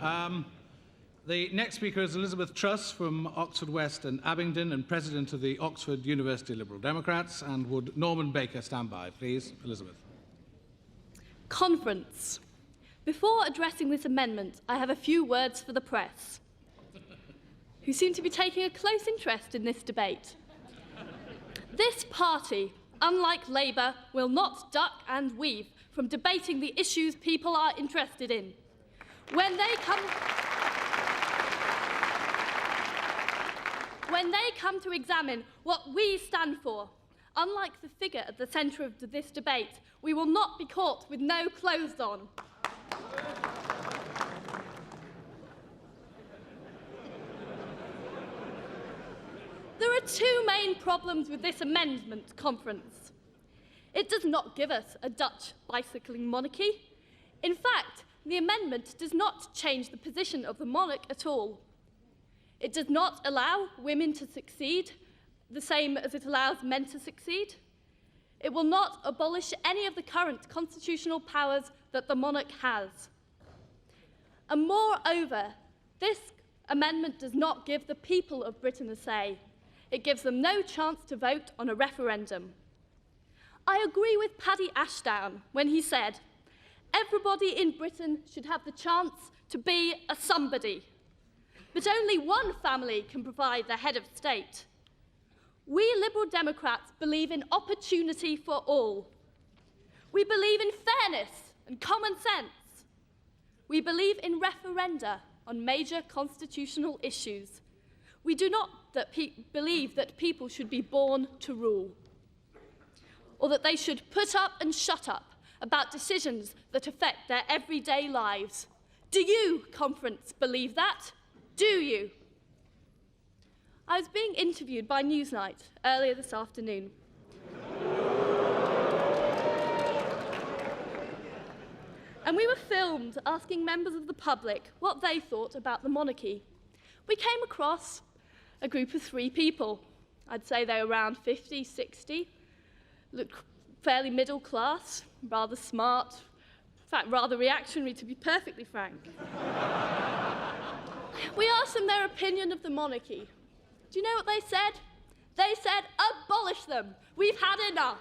The next speaker is Elizabeth Truss from Oxford West and Abingdon and President of the Oxford University Liberal Democrats. And would Norman Baker stand by, please? Elizabeth. Conference. Before addressing this amendment, I have a few words for the press, who seem to be taking a close interest in this debate. This party, unlike Labour, will not duck and weave from debating the issues people are interested in. When they come to examine what we stand for, unlike the figure at the centre of this debate, we will not be caught with no clothes on. There are two main problems with this amendment conference. It does not give us a Dutch bicycling monarchy. In fact, the amendment does not change the position of the monarch at all. It does not allow women to succeed the same as it allows men to succeed. It will not abolish any of the current constitutional powers that the monarch has. And moreover, this amendment does not give the people of Britain a say. It gives them no chance to vote on a referendum. I agree with Paddy Ashdown when he said, everybody in Britain should have the chance to be a somebody. But only one family can provide the head of state. We Liberal Democrats believe in opportunity for all. We believe in fairness and common sense. We believe in referenda on major constitutional issues. We do not believe that people should be born to rule, or that they should put up and shut up about decisions that affect their everyday lives. Do you, conference, believe that? Do you? I was being interviewed by Newsnight earlier this afternoon. And we were filmed asking members of the public what they thought about the monarchy. We came across a group of 3 people. I'd say they were around 50, 60, looked fairly middle class, rather smart, in fact, rather reactionary, to be perfectly frank. We asked them their opinion of the monarchy. Do you know what they said? They said, abolish them. We've had enough.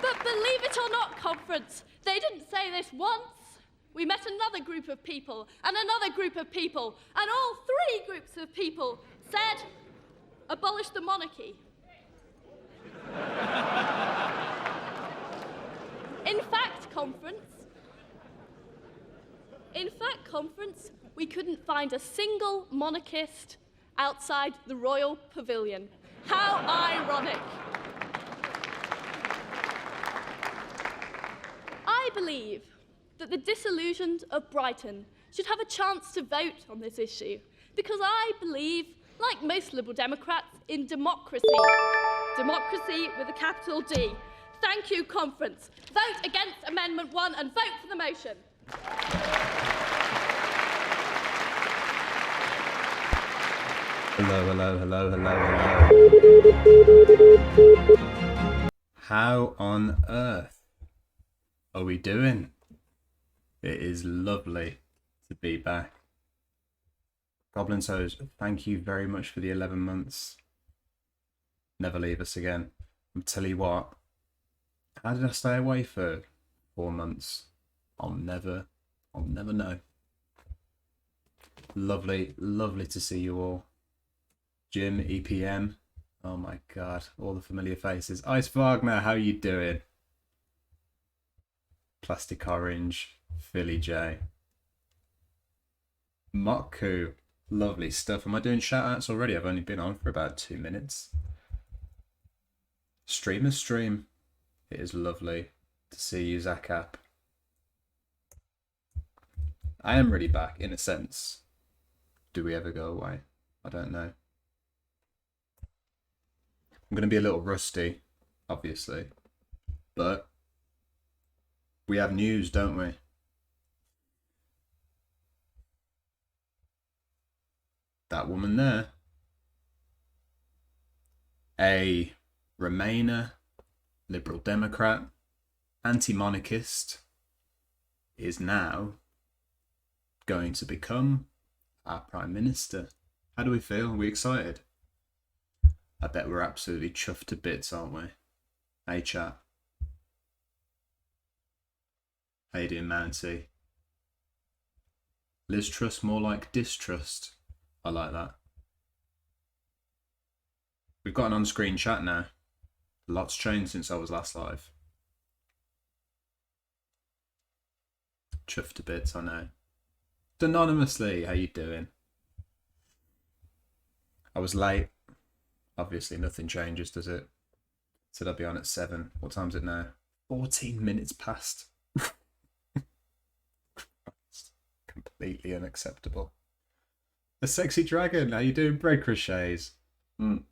But believe it or not, conference, they didn't say this once. We met another group of people and another group of people, and all 3 groups of people said, abolish the monarchy. In fact, conference, we couldn't find a single monarchist outside the Royal Pavilion. How ironic. I believe that the disillusioned of Brighton should have a chance to vote on this issue, because I believe, like most Liberal Democrats, in democracy. Democracy with a capital D. Thank you, conference. Vote against Amendment 1 and vote for the motion. Hello, hello, hello, hello, hello. How on earth are we doing? It is lovely to be back. Goblin Toes, thank you very much for the 11 months. Never leave us again. I'll tell you what, how did I stay away for 4 months? I'll never know. Lovely, lovely to see you all. Jim, EPM, oh my god, all the familiar faces. Ice Wagner, how you doing? Plastic Orange, Philly J. Mokku, lovely stuff. Am I doing shout outs already? I've only been on for about 2 minutes. Streamer stream, it is lovely to see you, Zakap. I am really back, in a sense. Do we ever go away? I don't know. I'm going to be a little rusty, obviously. But we have news, don't we? That woman there. A Remainer, Liberal Democrat, anti-monarchist is now going to become our Prime Minister. How do we feel? Are we excited? I bet we're absolutely chuffed to bits, aren't we? Hey, chat. How you doing, Mountie? Liz Truss more like distrust. I like that. We've got an on-screen chat now. A lot's changed since I was last live. Chuffed to bits, I know. Anonymously, how you doing? I was late. Obviously, nothing changes, does it? Said I'd be on at 7. What time's it now? 14 minutes past. Completely unacceptable. The sexy dragon, how you doing, bread crochets? Let's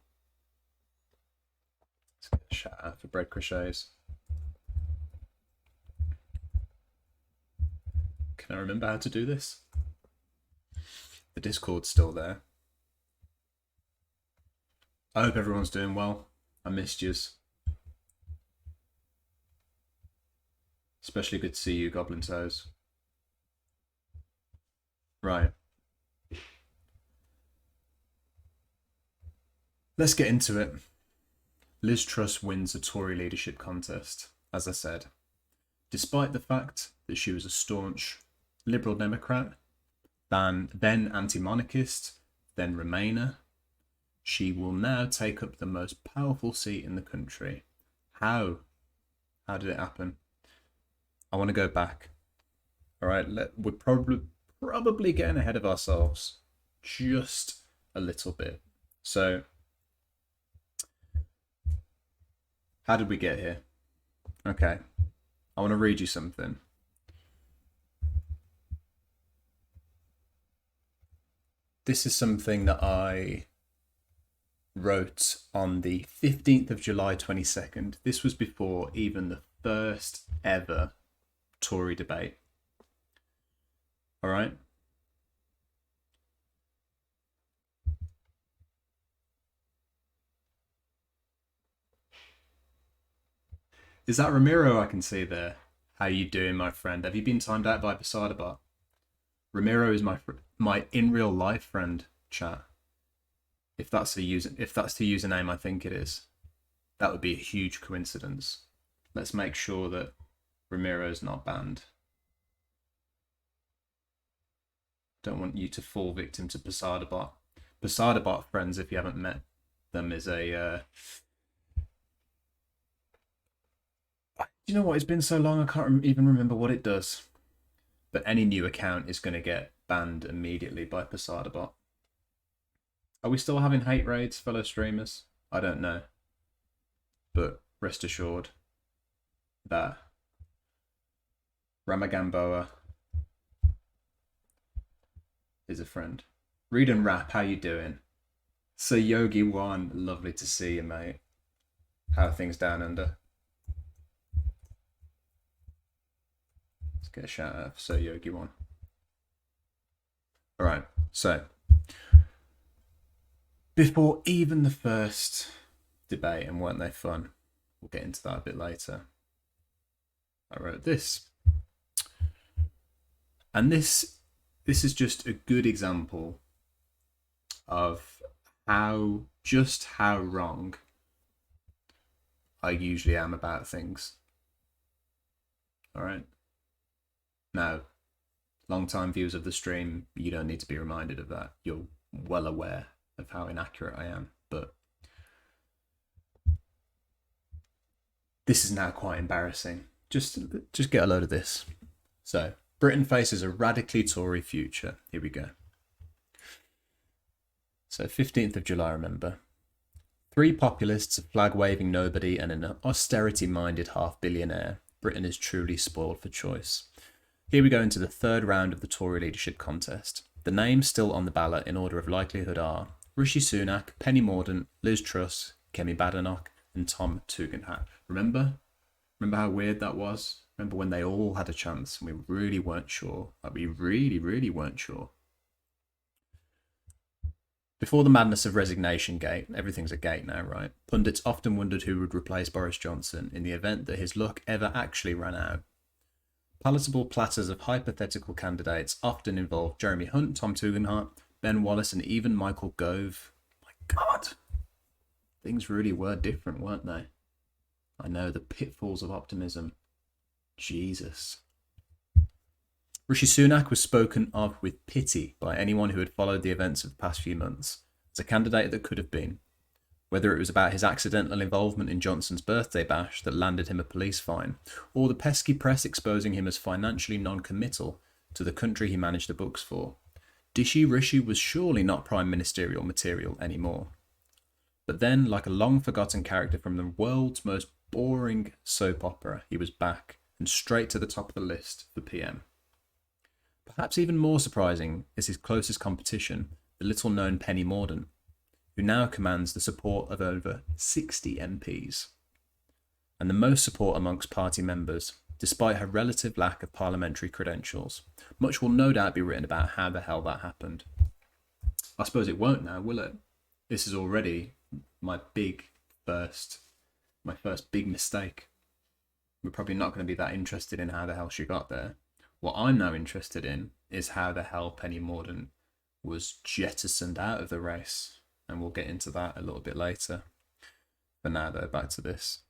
get a shout out for bread crochets. Can I remember how to do this? The Discord's still there. I hope everyone's doing well. I missed yous. Especially good to see you, Goblin Toes. Right. Let's get into it. Liz Truss wins a Tory leadership contest, as I said. Despite the fact that she was a staunch Liberal Democrat, then anti-monarchist, then Remainer, she will now take up the most powerful seat in the country. How? How did it happen? I want to go back. All right, we're probably getting ahead of ourselves just a little bit. So, how did we get here? Okay, I want to read you something. This is something that I wrote on the 15th of July 22nd. This was before even the first ever Tory debate. All right. Is that Ramiro I can see there? How you doing, my friend? Have you been timed out by Posadabot? Ramiro is my in real life friend, chat. If that's the username I think it is, that would be a huge coincidence. Let's make sure that Ramiro's not banned. Don't want you to fall victim to Posadabot. Posadabot, friends, if you haven't met them, is a... Do you know what? It's been so long I can't even remember what it does. But any new account is going to get banned immediately by Posadabot. Are we still having hate raids, fellow streamers? I don't know. But rest assured that Ramagamboa is a friend. Read and Rap, how you doing? Sir Yogi One, lovely to see you, mate. How are things down under? Let's get a shout out for Sir Yogi One. Alright, so before even the first debate, and weren't they fun? We'll get into that a bit later. I wrote this. And this is just a good example of how wrong I usually am about things. All right. Now, long-time viewers of the stream, you don't need to be reminded of that. You're well aware of how inaccurate I am, but this is now quite embarrassing. Just get a load of this. So, Britain faces a radically Tory future. Here we go. So, 15th of July, remember. 3 populists, a flag-waving nobody, and an austerity-minded half-billionaire. Britain is truly spoiled for choice. Here we go into the third round of the Tory leadership contest. The names still on the ballot in order of likelihood are Rishi Sunak, Penny Mordaunt, Liz Truss, Kemi Badenoch, and Tom Tugendhat. Remember how weird that was? Remember when they all had a chance and we really weren't sure? Like, we really, really weren't sure. Before the madness of resignation gate, everything's a gate now, right? Pundits often wondered who would replace Boris Johnson in the event that his luck ever actually ran out. Palatable platters of hypothetical candidates often involved Jeremy Hunt, Tom Tugendhat, Ben Wallace, and even Michael Gove. My God, things really were different, weren't they? I know, the pitfalls of optimism. Jesus. Rishi Sunak was spoken of with pity by anyone who had followed the events of the past few months as a candidate that could have been. Whether it was about his accidental involvement in Johnson's birthday bash that landed him a police fine, or the pesky press exposing him as financially non-committal to the country he managed the books for, Dishy Rishi was surely not prime ministerial material anymore. But then, like a long-forgotten character from the world's most boring soap opera, he was back and straight to the top of the list for PM. Perhaps even more surprising is his closest competition, the little-known Penny Mordaunt, who now commands the support of over 60 MPs, and the most support amongst party members, despite her relative lack of parliamentary credentials. Much will no doubt be written about how the hell that happened. I suppose it won't now, will it? This is already my first big mistake. We're probably not going to be that interested in how the hell she got there. What I'm now interested in is how the hell Penny Mordaunt was jettisoned out of the race, and we'll get into that a little bit later. For now, though, back to this.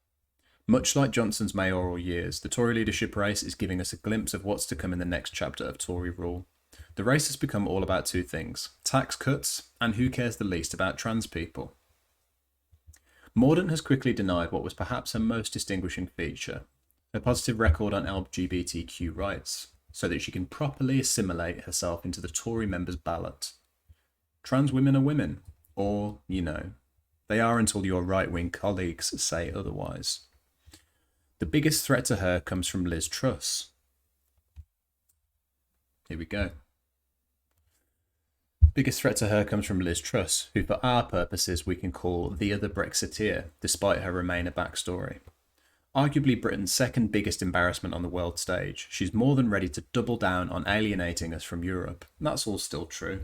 Much like Johnson's mayoral years, the Tory leadership race is giving us a glimpse of what's to come in the next chapter of Tory rule. The race has become all about two things: tax cuts and who cares the least about trans people. Mordaunt has quickly denied what was perhaps her most distinguishing feature, her positive record on LGBTQ rights, so that she can properly assimilate herself into the Tory members' ballot. Trans women are women, or, they are until your right-wing colleagues say otherwise. The biggest threat to her comes from Liz Truss. Here we go. Biggest threat to her comes from Liz Truss, who for our purposes we can call the other Brexiteer, despite her Remainer backstory. Arguably Britain's second biggest embarrassment on the world stage, she's more than ready to double down on alienating us from Europe. And that's all still true.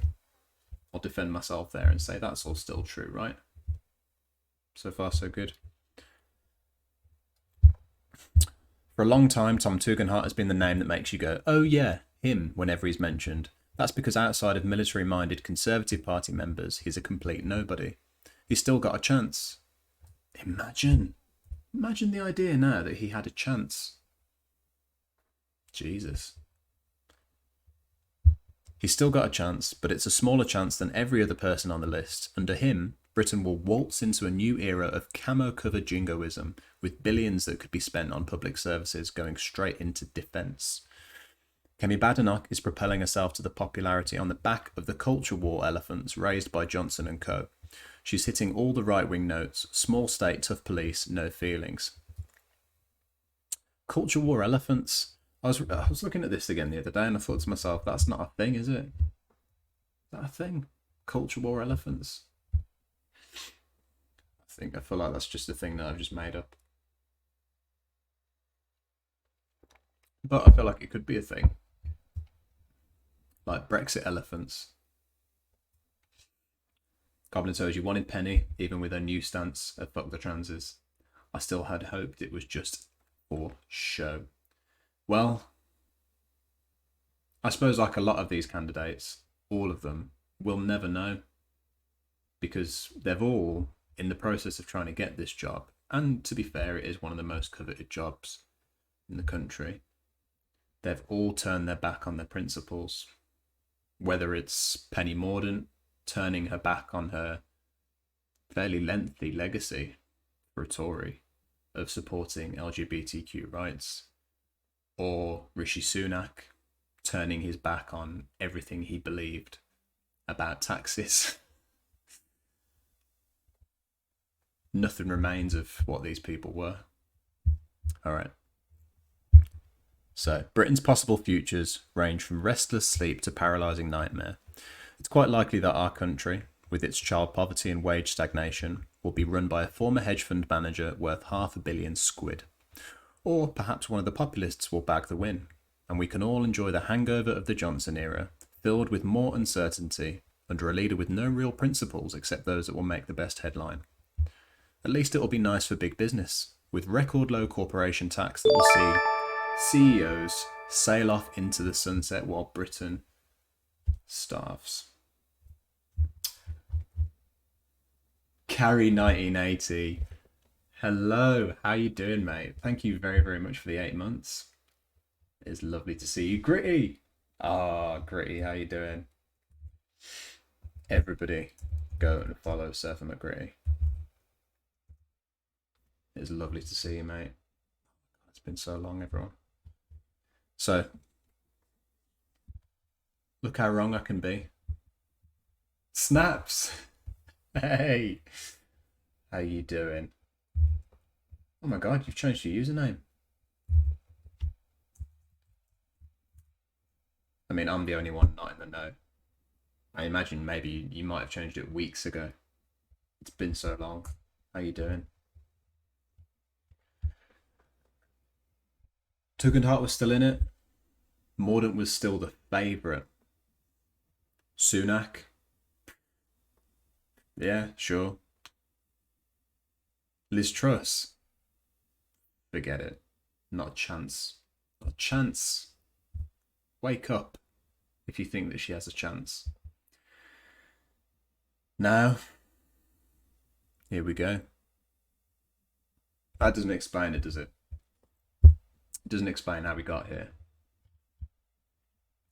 I'll defend myself there and say that's all still true, right? So far, so good. For a long time, Tom Tugendhat has been the name that makes you go, oh yeah, him, whenever he's mentioned. That's because outside of military-minded Conservative Party members, he's a complete nobody. He's still got a chance. Imagine the idea now that he had a chance. Jesus. He's still got a chance, but it's a smaller chance than every other person on the list. Under him, Britain will waltz into a new era of camo-covered jingoism, with billions that could be spent on public services going straight into defence. Kemi Badenoch is propelling herself to the popularity on the back of the culture war elephants raised by Johnson and co. She's hitting all the right-wing notes: small state, tough police, no feelings. Culture war elephants. I was looking at this again the other day and I thought to myself, that's not a thing, is it? Is that a thing? Culture war elephants? I feel like that's just a thing that I've just made up. But I feel like it could be a thing. Like Brexit elephants. Goblin tells you wanted Penny, even with her new stance of fuck the transes. I still had hoped it was just for show. Well, I suppose like a lot of these candidates, all of them, will never know. Because they've all in the process of trying to get this job. And to be fair, it is one of the most coveted jobs in the country. They've all turned their back on their principles. Whether it's Penny Mordaunt turning her back on her fairly lengthy legacy for a Tory of supporting LGBTQ rights, or Rishi Sunak turning his back on everything he believed about taxes. Nothing remains of what these people were. All right. So, Britain's possible futures range from restless sleep to paralysing nightmare. It's quite likely that our country, with its child poverty and wage stagnation, will be run by a former hedge fund manager worth £500 million squid. Or perhaps one of the populists will bag the win, and we can all enjoy the hangover of the Johnson era, filled with more uncertainty, under a leader with no real principles except those that will make the best headline. At least it will be nice for big business, with record low corporation tax that will see CEOs sail off into the sunset while Britain starves. Carrie 1980. Hello, how you doing, mate? Thank you very, very much for the 8 months. It's lovely to see you. Gritty. Gritty, how you doing? Everybody go and follow Surfer McGritty. It's lovely to see you, mate. It's been so long, everyone. So, look how wrong I can be. Snaps. Hey, how you doing? Oh my god, you've changed your username. I mean, I'm the only one not in the know. I imagine maybe you might have changed it weeks ago. It's been so long. How you doing? Tugendhat was still in it. Mordaunt was still the favourite. Sunak. Yeah, sure. Liz Truss. Forget it. Not a chance. Not a chance. Wake up if you think that she has a chance. Now, here we go. That doesn't explain it, does it? It doesn't explain how we got here.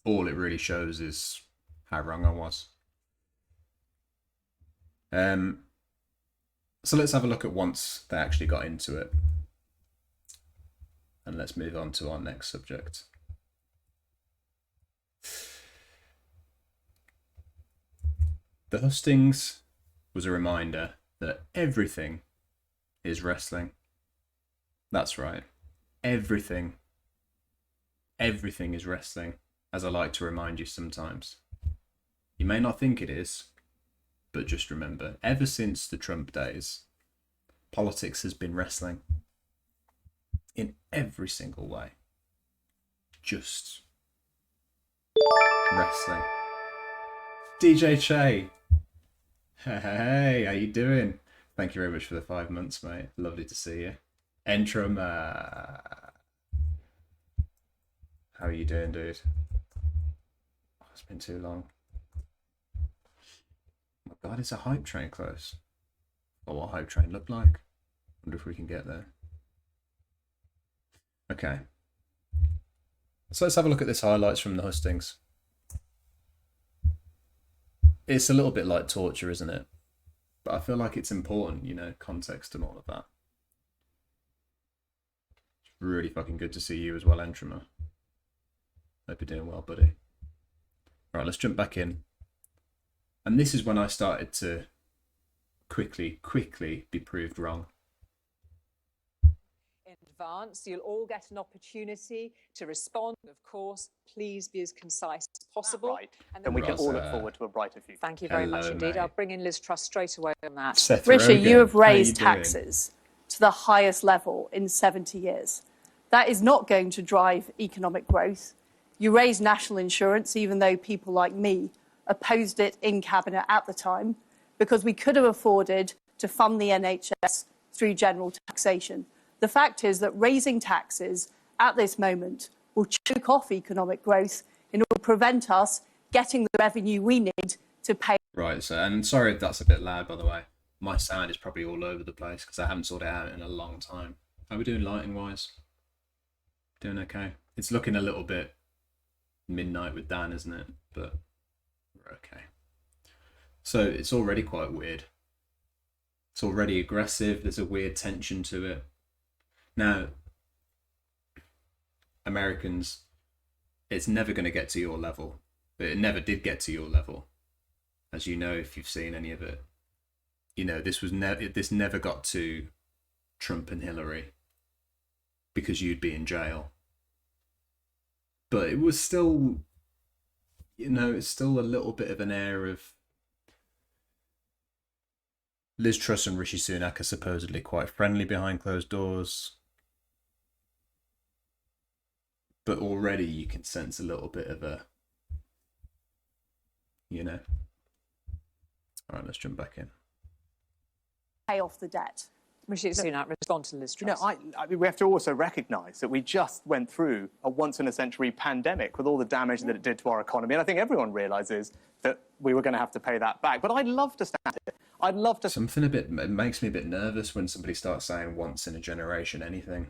All it really shows is how wrong I was. So let's have a look at once they actually got into it. And let's move on to our next subject. The hustings was a reminder that everything is wrestling. That's right. Everything. Everything is wrestling, as I like to remind you sometimes. You may not think it is, but just remember, ever since the Trump days, politics has been wrestling in every single way. Just wrestling. DJ Che. Hey, how you doing? Thank you very much for the 5 months, mate. Lovely to see you. Entrum, how are you doing, dude? Oh, it's been too long. Oh my god, is a hype train close? Or what hype train looked like? Wonder if we can get there. Okay. So let's have a look at this highlights from the hustings. It's a little bit like torture, isn't it? But I feel like it's important, you know, context and all of that. It's really fucking good to see you as well, Entrimer. Hope you're doing well, buddy. Right, let's jump back in. And this is when I started to quickly be proved wrong. In advance, you'll all get an opportunity to respond. Of course, please be as concise as possible. Right. And we can all look forward to a brighter future. Thank you very much Hello, indeed. mate. I'll bring in Liz Truss straight away on that. Seth Rishi, Rogen, you have how raised doing? taxes to the highest level in 70 years. That is not going to drive economic growth. You raised national insurance, even though people like me opposed it in Cabinet at the time, because we could have afforded to fund the NHS through general taxation. The fact is that raising taxes at this moment will choke off economic growth in order to prevent us getting the revenue we need to pay. Right, so, and sorry if that's a bit loud, by the way. My sound is probably all over the place because I haven't sorted it out in a long time. How are we doing lighting-wise? Doing okay? It's looking a little bit midnight with Dan, isn't it? But we're okay. So it's already quite weird. It's already aggressive. There's a weird tension to it. Now, Americans, it's never going to get to your level. But it never did get to your level. As you know, if you've seen any of it. You know, this never got to Trump and Hillary because you'd be in jail. But it was still, you know, it's still a little bit of an air of Liz Truss and Rishi Sunak are supposedly quite friendly behind closed doors. But already you can sense a little bit of a, you know, All right, let's jump back in. Pay off the debt. Rishi Sunak, respond to Liz Truss. I mean, we have to also recognise that we just went through a once-in-a-century pandemic with all the damage that it did to our economy. And I think everyone realises that we were going to have to pay that back. But I'd love to stand here. I'd love to... Something it makes me a bit nervous when somebody starts saying once in a generation anything.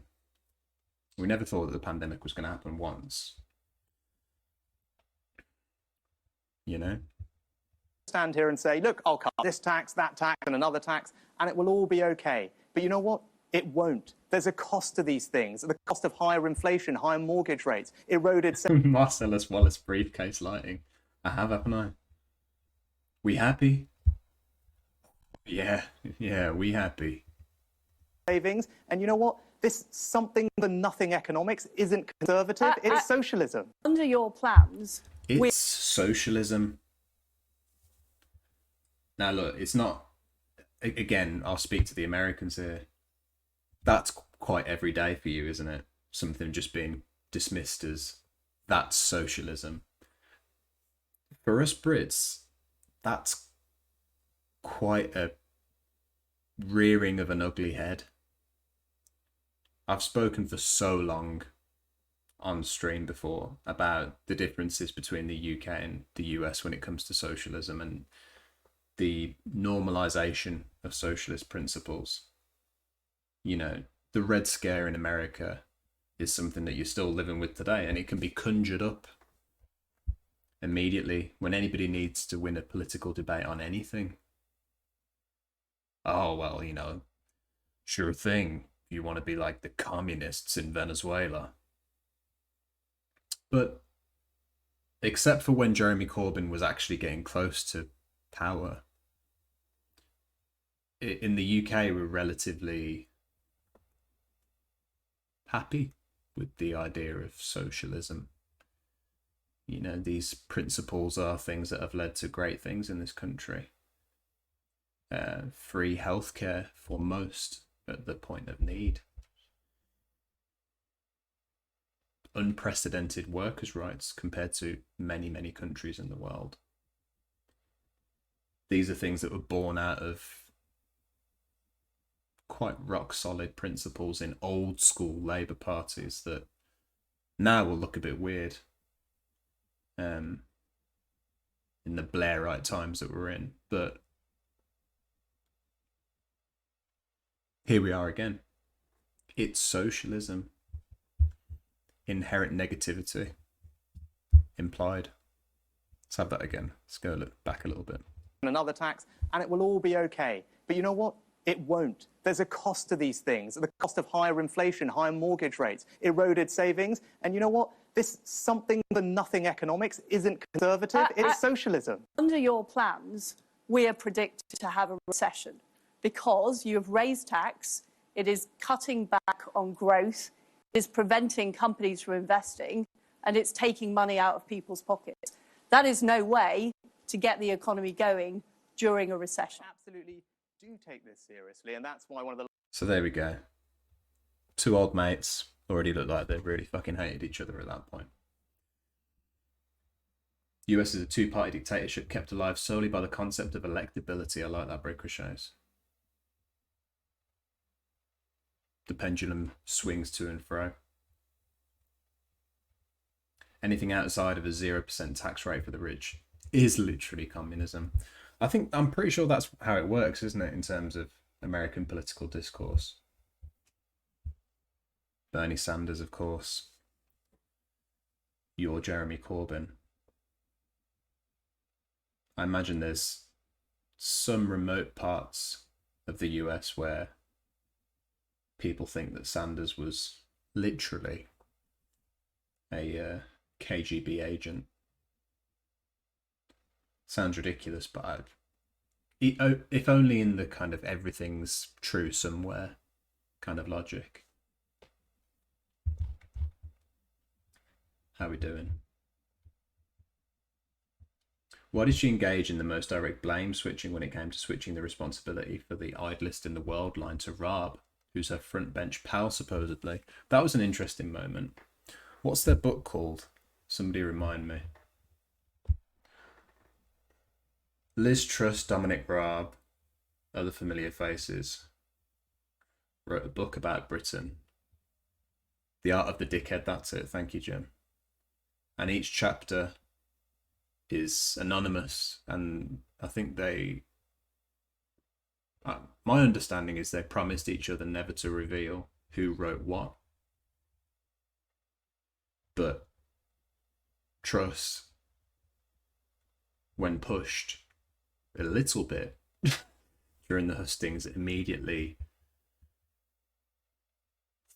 We never thought that the pandemic was going to happen once. You know? stand here and say, look, I'll cut this tax, that tax, and another tax, and it will all be okay. But you know what? It won't. There's a cost to these things. The cost of higher inflation, higher mortgage rates, eroded... Marcellus Wallace briefcase lighting. I have, haven't I? We happy? Yeah, we happy. Savings. And you know what? This something for nothing economics isn't conservative, it's socialism. Under your plans... It's socialism. Now look, it's not... Again, I'll speak to the Americans here. That's quite everyday for you, isn't it? Something just being dismissed as that's socialism. For us Brits, that's quite a rearing of an ugly head. I've spoken for so long on stream before about the differences between the UK and the US when it comes to socialism and the normalization of socialist principles. You know, the Red Scare in America is something that you're still living with today, and it can be conjured up immediately when anybody needs to win a political debate on anything. Oh, well, you know, sure thing. You want to be like the communists in Venezuela. But except for when Jeremy Corbyn was actually getting close to power, in the UK we're relatively happy with the idea of socialism. You know, these principles are things that have led to great things in this country. Free healthcare for most at the point of need. Unprecedented workers' rights compared to many, many countries in the world. These are things that were born out of quite rock solid principles in old school Labour parties that now will look a bit weird in the Blairite times that we're in. But here we are again. It's socialism. Inherent negativity implied. Let's have that again. Let's go look back a little bit. Another tax, and it will all be okay. But you know what? It won't. There's a cost to these things. The cost of higher inflation, higher mortgage rates, eroded savings. And you know what? This something for nothing economics isn't conservative, it's socialism. Under your plans, we are predicted to have a recession because you have raised tax, it is cutting back on growth, it is preventing companies from investing, and it's taking money out of people's pockets. That is no way to get the economy going during a recession. Absolutely do take this seriously, and that's why one of the... So there we go. Two old mates already look like they really fucking hated each other at that point. US is a two-party dictatorship kept alive solely by the concept of electability. I like that, Break Shows. The pendulum swings to and fro. Anything outside of a 0% tax rate for the rich is literally communism. I'm pretty sure that's how it works, isn't it, in terms of American political discourse. Bernie Sanders, of course. You're Jeremy Corbyn. I imagine there's some remote parts of the US where people think that Sanders was literally a KGB agent. Sounds ridiculous, but if only in the kind of everything's true somewhere kind of logic. How we doing? Why did she engage in the most direct blame switching when it came to switching the responsibility for the idlest in the world line to Raab, who's her front bench pal supposedly? That was an interesting moment. What's their book called? Somebody remind me. Liz Truss, Dominic Raab, other familiar faces, wrote a book about Britain. The Art of the Dickhead, that's it. Thank you, Jim. And each chapter is anonymous, and I think my understanding is they promised each other never to reveal who wrote what. But Truss, when pushed a little bit during the hustings, immediately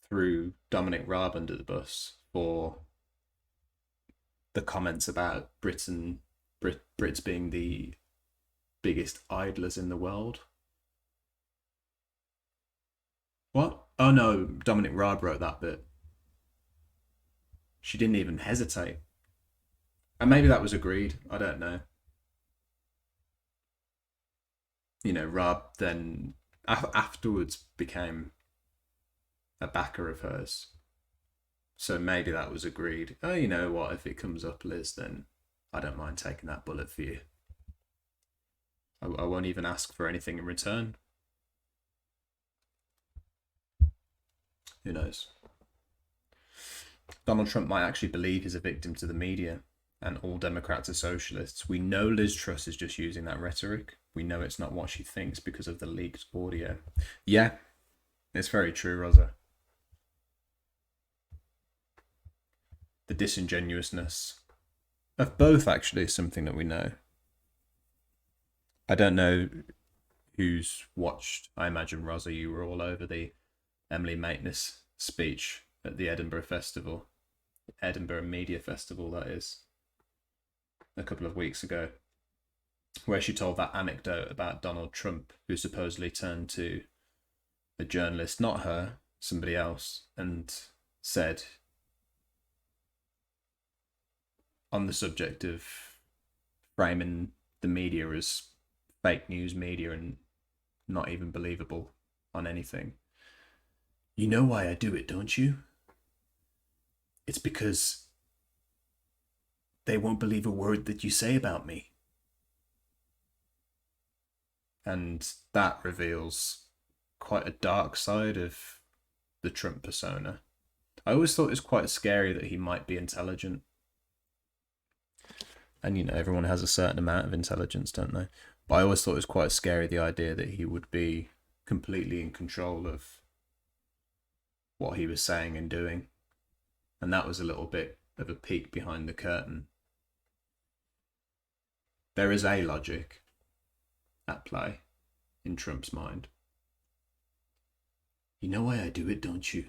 threw Dominic Raab under the bus for the comments about Brits being the biggest idlers in the world. What? Oh no, Dominic Raab wrote that bit. She didn't even hesitate. And maybe that was agreed. I don't know. You know, Raab then afterwards became a backer of hers. So maybe that was agreed. Oh, you know what? If it comes up, Liz, then I don't mind taking that bullet for you. I won't even ask for anything in return. Who knows? Donald Trump might actually believe he's a victim to the media and all Democrats are socialists. We know Liz Truss is just using that rhetoric. We know it's not what she thinks because of the leaked audio. Yeah, it's very true, Rosa. The disingenuousness of both actually is something that we know. I don't know who's watched. I imagine, Rosa, you were all over the Emily Maitness speech at the Edinburgh Festival. Edinburgh Media Festival, that is. A couple of weeks ago, where she told that anecdote about Donald Trump, who supposedly turned to a journalist, not her, somebody else, and said, on the subject of framing the media as fake news media and not even believable on anything, you know why I do it, don't you? It's because they won't believe a word that you say about me. And that reveals quite a dark side of the Trump persona. I always thought it was quite scary that he might be intelligent. And, you know, everyone has a certain amount of intelligence, don't they? But I always thought it was quite scary, the idea that he would be completely in control of what he was saying and doing. And that was a little bit of a peek behind the curtain. There is a logic at play in Trump's mind. You know why I do it, don't you?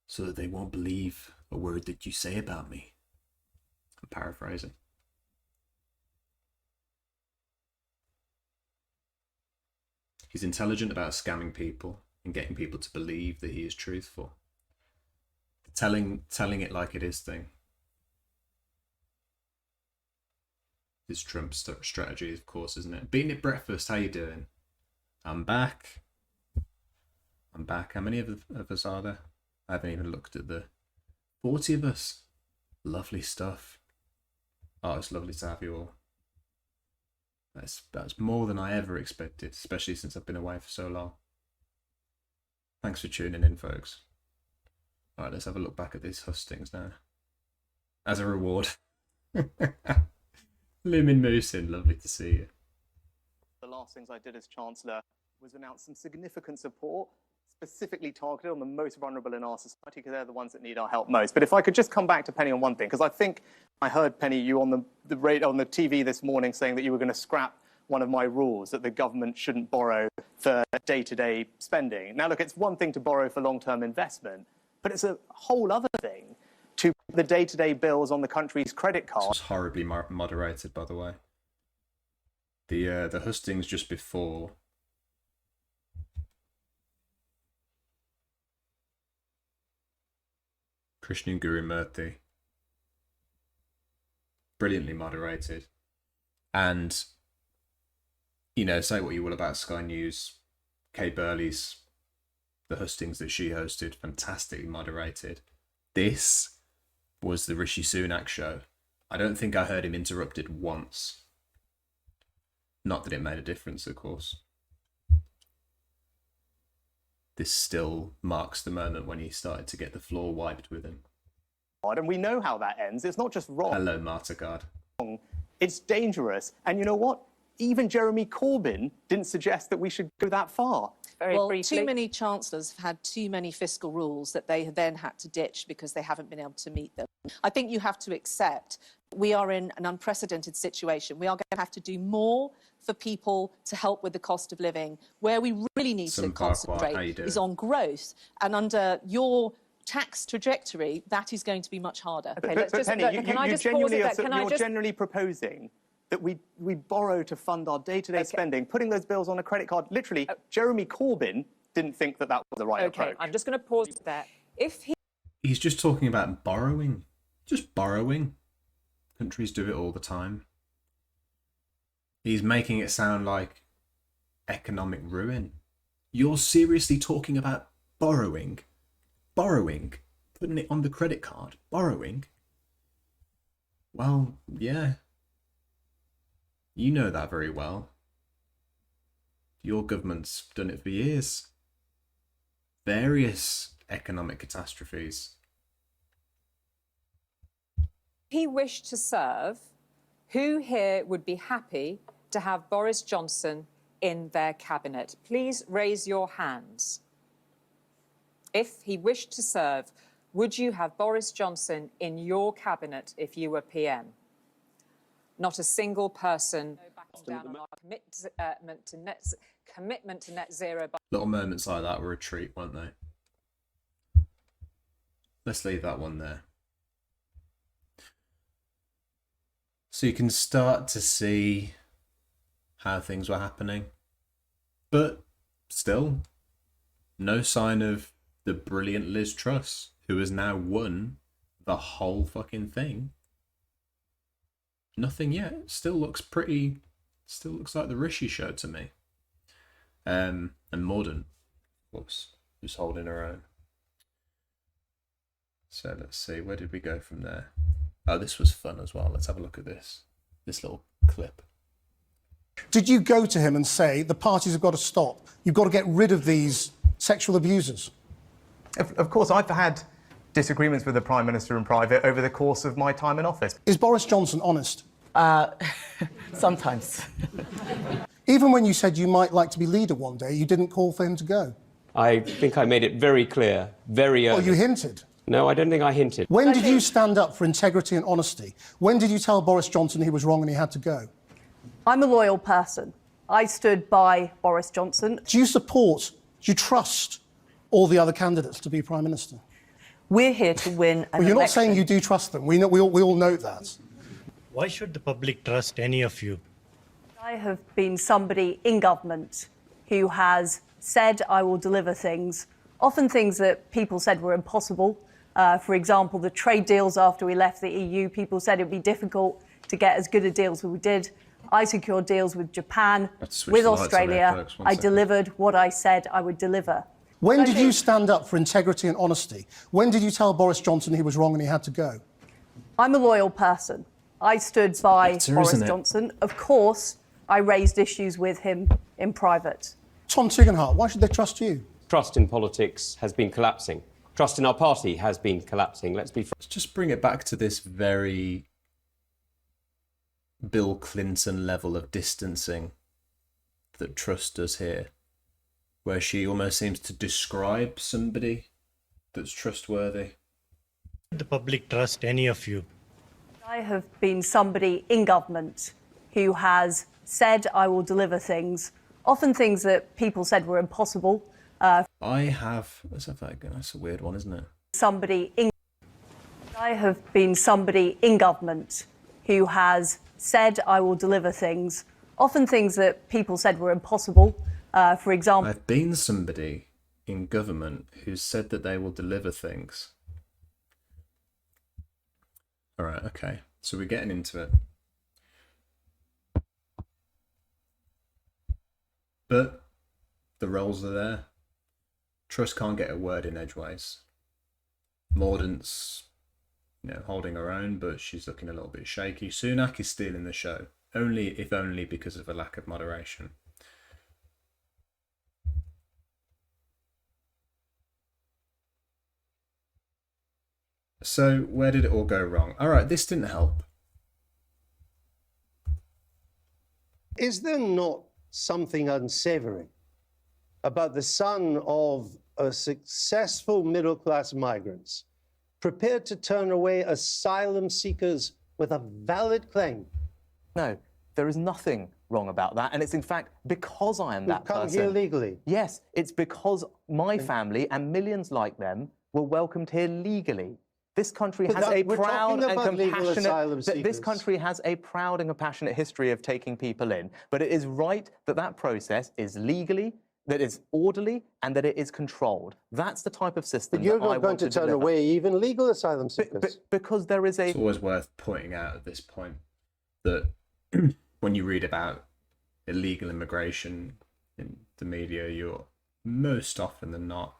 So that they won't believe a word that you say about me. I'm paraphrasing. He's intelligent about scamming people and getting people to believe that he is truthful. The telling it like it is thing is Trump's strategy, of course, isn't it? Beating at breakfast, how you doing? I'm back. How many of us are there? I haven't even looked at the 40 of us. Lovely stuff. Oh, it's lovely to have you all. That's more than I ever expected, especially since I've been away for so long. Thanks for tuning in, folks. Alright, let's have a look back at these hustings now. As a reward. Lumin Moosin, lovely to see you. The last things I did as Chancellor was announce some significant support, specifically targeted on the most vulnerable in our society, because they're the ones that need our help most. But if I could just come back to Penny on one thing, because I think I heard, Penny, you on the TV this morning saying that you were going to scrap one of my rules, that the government shouldn't borrow for day-to-day spending. Now, look, it's one thing to borrow for long-term investment, but it's a whole other thing to put the day-to-day bills on the country's credit card. This was horribly moderated, by the way. The hustings just before Krishnan Guru Murthy, brilliantly moderated. And, you know, say what you will about Sky News, Kay Burley's, the hustings that she hosted, fantastically moderated. This was the Rishi Sunak show. I don't think I heard him interrupted once. Not that it made a difference, of course. This still marks the moment when he started to get the floor wiped with him. And we know how that ends. It's not just wrong. Hello, Martagard. It's dangerous. And you know what? Even Jeremy Corbyn didn't suggest that we should go that far. Very Well, briefly. too many chancellors have had too many fiscal rules that they have then had to ditch because they haven't been able to meet them. I think you have to accept we are in an unprecedented situation. We are going to have to do more for people to help with the cost of living. Where we really need to concentrate is on growth. And under your tax trajectory, that is going to be much harder. Okay, But Penny, you're just generally proposing that we borrow to fund our day-to-day spending, putting those bills on a credit card. Literally, Jeremy Corbyn didn't think that that was the right approach. I'm just going to pause there. He's just talking about borrowing. Just borrowing. Countries do it all the time. He's making it sound like economic ruin. You're seriously talking about borrowing? Borrowing? Putting it on the credit card? Borrowing? Well, yeah. You know that very well. Your government's done it for years. Various economic catastrophes. He wished to serve, who here would be happy to have Boris Johnson in their cabinet? Please raise your hands. If he wished to serve, would you have Boris Johnson in your cabinet if you were PM? Not a single person. Down on our commitment to net zero. Little moments like that were a treat, weren't they? Let's leave that one there. So you can start to see how things were happening. But still, no sign of the brilliant Liz Truss, who has now won the whole fucking thing. Nothing yet. Still looks pretty... Still looks like the Rishi show to me. And Mordaunt, whoops, just holding her own. So let's see, where did we go from there? Oh, this was fun as well. Let's have a look at this little clip. Did you go to him and say, the parties have got to stop, you've got to get rid of these sexual abusers? Of course, I've had disagreements with the Prime Minister in private over the course of my time in office. Is Boris Johnson honest? Sometimes. Even when you said you might like to be leader one day, you didn't call for him to go. I think I made it very clear, very early. Well, you hinted. No, I don't think I hinted. When did you stand up for integrity and honesty? When did you tell Boris Johnson he was wrong and he had to go? I'm a loyal person. I stood by Boris Johnson. Do you trust all the other candidates to be Prime Minister? We're here to win an Well, you're not election. saying you do trust them. We all note that. Why should the public trust any of you? I have been somebody in government who has said I will deliver things, often things that people said were impossible. For example, the trade deals after we left the EU, people said it would be difficult to get as good a deals as we did. I secured deals with Japan, with Australia. I delivered what I said I would deliver. When did you stand up for integrity and honesty? When did you tell Boris Johnson he was wrong and he had to go? I'm a loyal person. I stood by Boris Johnson. Of course, I raised issues with him in private. Tom Tugendhat, why should they trust you? Trust in politics has been collapsing. Trust in our party has been collapsing. Let's just bring it back to this very Bill Clinton level of distancing that Truss does here, where she almost seems to describe somebody that's trustworthy. The public trust any of you? I have been somebody in government who has said I will deliver things, often things that people said were impossible. Let's have that again. That's a weird one, isn't it? I have been somebody in government who has said I will deliver things, often things that people said were impossible. For example, I've been somebody in government who said that they will deliver things. All right, okay. So we're getting into it. But the roles are there. Truss can't get a word in edgeways. Mordaunt's, holding her own, but she's looking a little bit shaky. Sunak is stealing the show if only because of a lack of moderation. So where did it all go wrong? All right, this didn't help. Is there not something unsavory about the son of a successful middle-class migrants prepared to turn away asylum seekers with a valid claim? No, there is nothing wrong about that. And it's in fact because I am that person. Come here legally. Yes, it's because my family and millions like them were welcomed here legally. This country has a proud and compassionate. This country has a proud and compassionate history of taking people in. But it is right that that process is legally, that it's orderly, and that it is controlled. That's the type of system. But you're that I not going want to turn deliver. away even legal asylum seekers. Because there is a. It's always worth pointing out at this point that when you read about illegal immigration in the media, you're most often than not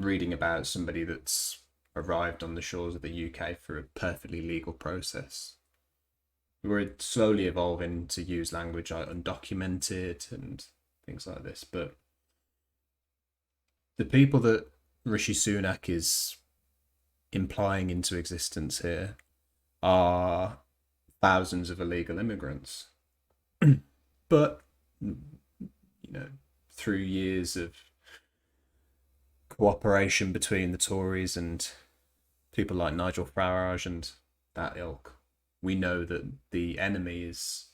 reading about somebody that's arrived on the shores of the UK through a perfectly legal process. We're slowly evolving to use language like undocumented and things like this, but the people that Rishi Sunak is implying into existence here are thousands of illegal immigrants. But, you know, through years of cooperation between the Tories and people like Nigel Farage and that ilk, we know that the enemy is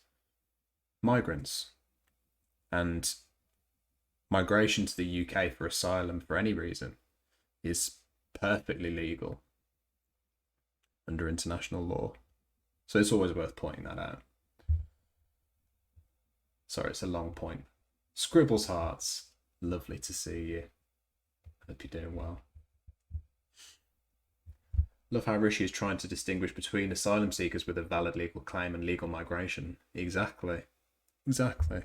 migrants. And migration to the UK for asylum for any reason is perfectly legal under international law. So it's always worth pointing that out. Sorry, it's a long point. Scribbles Hearts, lovely to see you. Hope you're doing well. Love how Rishi is trying to distinguish between asylum seekers with a valid legal claim and legal migration. Exactly. Exactly.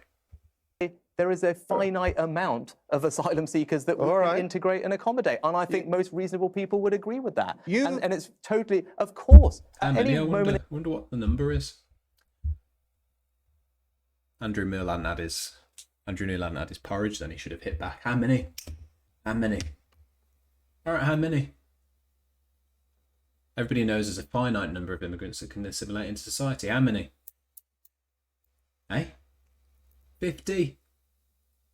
There is a finite amount of asylum seekers that we can integrate and accommodate. And I think most reasonable people would agree with that. And it's totally, of course, at any moment. I wonder what the number is. Andrew Neil hadn't had his porridge, then he should have hit back. How many? How many? All right, how many? Everybody knows there's a finite number of immigrants that can assimilate into society. How many? Eh? 50?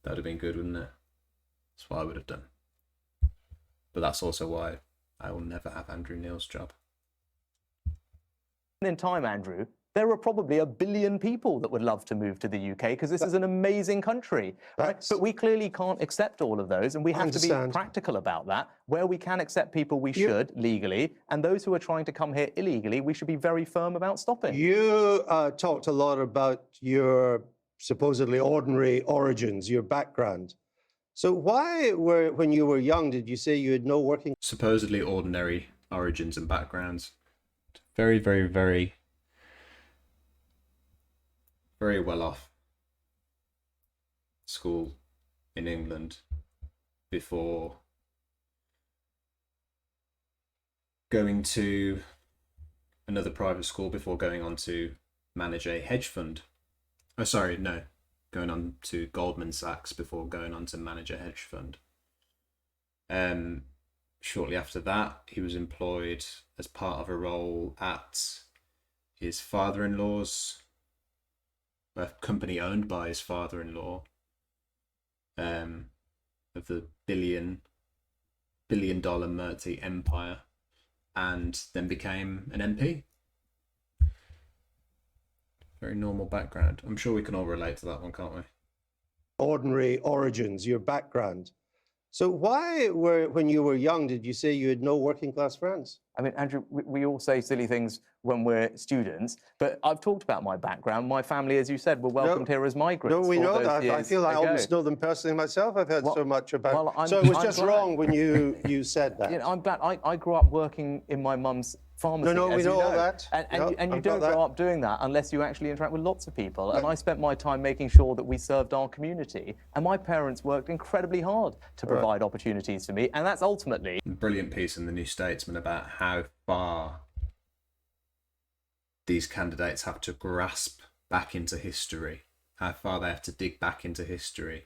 That would have been good, wouldn't it? That's what I would have done. But that's also why I will never have Andrew Neil's job. In time, Andrew, there are probably 1 billion people that would love to move to the UK because this is an amazing country. Right? But we clearly can't accept all of those, and we have to be practical about that. Where we can accept people, we should, legally, and those who are trying to come here illegally, we should be very firm about stopping. You talked a lot about your supposedly ordinary origins, your background. So why, when you were young, did you say you had no working... Supposedly ordinary origins and backgrounds. Very, very, very well off school in England before going to another private school before going on to manage a hedge fund. Oh, sorry, no. Going on to Goldman Sachs before going on to manage a hedge fund. Shortly after that, he was employed as part of a role at his father-in-law's, a company owned by his father-in-law, of the billion-dollar Murty empire, and then became an MP. Very normal background. I'm sure we can all relate to that one, can't we? Ordinary origins, your background. So why, when you were young, did you say you had no working class friends? I mean, Andrew, we all say silly things when we're students, but I've talked about my background. My family, as you said, were welcomed here as migrants. No, we know that. I feel I almost know them personally myself. I've heard so much about. So it was just wrong when you said that. You know, I'm glad. I grew up working in my mum's pharmacy. No, we know all that. And you don't grow up doing that unless you actually interact with lots of people. And I spent my time making sure that we served our community. And my parents worked incredibly hard to provide opportunities for me. And that's ultimately... Brilliant piece in the New Statesman about how far these candidates have to grasp back into history, how far they have to dig back into history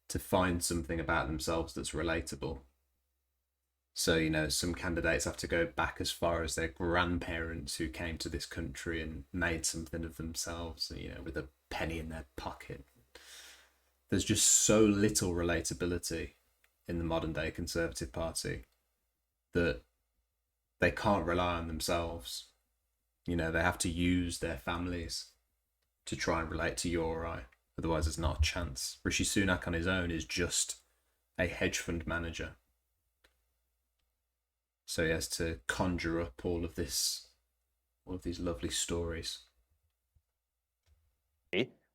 to find something about themselves that's relatable. So, you know, some candidates have to go back as far as their grandparents who came to this country and made something of themselves, you know, with a penny in their pocket. There's just so little relatability in the modern day Conservative Party that they can't rely on themselves. You know, they have to use their families to try and relate to you or I. Otherwise, there's not a chance. Rishi Sunak on his own is just a hedge fund manager. So he has to conjure up all of these lovely stories.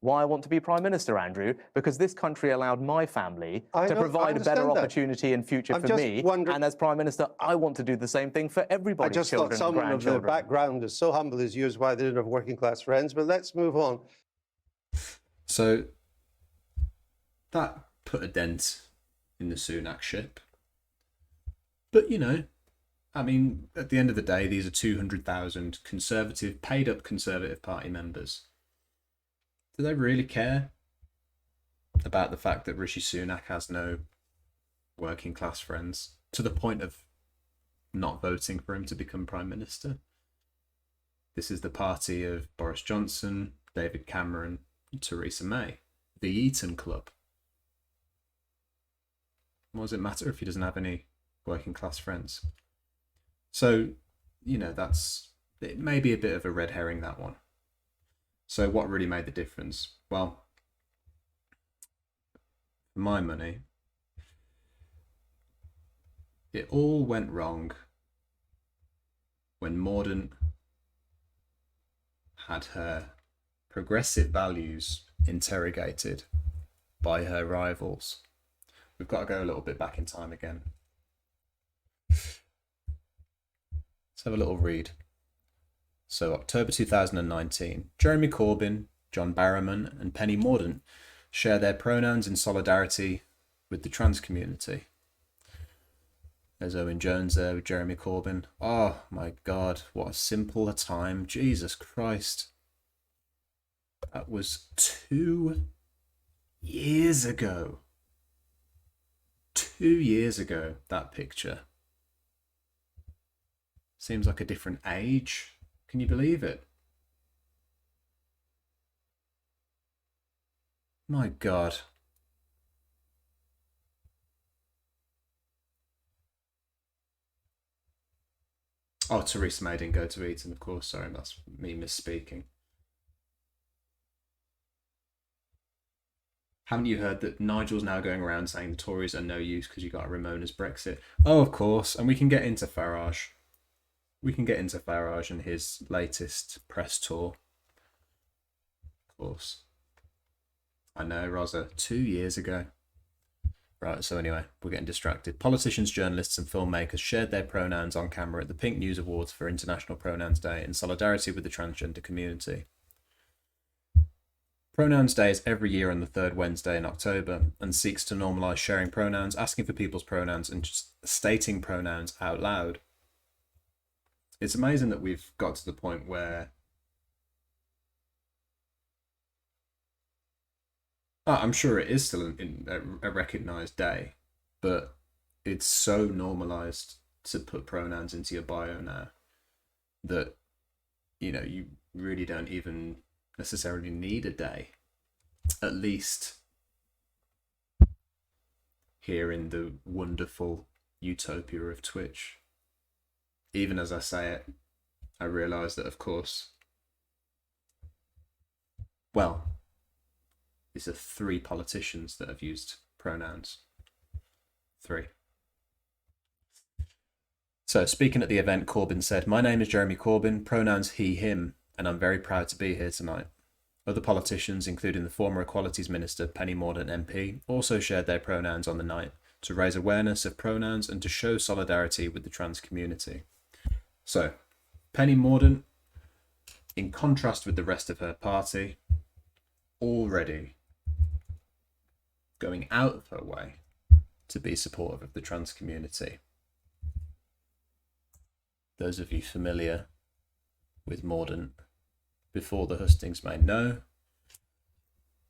Why I want to be Prime Minister, Andrew, because this country allowed my family to provide a better opportunity and future for me. And as Prime Minister, I want to do the same thing for everybody. I just thought someone of their background is so humble as you is why they didn't have working class friends, but let's move on. So that put a dent in the Sunak ship. But, you know, I mean, at the end of the day, these are 200,000 Conservative, paid-up Conservative Party members. Do they really care about the fact that Rishi Sunak has no working class friends to the point of not voting for him to become Prime Minister? This is the party of Boris Johnson, David Cameron, and Theresa May, the Eton Club. What does it matter if he doesn't have any working class friends? So, you know, it may be a bit of a red herring, that one. So what really made the difference? Well, for my money, it all went wrong when Mordaunt had her progressive values interrogated by her rivals. We've got to go a little bit back in time again. Let's have a little read. So, October 2019, Jeremy Corbyn, John Barrowman and Penny Mordaunt share their pronouns in solidarity with the trans community. There's Owen Jones there with Jeremy Corbyn. Oh my God, what a simple a time. Jesus Christ. That was 2 years ago. 2 years ago, that picture. Seems like a different age. Can you believe it? My God. Oh, Theresa May didn't go to Eton, of course. Sorry, that's me misspeaking. Haven't you heard that Nigel's now going around saying the Tories are no use because you got Ramona's Brexit? Oh, of course. And we can get into Farage. We can get into Farage and his latest press tour. Of course. I know, Rosa. 2 years ago. Right, so anyway, we're getting distracted. Politicians, journalists and filmmakers shared their pronouns on camera at the Pink News Awards for International Pronouns Day in solidarity with the transgender community. Pronouns Day is every year on the third Wednesday in October and seeks to normalise sharing pronouns, asking for people's pronouns and just stating pronouns out loud. It's amazing that we've got to the point where I'm sure it is still a recognised day, but it's so normalised to put pronouns into your bio now that, you know, you really don't even necessarily need a day, at least here in the wonderful utopia of Twitch. Even as I say it, I realise that, of course, well, these are 3 politicians that have used pronouns. 3. So, speaking at the event, Corbyn said, "My name is Jeremy Corbyn, pronouns he, him, and I'm very proud to be here tonight." Other politicians, including the former Equalities Minister Penny Mordaunt MP, also shared their pronouns on the night to raise awareness of pronouns and to show solidarity with the trans community. So, Penny Mordaunt, in contrast with the rest of her party, already going out of her way to be supportive of the trans community. Those of you familiar with Mordaunt before the hustings may know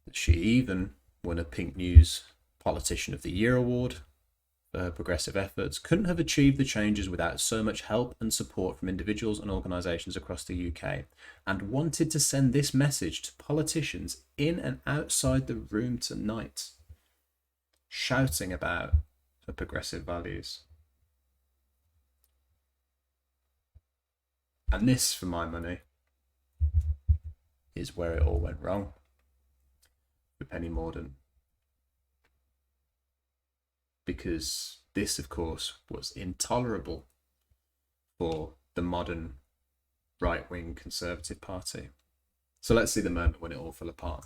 that she even won a Pink News Politician of the Year award for her progressive efforts, couldn't have achieved the changes without so much help and support from individuals and organisations across the UK, and wanted to send this message to politicians in and outside the room tonight, shouting about her progressive values. And this, for my money, is where it all went wrong for Penny Mordaunt. Because this, of course, was intolerable for the modern right-wing Conservative Party. So let's see the moment when it all fell apart.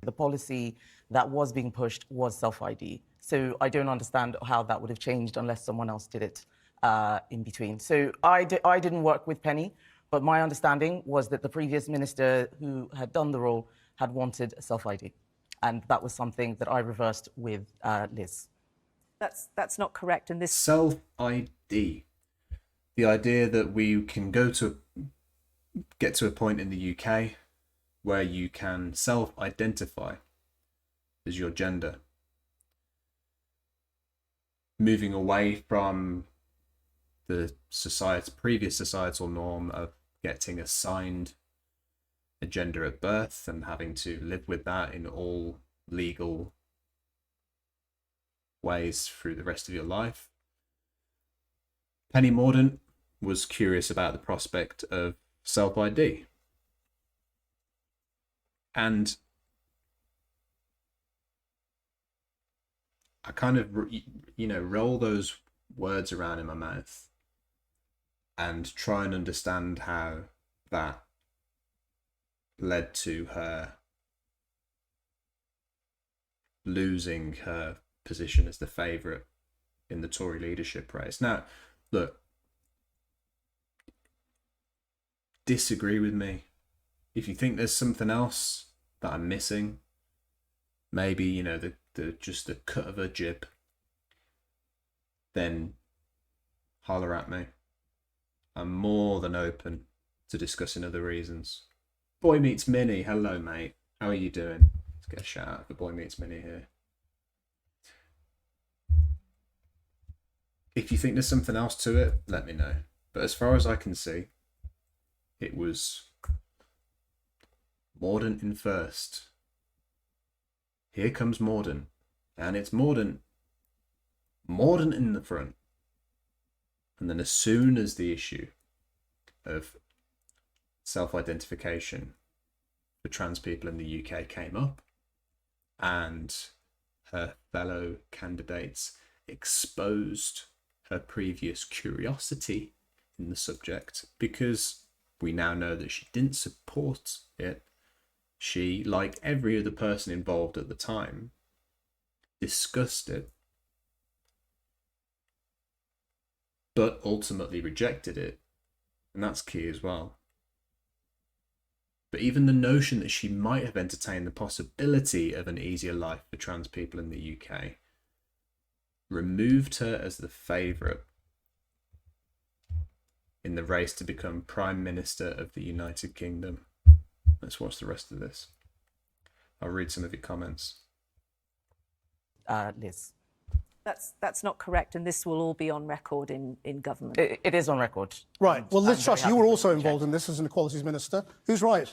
The policy that was being pushed was self-ID. So I don't understand how that would have changed unless someone else did it in between. So I didn't work with Penny, but my understanding was that the previous minister who had done the role had wanted a self-ID. And that was something that I reversed with Liz. That's not correct. And this Self-ID. The idea that we can get to a point in the UK where you can self-identify as your gender. Moving away from the previous societal norm of getting assigned a gender at birth and having to live with that in all legal ways through the rest of your life. Penny Mordaunt was curious about the prospect of self-ID. And I kind of, roll those words around in my mouth and try and understand how that led to her losing her position as the favourite in the Tory leadership race. Now, look, disagree with me. If you think there's something else that I'm missing, maybe, just the cut of a jib, then holler at me. I'm more than open to discussing other reasons. Boy Meets Minnie, hello mate. How are you doing? Let's get a shout out for Boy Meets Minnie here. If you think there's something else to it, let me know. But as far as I can see, it was Mordaunt in first. Here comes Mordaunt. And it's Mordaunt in the front. And then as soon as the issue of self-identification for trans people in the UK came up, and her fellow candidates exposed her previous curiosity in the subject, because we now know that she didn't support it. She, like every other person involved at the time, discussed it, but ultimately rejected it. And that's key as well. But even the notion that she might have entertained the possibility of an easier life for trans people in the UK removed her as the favourite in the race to become Prime Minister of the United Kingdom. Let's watch the rest of this. I'll read some of your comments. Liz. That's not correct, and this will all be on record in government. It is on record. Right. Well, Liz Truss, you were also involved in in this as an Equalities Minister. Who's right?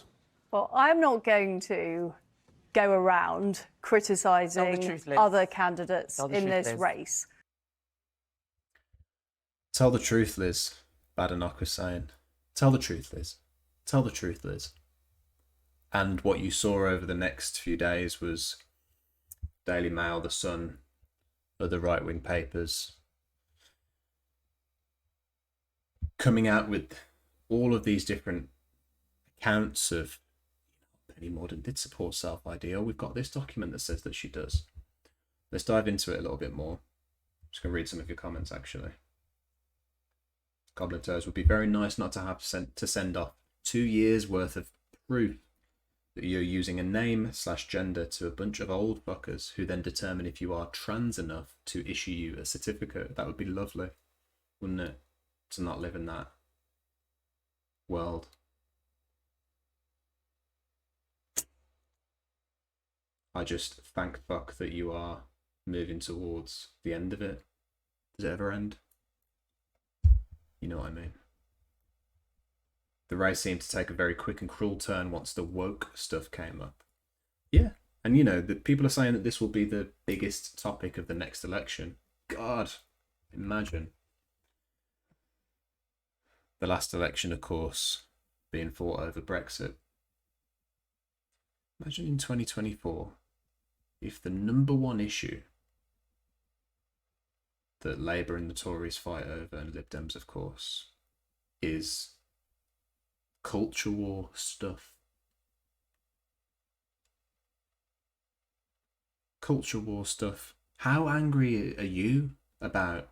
Well, I'm not going to go around criticising other candidates in this race. Tell the truth, Liz. Badenoch was saying. Tell the truth, Liz. Tell the truth, Liz. And what you saw over the next few days was Daily Mail, The Sun, other right-wing papers coming out with all of these different accounts of Penny Mordaunt did support self-ID. We've got this document that says that she does. Let's dive into it a little bit more. I'm just going to read some of your comments, actually. Goblin Toes, would be very nice not to have to send off 2 years worth of proof that you're using a name/gender to a bunch of old fuckers who then determine if you are trans enough to issue you a certificate. That would be lovely, wouldn't it? To not live in that world. I just thank fuck that you are moving towards the end of it. Does it ever end? You know what I mean. The race seemed to take a very quick and cruel turn once the woke stuff came up. Yeah, and you know, the people are saying that this will be the biggest topic of the next election. God, imagine. The last election, of course, being fought over Brexit. Imagine in 2024, if the number one issue that Labour and the Tories fight over, and Lib Dems, of course, is culture war stuff. Culture war stuff. How angry are you about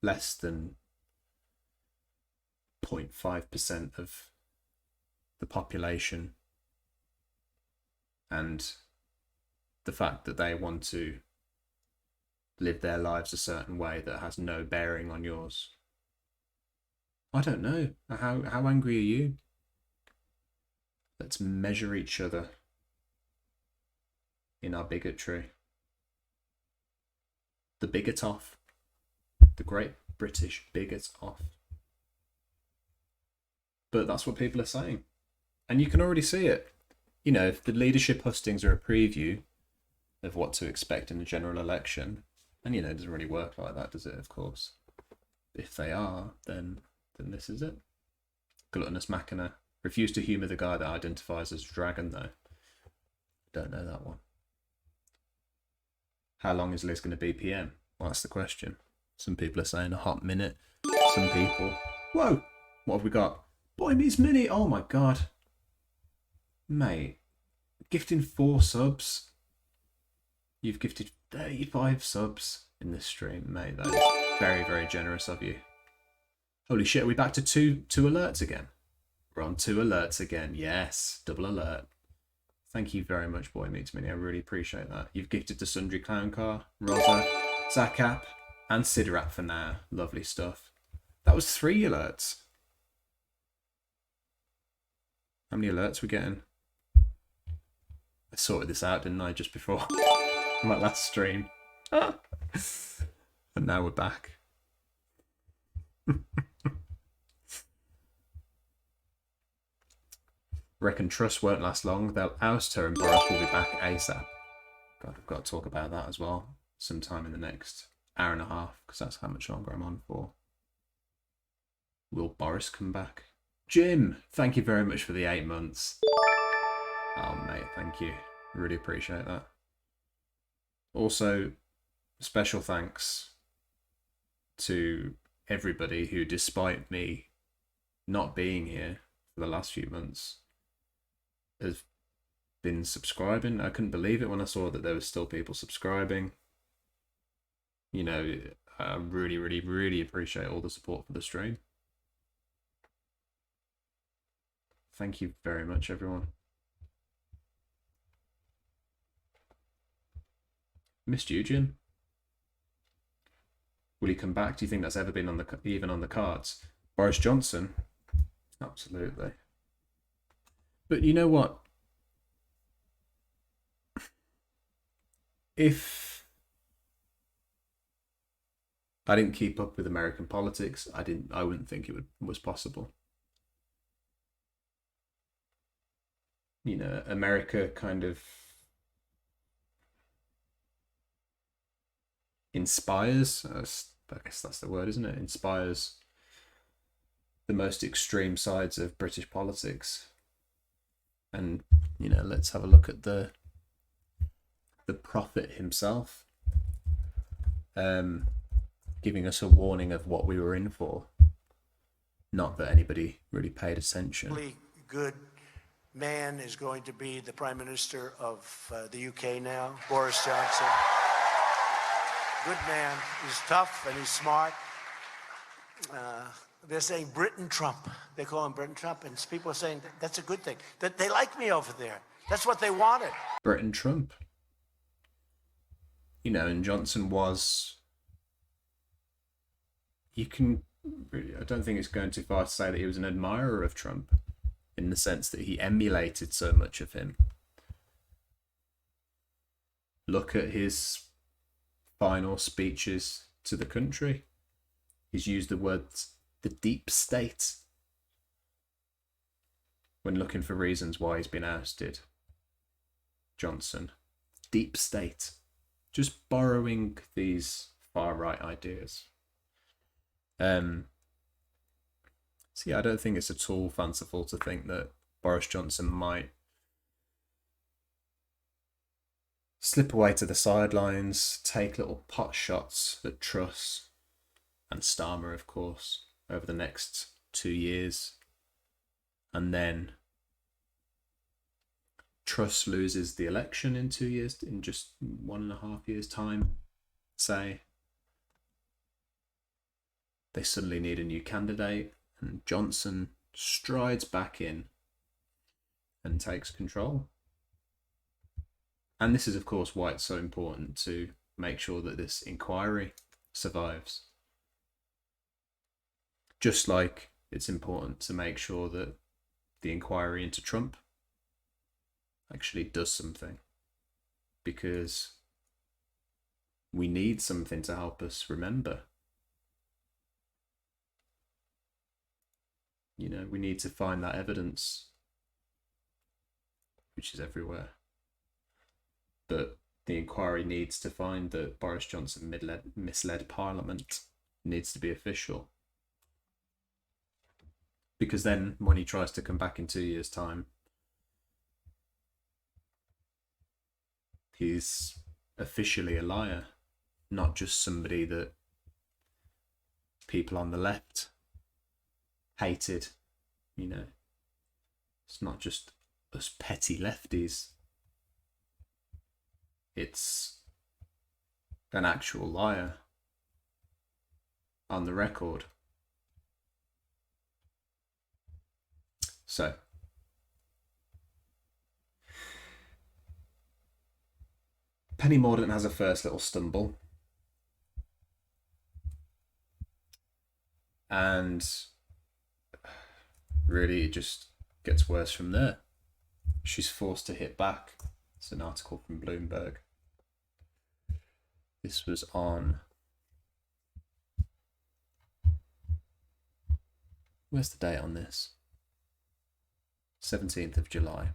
less than 0.5% of the population and the fact that they want to live their lives a certain way that has no bearing on yours? I don't know. How angry are you? Let's measure each other in our bigotry. The bigot off. The great British bigot off. But that's what people are saying. And you can already see it. You know, if the leadership hustings are a preview of what to expect in the general election, and you know, it doesn't really work like that, does it, of course? If they are, then this is it. Gluttonous Machina. Refuse to humour the guy that identifies as dragon, though. Don't know that one. How long is Liz going to be PM? Well, that's the question. Some people are saying a hot minute. Some people... Whoa! What have we got? Boy Meets Mini! Oh my god. Mate. Gifting 4 subs. You've gifted 35 subs in this stream, mate. That is very, very generous of you. Holy shit, are we back to two alerts again? We're on 2 alerts again. Yes, double alert. Thank you very much, Boy Meets Mini. I really appreciate that. You've gifted to Sundry Clown Car, Rosa, Zakap, and Siderat for now. Lovely stuff. That was 3 alerts. How many alerts we getting? I sorted this out, didn't I, just before my last stream. And now we're back. Reckon Truss won't last long. They'll oust her and Boris will be back ASAP. God, I've got to talk about that as well sometime in the next hour and a half, because that's how much longer I'm on for. Will Boris come back? Jim, thank you very much for the 8 months. Oh, mate, thank you. Really appreciate that. Also, special thanks to everybody who, despite me not being here for the last few months, has been subscribing. I couldn't believe it when I saw that there were still people subscribing. You know, I really, really, really appreciate all the support for the stream. Thank you very much, everyone. Missed you, Jim. Will he come back? Do you think that's ever been on the even on the cards? Boris Johnson? Absolutely. But you know what? If I didn't keep up with American politics, I wouldn't think it was possible. You know, America kind of inspires, I guess that's the word, isn't it? Inspires the most extreme sides of British politics. And, you know, let's have a look at the prophet himself, giving us a warning of what we were in for. Not that anybody really paid attention. Really good man is going to be the Prime Minister of the UK now, Boris Johnson. Good man. He's tough and he's smart. They're saying Britain Trump. They call him Britain Trump, and people are saying that's a good thing. That they like me over there. That's what they wanted. Britain Trump. You know, and Johnson was... You can... I don't think it's going too far to say that he was an admirer of Trump, in the sense that he emulated so much of him. look at his final speeches to the country. He's used the words the deep state when looking for reasons why he's been ousted. Johnson. Deep state. Just borrowing these far-right ideas. So yeah, I don't think it's at all fanciful to think that Boris Johnson might slip away to the sidelines, take little pot shots at Truss and Starmer, of course, over the next 2 years. And then Truss loses the election in 2 years, in just 1.5 years' time, say. They suddenly need a new candidate, and Johnson strides back in and takes control. And this is, of course, why it's so important to make sure that this inquiry survives. Just like it's important to make sure that the inquiry into Trump actually does something. Because we need something to help us remember. You know, we need to find that evidence, which is everywhere. But the inquiry needs to find that Boris Johnson misled Parliament. It needs to be official. Because then, when he tries to come back in 2 years' time, he's officially a liar, not just somebody that people on the left hated, you know. It's not just us petty lefties. It's an actual liar on the record. So, Penny Mordaunt has a first little stumble. And really it just gets worse from there. She's forced to hit back. It's an article from Bloomberg. This was on... Where's the date on this? 17th of July.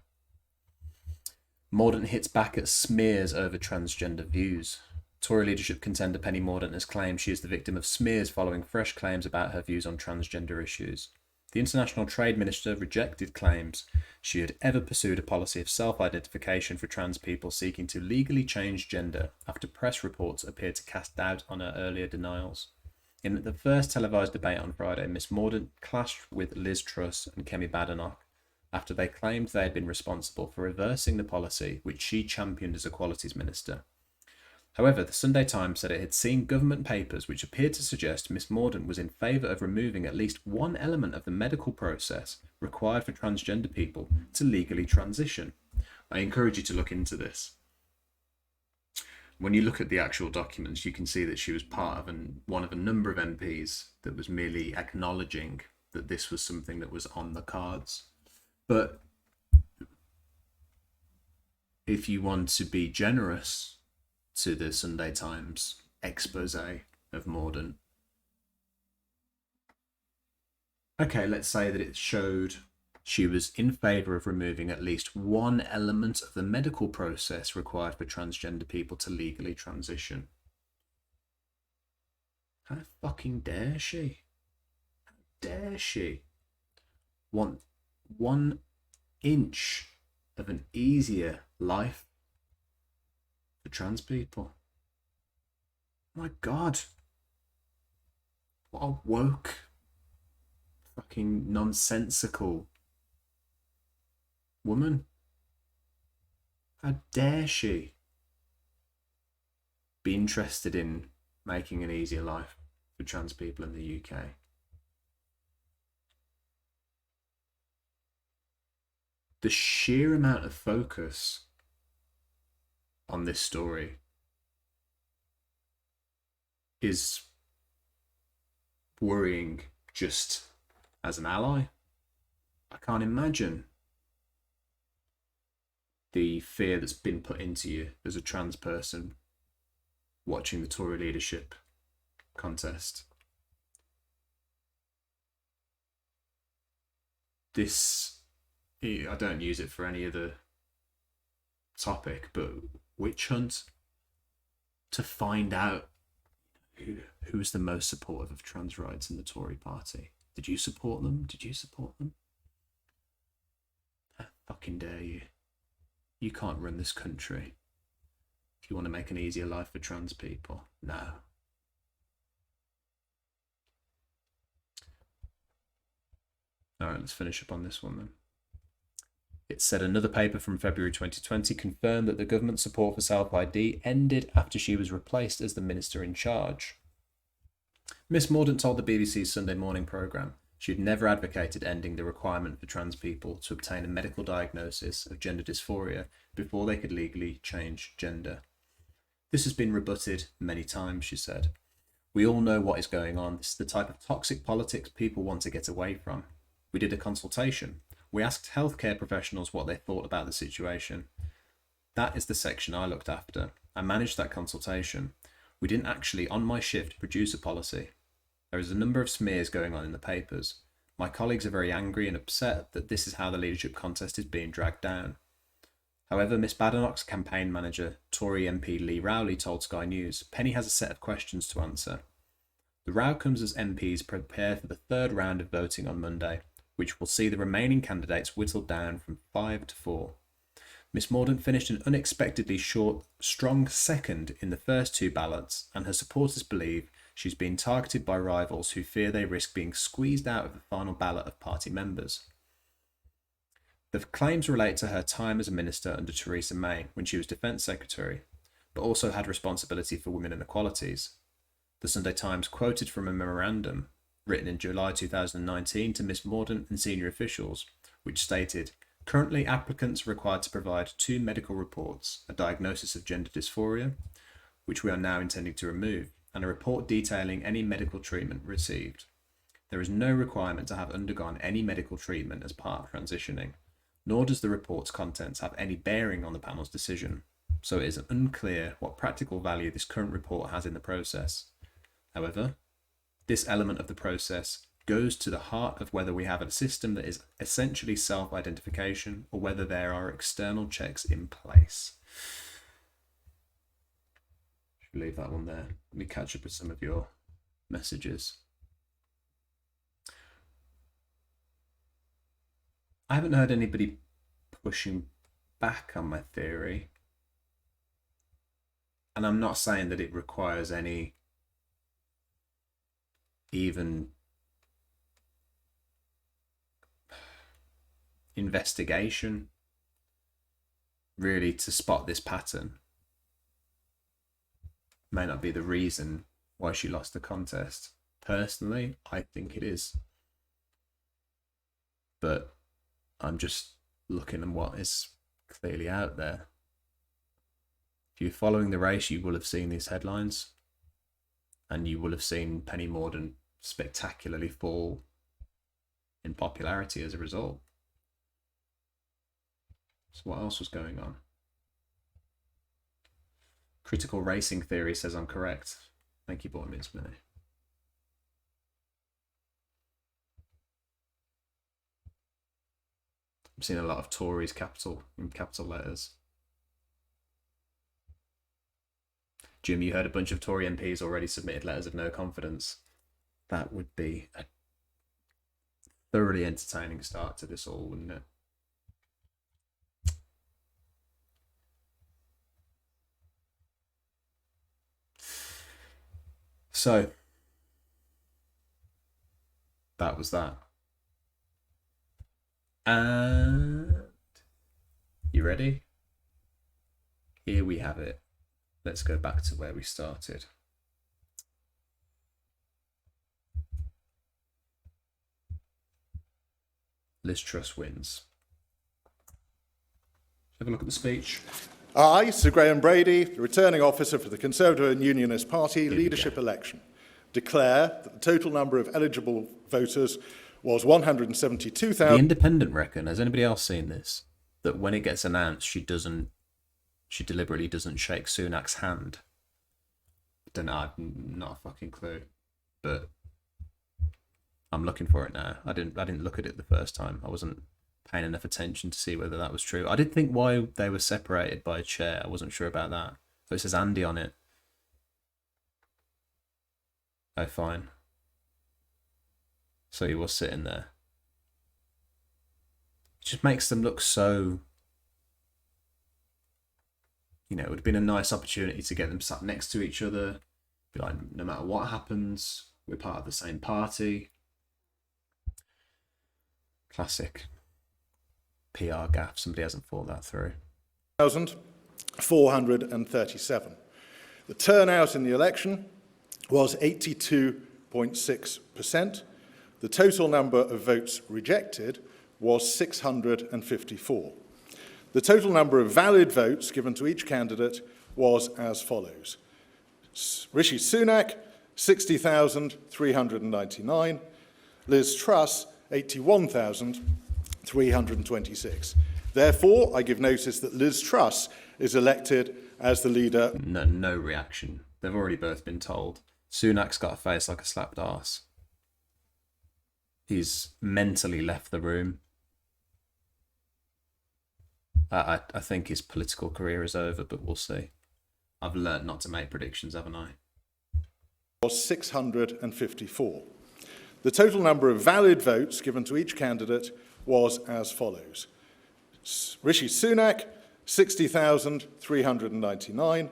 Mordaunt hits back at smears over transgender views. Tory leadership contender Penny Mordaunt has claimed she is the victim of smears following fresh claims about her views on transgender issues. The International Trade Minister rejected claims she had ever pursued a policy of self-identification for trans people seeking to legally change gender after press reports appeared to cast doubt on her earlier denials. In the first televised debate on Friday, Miss Mordaunt clashed with Liz Truss and Kemi Badenoch after they claimed they had been responsible for reversing the policy which she championed as Equalities Minister. However, the Sunday Times said it had seen government papers which appeared to suggest Miss Mordaunt was in favour of removing at least one element of the medical process required for transgender people to legally transition. I encourage you to look into this. When you look at the actual documents, you can see that she was part of one of a number of MPs that was merely acknowledging that this was something that was on the cards. But if you want to be generous to the Sunday Times expose of Mordaunt, okay, let's say that it showed she was in favour of removing at least one element of the medical process required for transgender people to legally transition. How fucking dare she? How dare she want 1 inch of an easier life for trans people? My God. What a woke, fucking nonsensical woman. How dare she be interested in making an easier life for trans people in the UK? The sheer amount of focus on this story is worrying just as an ally. I can't imagine the fear that's been put into you as a trans person watching the Tory leadership contest. This, I don't use it for any other topic, but witch hunt to find out who's the most supportive of trans rights in the Tory party. Did you support them? Did you support them? How fucking dare you? You can't run this country if you want to make an easier life for trans people. No. Alright, let's finish up on this one then. It said another paper from February 2020 confirmed that the government's support for self-ID ended after she was replaced as the minister in charge. Miss Mordaunt told the BBC's Sunday morning programme she had never advocated ending the requirement for trans people to obtain a medical diagnosis of gender dysphoria before they could legally change gender. This has been rebutted many times, she said. We all know what is going on. This is the type of toxic politics people want to get away from. We did a consultation. We asked healthcare professionals what they thought about the situation. That is the section I looked after. I managed that consultation. We didn't actually, on my shift, produce a policy. There is a number of smears going on in the papers. My colleagues are very angry and upset that this is how the leadership contest is being dragged down. However, Miss Badenoch's campaign manager, Tory MP Lee Rowley, told Sky News, Penny has a set of questions to answer. The row comes as MPs prepare for the third round of voting on Monday, which will see the remaining candidates whittled down from 5 to 4. Miss Mordaunt finished an unexpectedly strong second in the first two ballots, and her supporters believe she's been targeted by rivals who fear they risk being squeezed out of the final ballot of party members. The claims relate to her time as a minister under Theresa May when she was Defence Secretary, but also had responsibility for women and equalities. The Sunday Times quoted from a memorandum written in July 2019 to Miss Mordaunt and senior officials, which stated, currently applicants are required to provide 2 medical reports, a diagnosis of gender dysphoria, which we are now intending to remove, and a report detailing any medical treatment received. There is no requirement to have undergone any medical treatment as part of transitioning, nor does the report's contents have any bearing on the panel's decision, so it is unclear what practical value this current report has in the process. However, this element of the process goes to the heart of whether we have a system that is essentially self-identification or whether there are external checks in place. Should we leave that one there? Let me catch up with some of your messages. I haven't heard anybody pushing back on my theory. And I'm not saying that it requires any even investigation really to spot this pattern. May not be the reason why she lost the contest. Personally, I think it is. But I'm just looking at what is clearly out there. If you're following the race, you will have seen these headlines, and you will have seen Penny Mordaunt spectacularly fall in popularity as a result. So what else was going on? Critical Racing Theory says I'm correct. Thank you, Boy Mince Minnie. I'm seeing a lot of Tories in capital letters. Jim, you heard a bunch of Tory MPs already submitted letters of no confidence. That would be a thoroughly entertaining start to this all, wouldn't it? So, that was that. And you ready? Here we have it. Let's go back to where we started. Liz Truss wins. Have a look at the speech. I, Sir Graham Brady, the returning officer for the Conservative and Unionist Party leadership election, declare that the total number of eligible voters was 172,000. The Independent reckon. Has anybody else seen this? that when it gets announced, she deliberately doesn't shake Sunak's hand. I don't know, I've not a fucking clue. But I'm looking for it now. I didn't look at it the first time. I wasn't paying enough attention to see whether that was true. I did think why they were separated by a chair. I wasn't sure about that. So it says Andy on it. Oh, fine. So he was sitting there. It just makes them look so... You know, it would have been a nice opportunity to get them sat next to each other. Be like, no matter what happens, we're part of the same party. Classic PR gaffe. Somebody hasn't thought that through. 437. The turnout in the election was 82.6%. The total number of votes rejected was 654. The total number of valid votes given to each candidate was as follows. Rishi Sunak, 60,399. Liz Truss, 81,326. Therefore, I give notice that Liz Truss is elected as the leader. No reaction. They've already both been told. Sunak's got a face like a slapped arse. He's mentally left the room. I think his political career is over, but we'll see. I've learned not to make predictions, haven't I? Was 654. The total number of valid votes given to each candidate was as follows. Rishi Sunak, 60,399.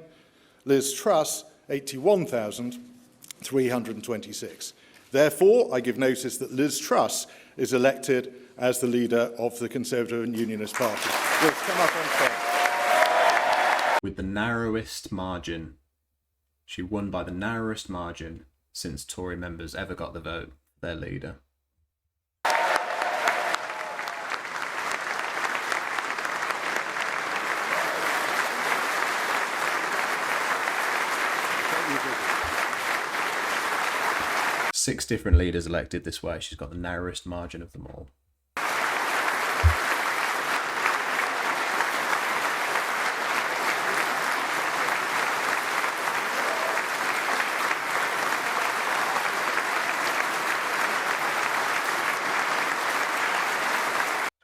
Liz Truss, 81,326. Therefore, I give notice that Liz Truss is elected as the leader of the Conservative and Unionist Party. Will come up on stage. With the narrowest margin. She won by the narrowest margin since Tory members ever got the vote, their leader. Six different leaders elected this way. She's got the narrowest margin of them all.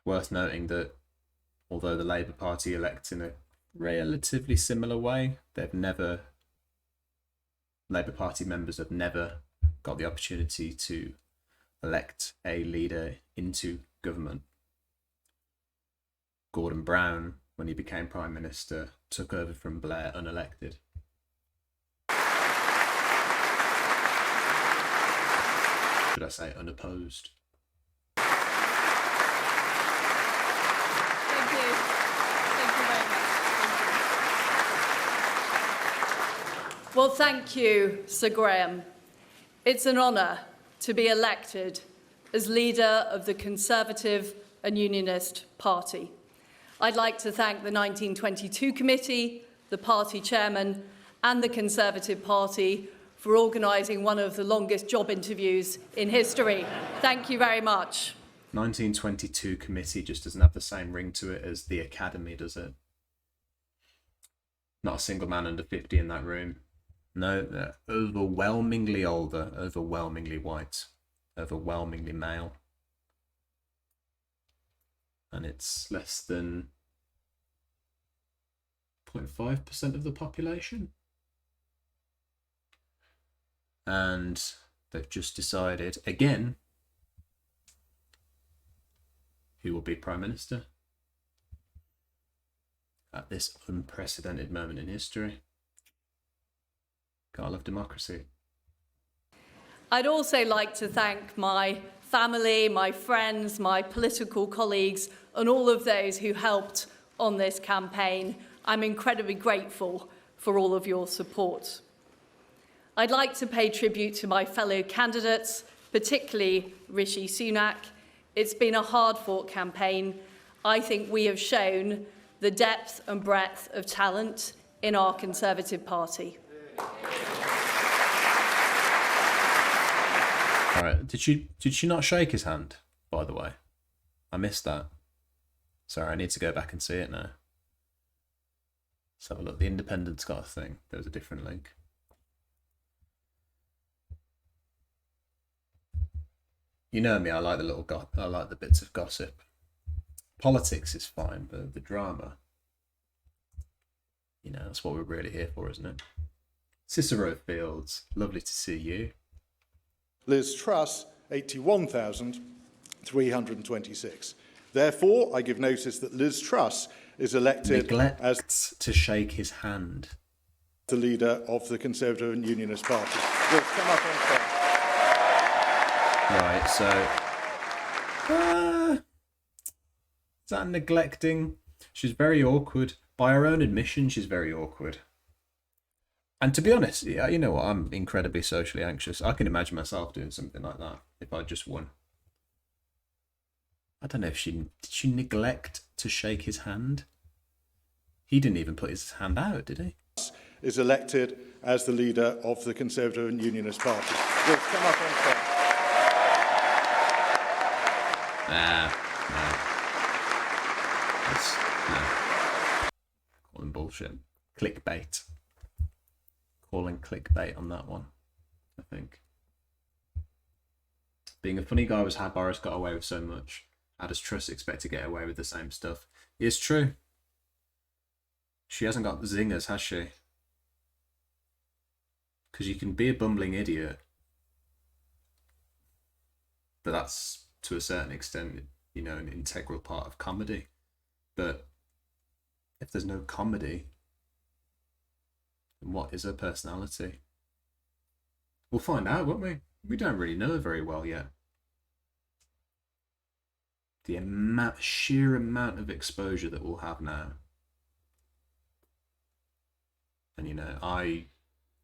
Worth noting that although the Labour Party elects in a relatively similar way, Labour Party members have never got the opportunity to elect a leader into government. Gordon Brown, when he became Prime Minister, took over from Blair unelected. Should I say unopposed? Well, thank you, Sir Graham. It's an honour to be elected as leader of the Conservative and Unionist Party. I'd like to thank the 1922 committee, the party chairman and the Conservative Party for organising one of the longest job interviews in history. Thank you very much. 1922 committee just doesn't have the same ring to it as the Academy, does it? Not a single man under 50 in that room. No, they're overwhelmingly older, overwhelmingly white, overwhelmingly male. And it's less than 0.5% of the population. And they've just decided, again, who will be Prime Minister at this unprecedented moment in history. Gotta love democracy. I'd also like to thank my family, my friends, my political colleagues, and all of those who helped on this campaign. I'm incredibly grateful for all of your support. I'd like to pay tribute to my fellow candidates, particularly Rishi Sunak. It's been a hard-fought campaign. I think we have shown the depth and breadth of talent in our Conservative Party. All right. Did she not shake his hand, by the way? I missed that. Sorry, I need to go back and see it now. Let's have a look. The Independent's got a thing. There was a different link. You know me, I like the bits of gossip. Politics is fine, but the drama, you know, that's what we're really here for, isn't it? Cicero Fields, lovely to see you. Liz Truss, 81,326. Therefore, I give notice that Liz Truss is elected as to shake his hand. The leader of the Conservative and Unionist Party. Will come up on stage. Right, so is that neglecting? She's very awkward. By her own admission, she's very awkward. And to be honest, yeah, you know what? I'm incredibly socially anxious. I can imagine myself doing something like that if I just won. I don't know if did she neglect to shake his hand? He didn't even put his hand out, did he? Is elected as the leader of the Conservative and Unionist Party. Will come up on stage. No. Calling bullshit. Clickbait. Calling clickbait on that one, I think. Being a funny guy was how Boris got away with so much. How does Truss expect to get away with the same stuff? It's true. She hasn't got the zingers, has she? Because you can be a bumbling idiot, but that's, to a certain extent, you know, an integral part of comedy. But if there's no comedy, then what is her personality? We'll find out, won't we? We don't really know her very well yet. The sheer amount of exposure that we'll have now. And, you know, I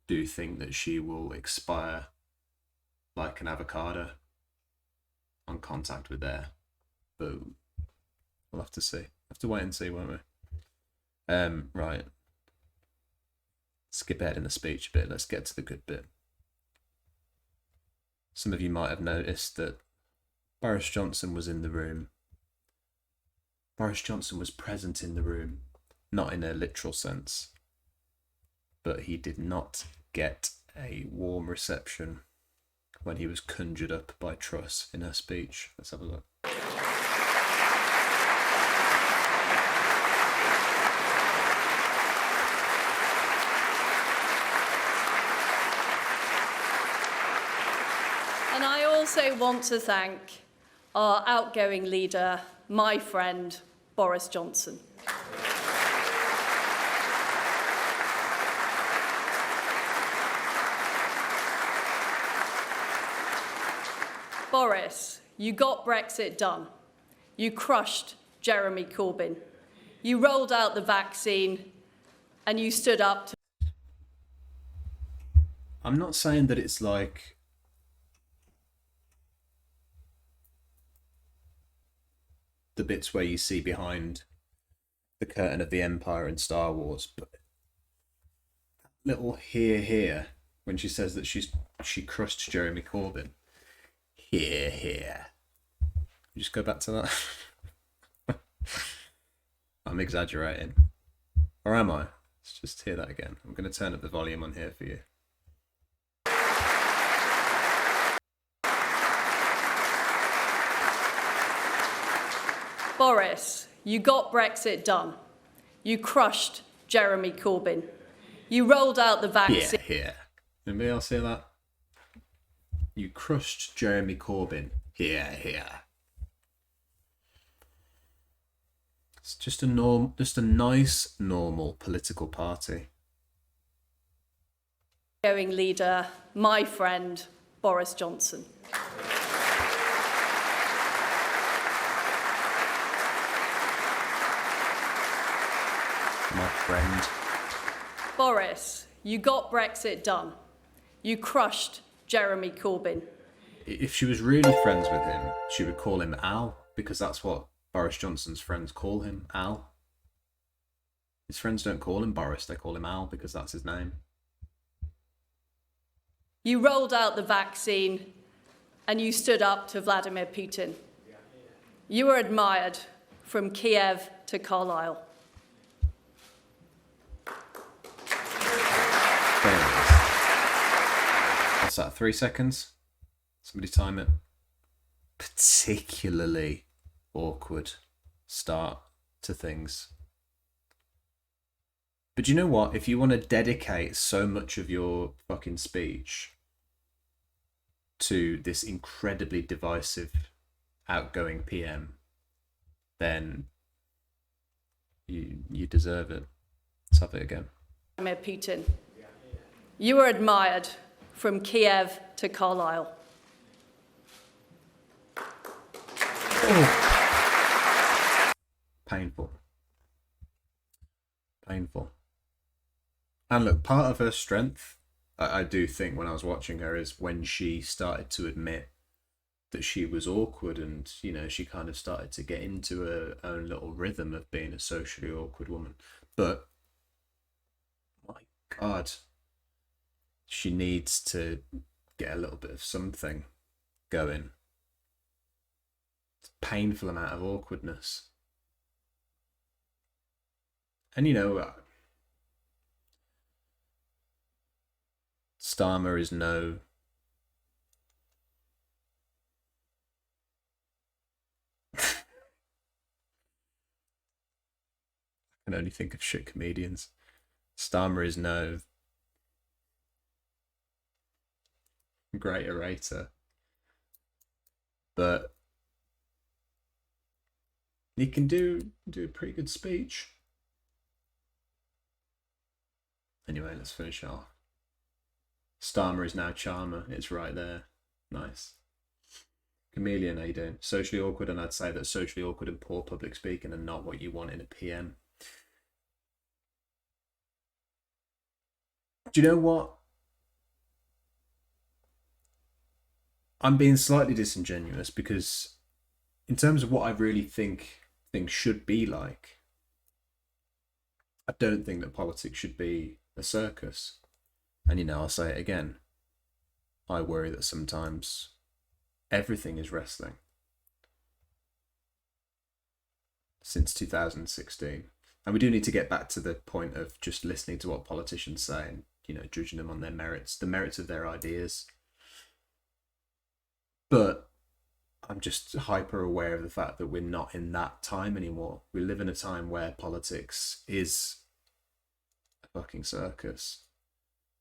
do think that she will expire like an avocado on contact with air. But we'll have to see. Have to wait and see, won't we? Right. Skip ahead in the speech a bit. Let's get to the good bit. Some of you might have noticed that Boris Johnson was in the room. Boris Johnson was present in the room, not in a literal sense, but he did not get a warm reception when he was conjured up by Truss in her speech. Let's have a look. And I also want to thank our outgoing leader, my friend, Boris Johnson. Boris, you got Brexit done. You crushed Jeremy Corbyn. You rolled out the vaccine and you stood up to... I'm not saying that it's like the bits where you see behind the curtain of the Empire in Star Wars, but little here when she says that she crushed Jeremy Corbyn. Here. Just go back to that. I'm exaggerating. Or am I? Let's just hear that again. I'm going to turn up the volume on here for you. Boris, you got Brexit done. You crushed Jeremy Corbyn. You rolled out the vaccine. Here. Anybody else hear that? You crushed Jeremy Corbyn. Here. It's just a nice, normal political party. Outgoing leader, my friend, Boris Johnson. My friend. Boris, you got Brexit done. You crushed Jeremy Corbyn. If she was really friends with him, she would call him Al, because that's what Boris Johnson's friends call him, Al. His friends don't call him Boris, they call him Al because that's his name. You rolled out the vaccine and you stood up to Vladimir Putin. You were admired from Kiev to Carlisle. There it is. What's that, 3 seconds? Somebody time it. Particularly awkward start to things. But you know what? If you want to dedicate so much of your fucking speech to this incredibly divisive, outgoing PM, then you deserve it. Let's have it again. Vladimir Putin, you were admired from Kiev to Carlisle. Painful. Painful. And look, part of her strength, I do think when I was watching her, is when she started to admit that she was awkward and, you know, she kind of started to get into her own little rhythm of being a socially awkward woman. But, my God, she needs to get a little bit of something going. It's a painful amount of awkwardness. And, you know, Starmer is no I can only think of shit comedians. Starmer is no great orator, but he can do a pretty good speech. Anyway, let's finish off. Starmer is now Charmer. It's right there. Nice. Chameleon, how you doing? Socially awkward, and I'd say that socially awkward and poor public speaking are not what you want in a PM. Do you know what? I'm being slightly disingenuous because in terms of what I really think things should be like, I don't think that politics should be a circus. And, you know, I'll say it again. I worry that sometimes everything is wrestling. Since 2016. And we do need to get back to the point of just listening to what politicians say and, you know, judging them on their merits, the merits of their ideas. But I'm just hyper aware of the fact that we're not in that time anymore. We live in a time where politics is a fucking circus.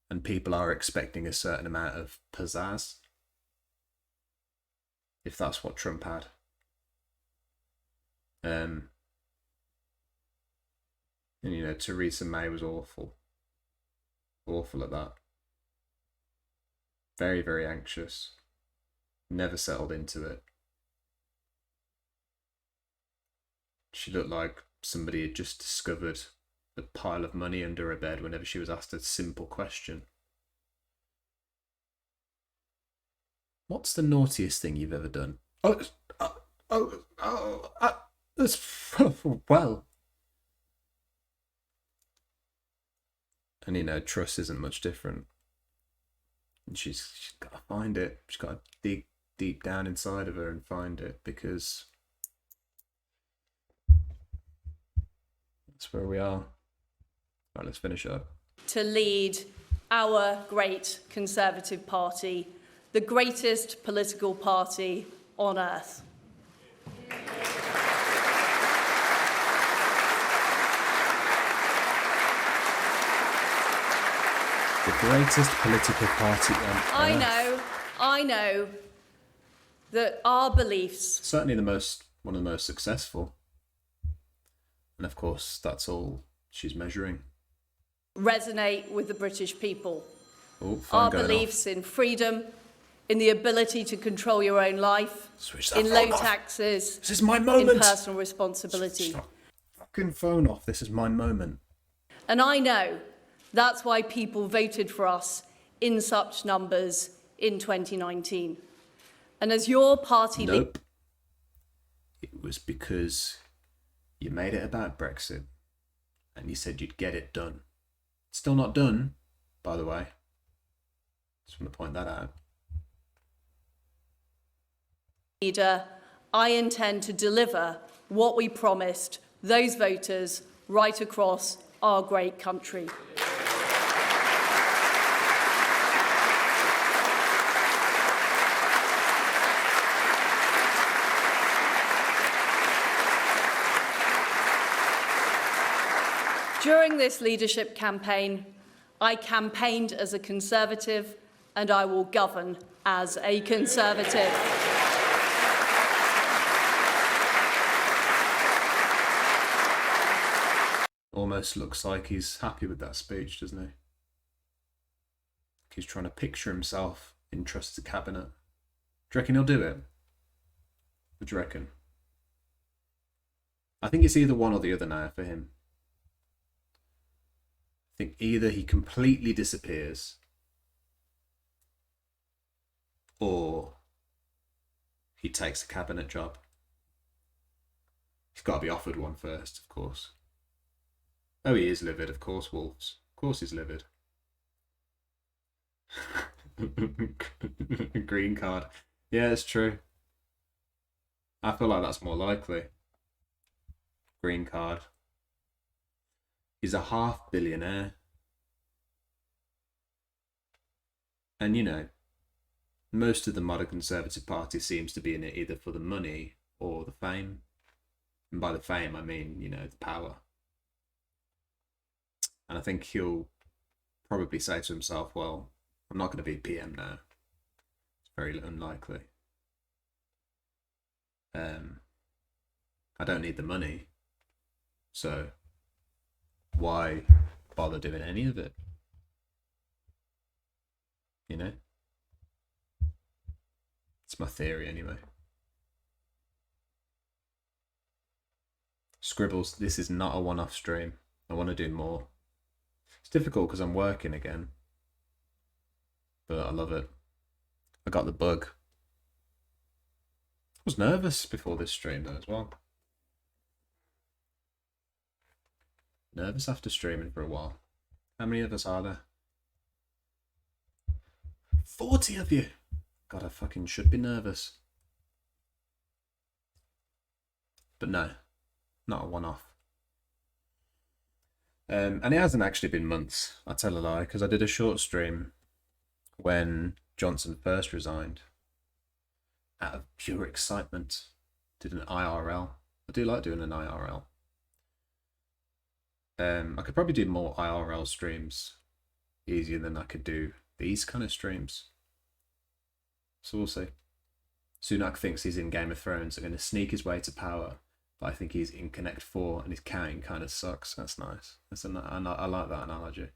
And people are expecting a certain amount of pizzazz. If that's what Trump had. And, you know, Theresa May was awful. Awful at that. Very, very anxious. Never settled into it. She looked like somebody had just discovered a pile of money under her bed whenever she was asked a simple question. What's the naughtiest thing you've ever done? Well. And, you know, Truss isn't much different. And she's got to find it. She's got to dig deep down inside of her and find it, because that's where we are. Right, let's finish up. To lead our great Conservative Party, the greatest political party on earth. The greatest political party on earth. I know that our beliefs... Certainly one of the most successful. And of course, that's all she's measuring. ...resonate with the British people. Our beliefs in freedom, in the ability to control your own life, in low taxes, this is my moment. In personal responsibility. Fucking phone off. This is my moment. And I know that's why people voted for us in such numbers in 2019. And as your party... Nope. It was because you made it about Brexit and you said you'd get it done. It's still not done, by the way. Just want to point that out. Leader, I intend to deliver what we promised those voters right across our great country. During this leadership campaign, I campaigned as a Conservative and I will govern as a Conservative. Almost looks like he's happy with that speech, doesn't he? He's trying to picture himself in Truss's cabinet. Do you reckon he'll do it? What do you reckon? I think it's either one or the other now for him. I think either he completely disappears or he takes a cabinet job. He's got to be offered one first, of course. Oh, he is livid, of course, Wolves. Of course he's livid. Green card. Yeah, it's true. I feel like that's more likely. Green card. He's a half billionaire. And, you know, most of the modern Conservative Party seems to be in it either for the money or the fame. And by the fame, I mean, you know, the power. And I think he'll probably say to himself, well, I'm not going to be PM now. It's very unlikely. I don't need the money. So why bother doing any of it? You know? It's my theory anyway. Scribbles, this is not a one-off stream. I want to do more. It's difficult because I'm working again. But I love it. I got the bug. I was nervous before this stream though as well. Nervous after streaming for a while. How many of us are there? 40 of you! God, I fucking should be nervous. But no, not a one-off. And it hasn't actually been months, I tell a lie, because I did a short stream when Johnson first resigned. Out of pure excitement. Did an IRL. I do like doing an IRL. I could probably do more IRL streams easier than I could do these kind of streams. So we'll see. Sunak thinks he's in Game of Thrones and going to sneak his way to power. But I think he's in Connect 4 and his counting kind of sucks. That's nice. I like that analogy.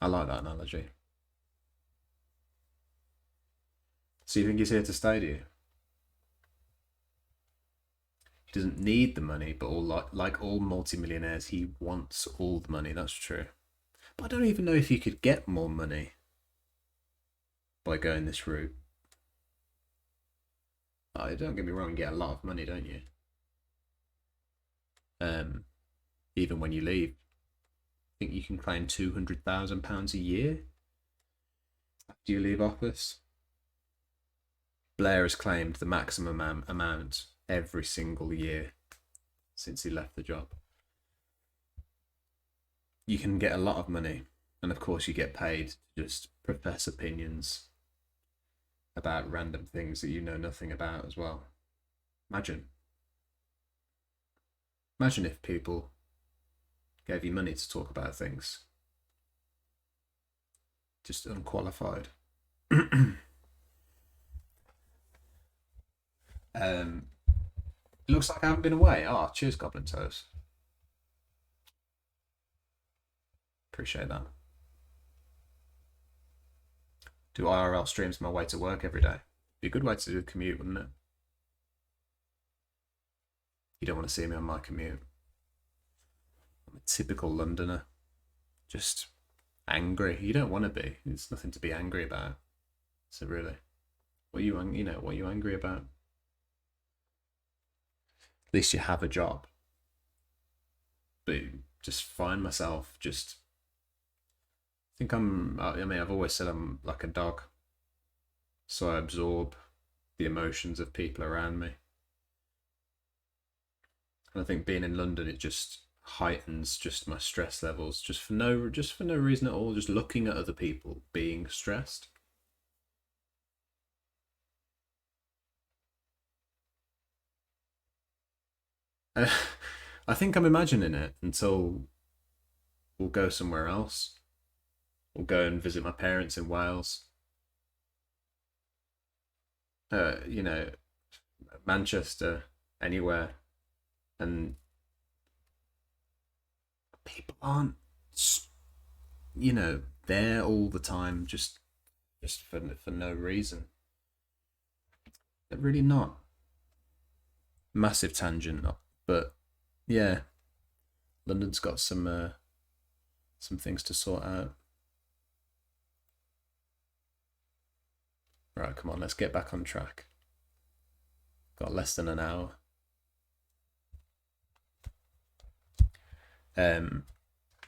I like that analogy. So you think he's here to stay, do you? He doesn't need the money, but like all multimillionaires, he wants all the money. That's true. But I don't even know if you could get more money by going this route. Oh, don't get me wrong, you get a lot of money, don't you? Even when you leave. I think you can claim £200,000 a year after you leave office. Blair has claimed the maximum amount every single year since he left the job. You can get a lot of money, and of course you get paid to just profess opinions about random things that you know nothing about as well. Imagine if people gave you money to talk about things. Just unqualified. It looks like I haven't been away. Oh, cheers, Goblin Toes. Appreciate that. Do IRL streams on my way to work every day. Be a good way to do a commute, wouldn't it? You don't want to see me on my commute. I'm a typical Londoner. Just angry. You don't want to be. There's nothing to be angry about. So really, what are you angry about? At least you have a job. But just find myself just. I mean, I've always said I'm like a dog. So I absorb the emotions of people around me. And I think being in London, it just heightens just my stress levels, just for no reason at all, just looking at other people being stressed. I think I'm imagining it until we'll go somewhere else. We'll go and visit my parents in Wales. You know, Manchester, anywhere. And people aren't, you know, there all the time just for no reason. They're really not. Massive tangent, but yeah, London's got some things to sort out. Right, come on, let's get back on track. Got less than an hour. And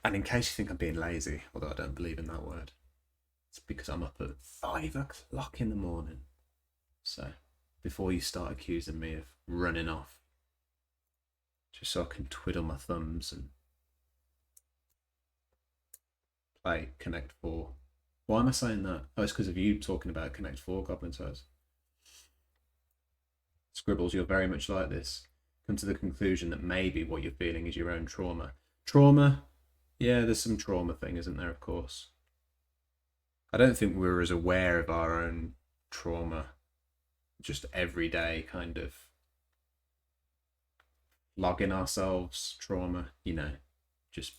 in case you think I'm being lazy, although I don't believe in that word, it's because I'm up at 5 o'clock in the morning. So before you start accusing me of running off, just so I can twiddle my thumbs and play Connect 4. Why am I saying that? Oh, it's because of you talking about Connect 4, Goblin Toes. Scribbles, you're very much like this. Come to the conclusion that maybe what you're feeling is your own trauma. Trauma? Yeah, there's some trauma thing, isn't there, of course. I don't think we're as aware of our own trauma, just everyday kind of logging ourselves trauma, you know, just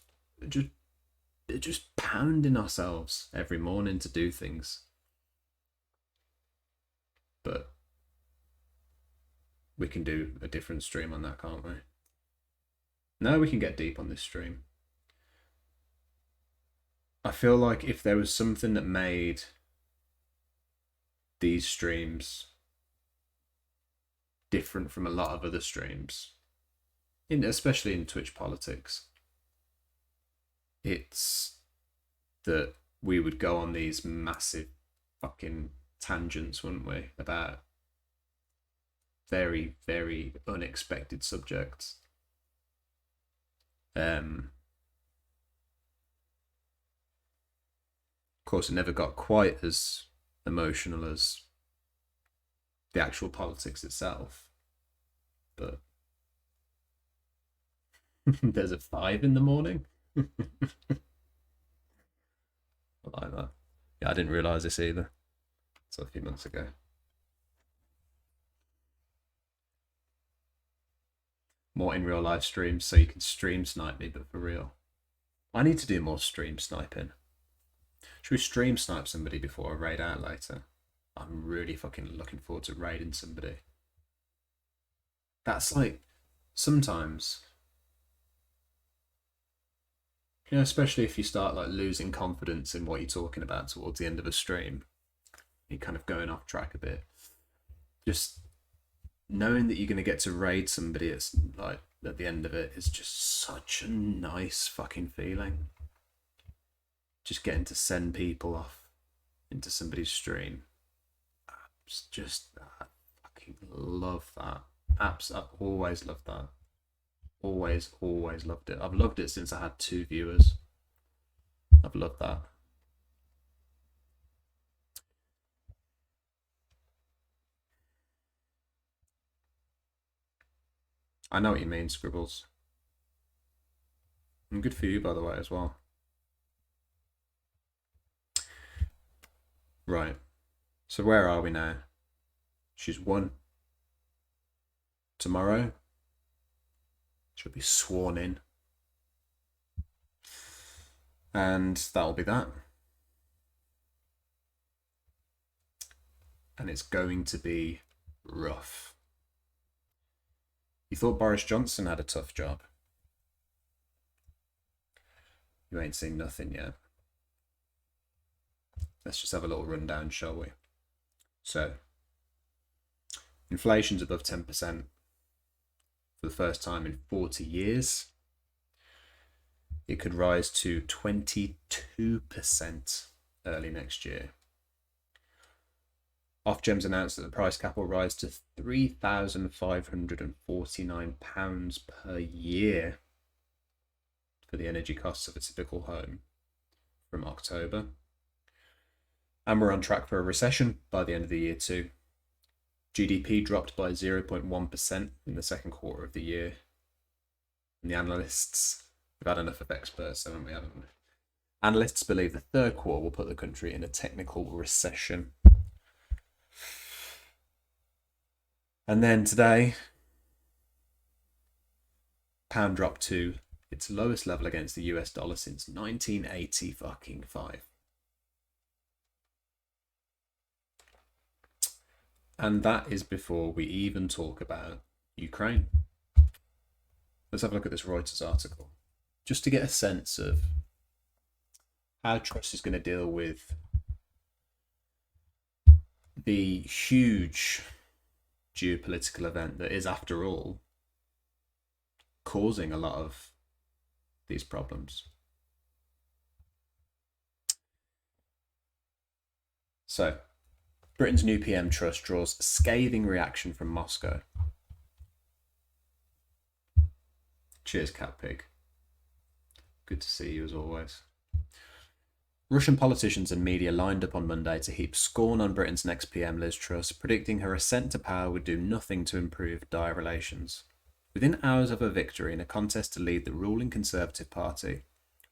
pounding ourselves every morning to do things. But we can do a different stream on that, can't we? No, we can get deep on this stream. I feel like if there was something that made these streams different from a lot of other streams, especially in Twitch politics, it's that we would go on these massive fucking tangents, wouldn't we, about very, very unexpected subjects. Of course, it never got quite as emotional as the actual politics itself, but there's a 5 in the morning. I like that. Yeah, I didn't realise this either. It's a few months ago. More in real life streams so you can stream snipe me, but for real. I need to do more stream sniping. Should we stream snipe somebody before I raid out later? I'm really fucking looking forward to raiding somebody. That's like, sometimes, you know, especially if you start like losing confidence in what you're talking about towards the end of a stream, you're kind of going off track a bit. Just knowing that you're going to get to raid somebody at the end of it is just such a nice fucking feeling. Just getting to send people off into somebody's stream. I fucking love that. I've always loved that. Always loved it. I've loved it since I had 2 viewers. I've loved that. I know what you mean, Scribbles. And good for you, by the way, as well. Right. So where are we now? She's won. Tomorrow, she'll be sworn in. And that'll be that. And it's going to be rough. You thought Boris Johnson had a tough job? You ain't seen nothing yet. Let's just have a little rundown, shall we? So, inflation's above 10% for the first time in 40 years. It could rise to 22% early next year. Ofgem's announced that the price cap will rise to £3,549 per year for the energy costs of a typical home from October. And we're on track for a recession by the end of the year too. GDP dropped by 0.1% in the second quarter of the year. And the analysts, we've had enough of experts, haven't we? Analysts believe the third quarter will put the country in a technical recession. And then today, pound dropped to its lowest level against the US dollar since 1985. And that is before we even talk about Ukraine. Let's have a look at this Reuters article, just to get a sense of how Truss is going to deal with the huge geopolitical event that is, after all, causing a lot of these problems. So, Britain's new PM Truss draws scathing reaction from Moscow. Cheers, Cat Pig. Good to see you as always. Russian politicians and media lined up on Monday to heap scorn on Britain's next PM, Liz Truss, predicting her ascent to power would do nothing to improve dire relations. Within hours of her victory in a contest to lead the ruling Conservative Party,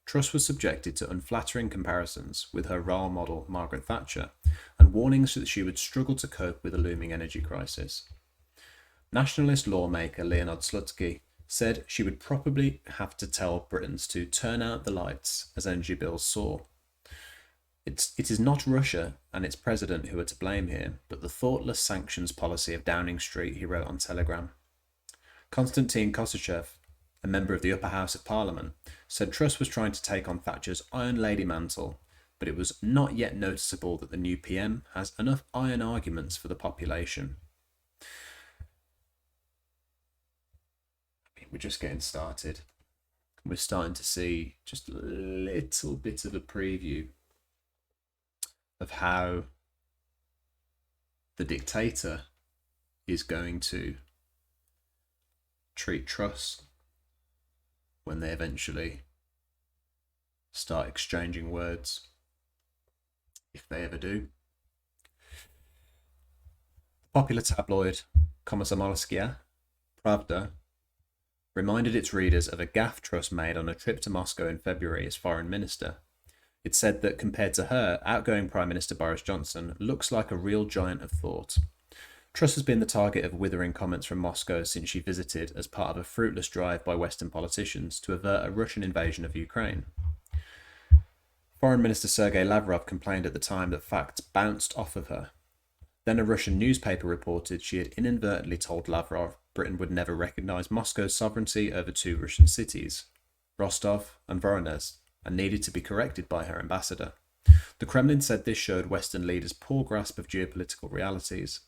Truss was subjected to unflattering comparisons with her role model, Margaret Thatcher, and warnings that she would struggle to cope with a looming energy crisis. Nationalist lawmaker Leonard Slutsky said she would probably have to tell Britons to turn out the lights as energy bills soar. It is not Russia and its president who are to blame here, but the thoughtless sanctions policy of Downing Street, he wrote on Telegram. Konstantin Kosachev, a member of the upper house of Parliament, said Truss was trying to take on Thatcher's Iron Lady mantle, but it was not yet noticeable that the new PM has enough iron arguments for the population. We're just getting started. We're starting to see just a little bit of a preview of how the dictator is going to treat Truss when they eventually start exchanging words, if they ever do. Popular tabloid Komsomolskaya Pravda reminded its readers of a gaffe Truss made on a trip to Moscow in February as foreign minister. It said that compared to her, outgoing Prime Minister Boris Johnson looks like a real giant of thought. Truss has been the target of withering comments from Moscow since she visited as part of a fruitless drive by Western politicians to avert a Russian invasion of Ukraine. Foreign Minister Sergei Lavrov complained at the time that facts bounced off of her. Then a Russian newspaper reported she had inadvertently told Lavrov Britain would never recognise Moscow's sovereignty over two Russian cities, Rostov and Voronezh, and needed to be corrected by her ambassador. The Kremlin said this showed Western leaders' poor grasp of geopolitical realities,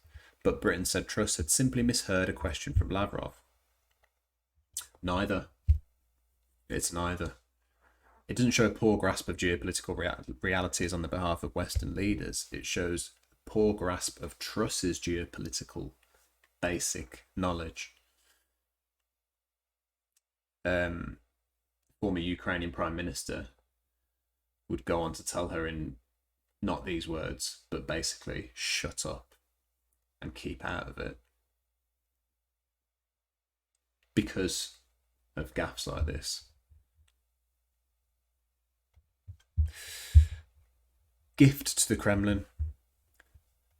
but Britain said Truss had simply misheard a question from Lavrov. Neither. It's neither. It doesn't show poor grasp of geopolitical realities on the behalf of Western leaders. It shows poor grasp of Truss's geopolitical basic knowledge. Former Ukrainian Prime Minister would go on to tell her in not these words, but basically, shut up and keep out of it. Because of gaffes like this. Gift to the Kremlin.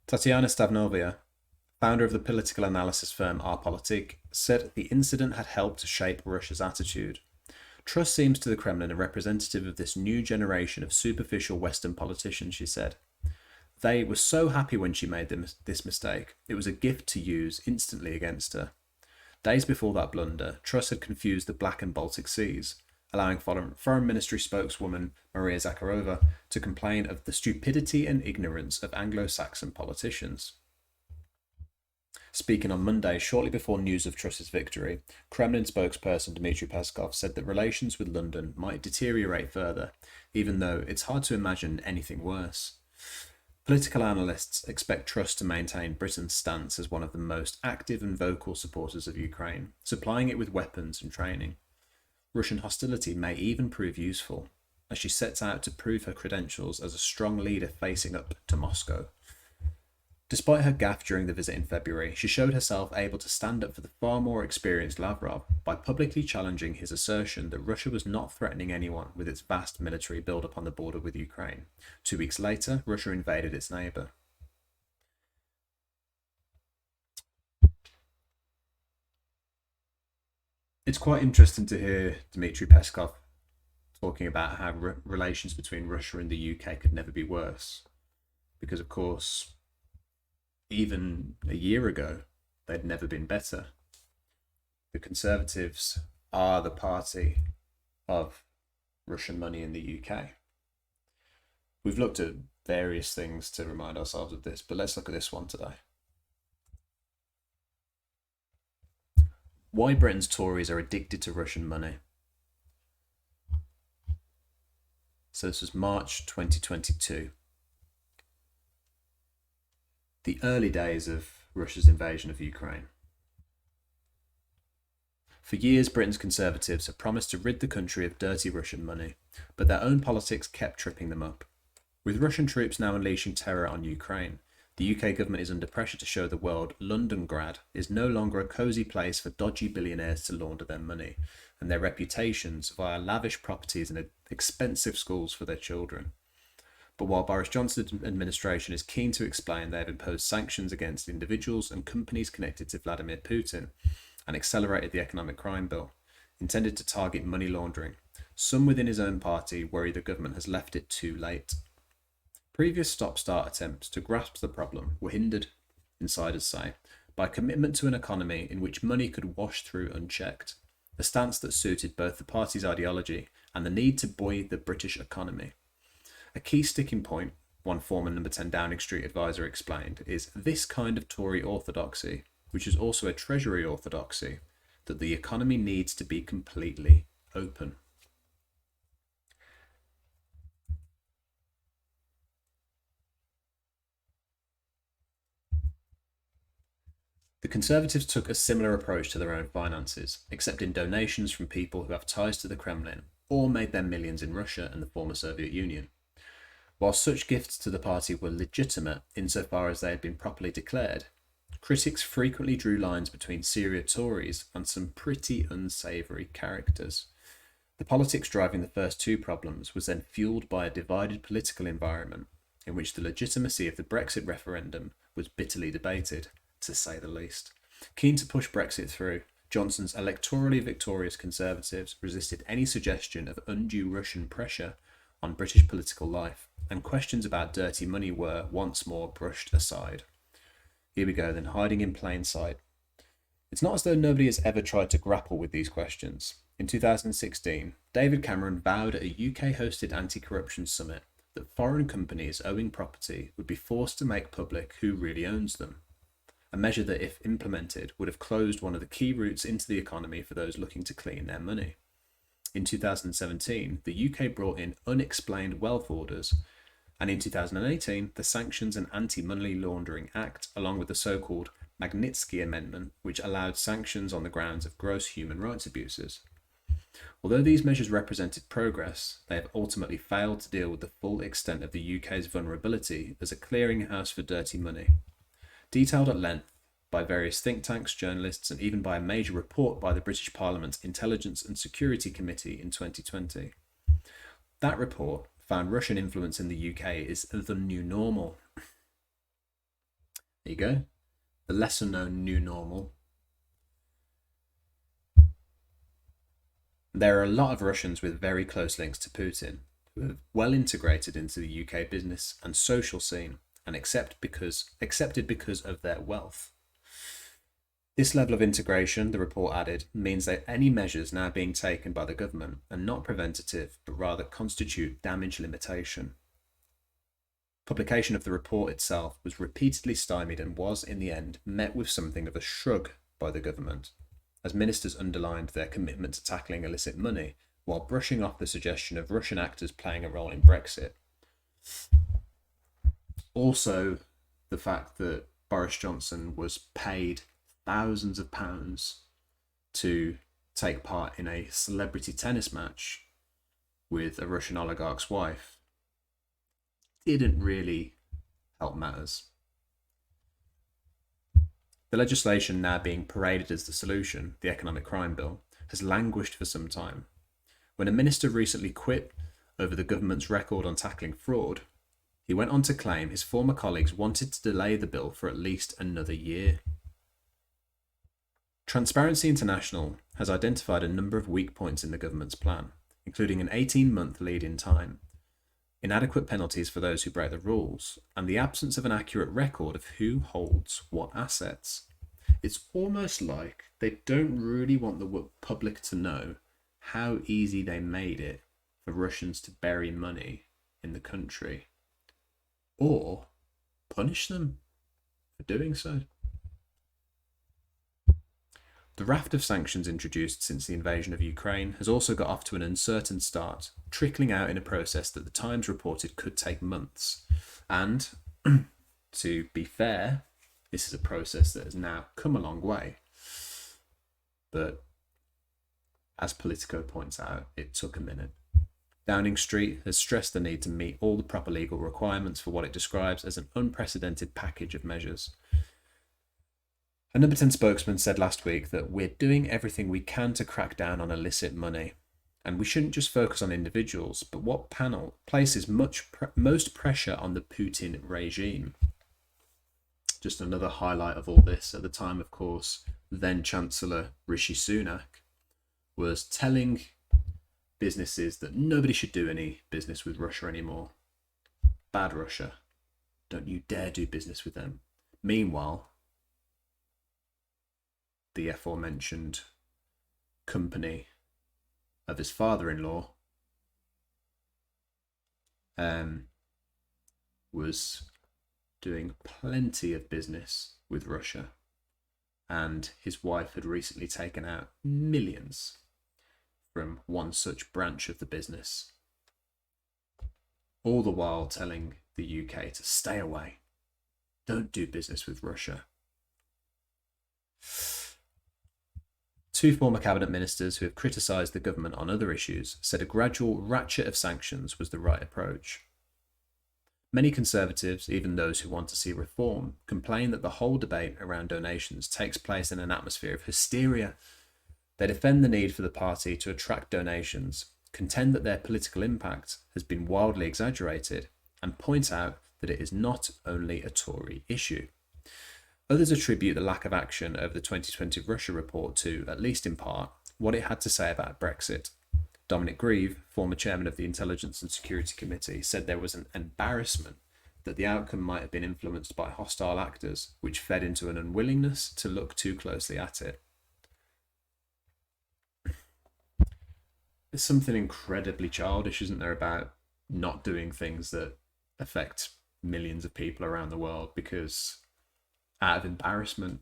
Tatiana Stavnovia, founder of the political analysis firm Arpolitik, said the incident had helped to shape Russia's attitude. Truss seems to the Kremlin a representative of this new generation of superficial Western politicians, she said. They were so happy when she made this mistake. It was a gift to use instantly against her. Days before that blunder, Truss had confused the Black and Baltic Seas, allowing Foreign Ministry spokeswoman Maria Zakharova to complain of the stupidity and ignorance of Anglo-Saxon politicians. Speaking on Monday, shortly before news of Truss's victory, Kremlin spokesperson Dmitry Peskov said that relations with London might deteriorate further, even though it's hard to imagine anything worse. Political analysts expect Truss to maintain Britain's stance as one of the most active and vocal supporters of Ukraine, supplying it with weapons and training. Russian hostility may even prove useful, as she sets out to prove her credentials as a strong leader facing up to Moscow. Despite her gaffe during the visit in February, she showed herself able to stand up for the far more experienced Lavrov by publicly challenging his assertion that Russia was not threatening anyone with its vast military build-up on the border with Ukraine. 2 weeks later, Russia invaded its neighbour. It's quite interesting to hear Dmitry Peskov talking about how relations between Russia and the UK could never be worse. Because, of course, even a year ago, they'd never been better. The Conservatives are the party of Russian money in the UK. We've looked at various things to remind ourselves of this, but let's look at this one today. Why Britain's Tories are addicted to Russian money. So this was March 2022. The early days of Russia's invasion of Ukraine. For years, Britain's Conservatives have promised to rid the country of dirty Russian money, but their own politics kept tripping them up. With Russian troops now unleashing terror on Ukraine, the UK government is under pressure to show the world Londongrad is no longer a cosy place for dodgy billionaires to launder their money and their reputations via lavish properties and expensive schools for their children. But while Boris Johnson's administration is keen to explain they have imposed sanctions against individuals and companies connected to Vladimir Putin and accelerated the economic crime bill, intended to target money laundering, some within his own party worry the government has left it too late. Previous stop-start attempts to grasp the problem were hindered, insiders say, by commitment to an economy in which money could wash through unchecked, a stance that suited both the party's ideology and the need to buoy the British economy. A key sticking point, one former Number 10 Downing Street advisor explained, is this kind of Tory orthodoxy, which is also a Treasury orthodoxy, that the economy needs to be completely open. The Conservatives took a similar approach to their own finances, accepting donations from people who have ties to the Kremlin or made their millions in Russia and the former Soviet Union. While such gifts to the party were legitimate insofar as they had been properly declared, critics frequently drew lines between serious Tories and some pretty unsavoury characters. The politics driving the first two problems was then fuelled by a divided political environment in which the legitimacy of the Brexit referendum was bitterly debated, to say the least. Keen to push Brexit through, Johnson's electorally victorious Conservatives resisted any suggestion of undue Russian pressure on British political life, and questions about dirty money were, once more, brushed aside. Here we go then, hiding in plain sight. It's not as though nobody has ever tried to grapple with these questions. In 2016, David Cameron vowed at a UK-hosted anti-corruption summit that foreign companies owing property would be forced to make public who really owns them. A measure that, if implemented, would have closed one of the key routes into the economy for those looking to clean their money. In 2017, the UK brought in unexplained wealth orders, and in 2018, the Sanctions and Anti-Money Laundering Act, along with the so-called Magnitsky Amendment, which allowed sanctions on the grounds of gross human rights abuses. Although these measures represented progress, they have ultimately failed to deal with the full extent of the UK's vulnerability as a clearinghouse for dirty money. Detailed at length by various think tanks, journalists, and even by a major report by the British Parliament's Intelligence and Security Committee in 2020. That report found Russian influence in the UK is the new normal. There you go. The lesser known new normal. There are a lot of Russians with very close links to Putin who have well integrated into the UK business and social scene and accepted because of their wealth. This level of integration, the report added, means that any measures now being taken by the government are not preventative, but rather constitute damage limitation. Publication of the report itself was repeatedly stymied and was, in the end, met with something of a shrug by the government, as ministers underlined their commitment to tackling illicit money, while brushing off the suggestion of Russian actors playing a role in Brexit. Also, the fact that Boris Johnson was paid thousands of pounds to take part in a celebrity tennis match with a Russian oligarch's wife didn't really help matters. The legislation now being paraded as the solution, the Economic Crime Bill, has languished for some time. When a minister recently quit over the government's record on tackling fraud, he went on to claim his former colleagues wanted to delay the bill for at least another year. Transparency International has identified a number of weak points in the government's plan, including an 18-month lead-in time, inadequate penalties for those who break the rules, and the absence of an accurate record of who holds what assets. It's almost like they don't really want the public to know how easy they made it for Russians to bury money in the country, or punish them for doing so. The raft of sanctions introduced since the invasion of Ukraine has also got off to an uncertain start, trickling out in a process that the Times reported could take months. And, to be fair, this is a process that has now come a long way. But, as Politico points out, it took a minute. Downing Street has stressed the need to meet all the proper legal requirements for what it describes as an unprecedented package of measures. A Number 10 spokesman said last week that we're doing everything we can to crack down on illicit money, and we shouldn't just focus on individuals, but what panel places most pressure on the Putin regime. Just another highlight of all this. At the time, of course, then Chancellor Rishi Sunak was telling businesses that nobody should do any business with Russia anymore. Bad Russia. Don't you dare do business with them. Meanwhile, the aforementioned company of his father-in-law was doing plenty of business with Russia, and his wife had recently taken out millions from one such branch of the business, all the while telling the UK to stay away. Don't do business with Russia. Two former cabinet ministers who have criticised the government on other issues said a gradual ratchet of sanctions was the right approach. Many Conservatives, even those who want to see reform, complain that the whole debate around donations takes place in an atmosphere of hysteria. They defend the need for the party to attract donations, contend that their political impact has been wildly exaggerated, and point out that it is not only a Tory issue. Others attribute the lack of action over the 2020 Russia report to, at least in part, what it had to say about Brexit. Dominic Grieve, former chairman of the Intelligence and Security Committee, said there was an embarrassment that the outcome might have been influenced by hostile actors, which fed into an unwillingness to look too closely at it. There's something incredibly childish, isn't there, about not doing things that affect millions of people around the world because out of embarrassment.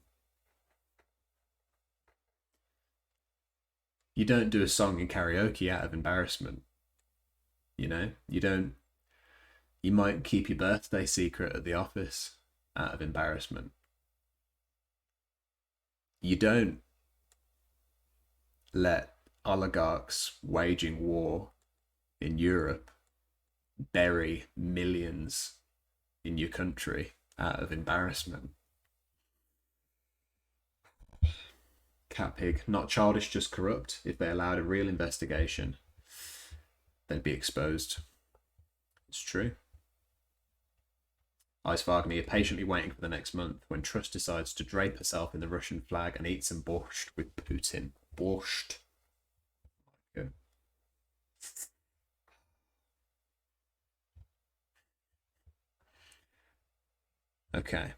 You don't do a song in karaoke out of embarrassment. You know, you might keep your birthday secret at the office out of embarrassment. You don't let oligarchs waging war in Europe bury millions in your country out of embarrassment. Cat pig, not childish, just corrupt. If they allowed a real investigation, they'd be exposed. It's true. Ice Wagner, you're patiently waiting for the next month when Truss decides to drape herself in the Russian flag and eat some borscht with Putin. Borscht. Good. Okay.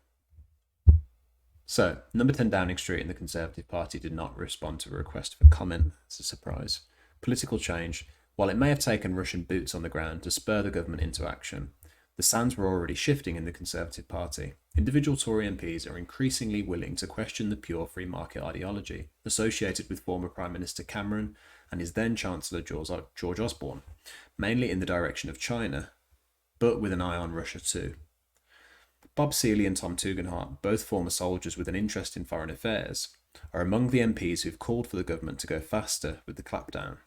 So, Number 10 Downing Street and the Conservative Party did not respond to a request for comment. It's a surprise. Political change. While it may have taken Russian boots on the ground to spur the government into action, the sands were already shifting in the Conservative Party. Individual Tory MPs are increasingly willing to question the pure free market ideology associated with former Prime Minister Cameron and his then Chancellor George Osborne, mainly in the direction of China, but with an eye on Russia too. Bob Seeley and Tom Tugendhat, both former soldiers with an interest in foreign affairs, are among the MPs who've called for the government to go faster with the clampdown.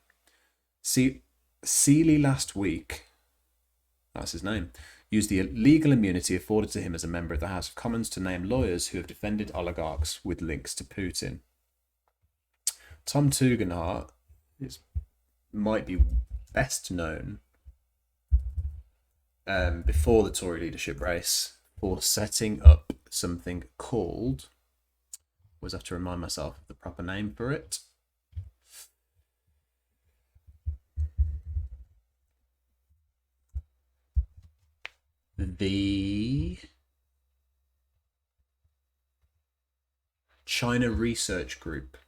Seeley last week, that's his name, used the legal immunity afforded to him as a member of the House of Commons to name lawyers who have defended oligarchs with links to Putin. Tom Tugendhat might be best known before the Tory leadership race for setting up something called, always have to remind myself of the proper name for it, the China Research Group,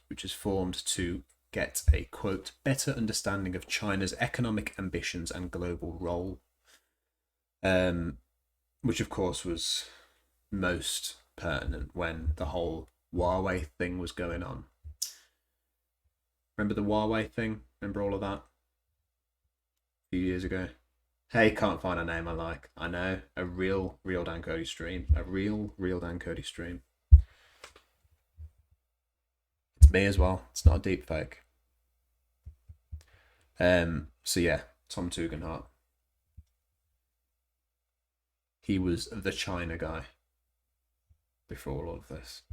which is formed to get a, quote, better understanding of China's economic ambitions and global role, which of course was most pertinent when the whole Huawei thing was going on. Remember the Huawei thing? Remember all of that? A few years ago. Hey, can't find a name I like. I know. A real Dan Cody stream. A real Dan Cody stream. It's me as well. It's not a deep fake. So yeah, Tom Tugendhat. He was the China guy before all of this.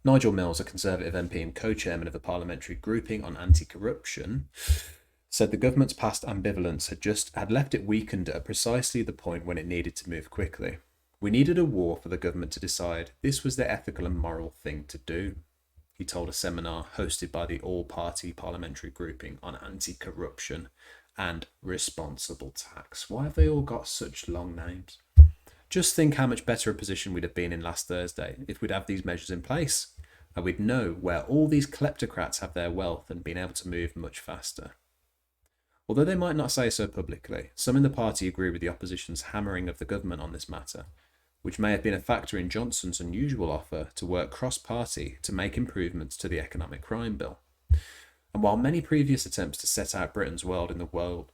Nigel Mills, a Conservative MP and co-chairman of the parliamentary grouping on anti-corruption, said the government's past ambivalence had left it weakened at precisely the point when it needed to move quickly. We needed a war for the government to decide this was the ethical and moral thing to do, he told a seminar hosted by the all-party parliamentary grouping on anti-corruption and responsible tax. Why have they all got such long names? Just think how much better a position we'd have been in last Thursday if we'd have these measures in place, and we'd know where all these kleptocrats have their wealth and been able to move much faster. Although they might not say so publicly, some in the party agree with the opposition's hammering of the government on this matter, which may have been a factor in Johnson's unusual offer to work cross-party to make improvements to the economic crime bill. And while many previous attempts to set out Britain's role in the world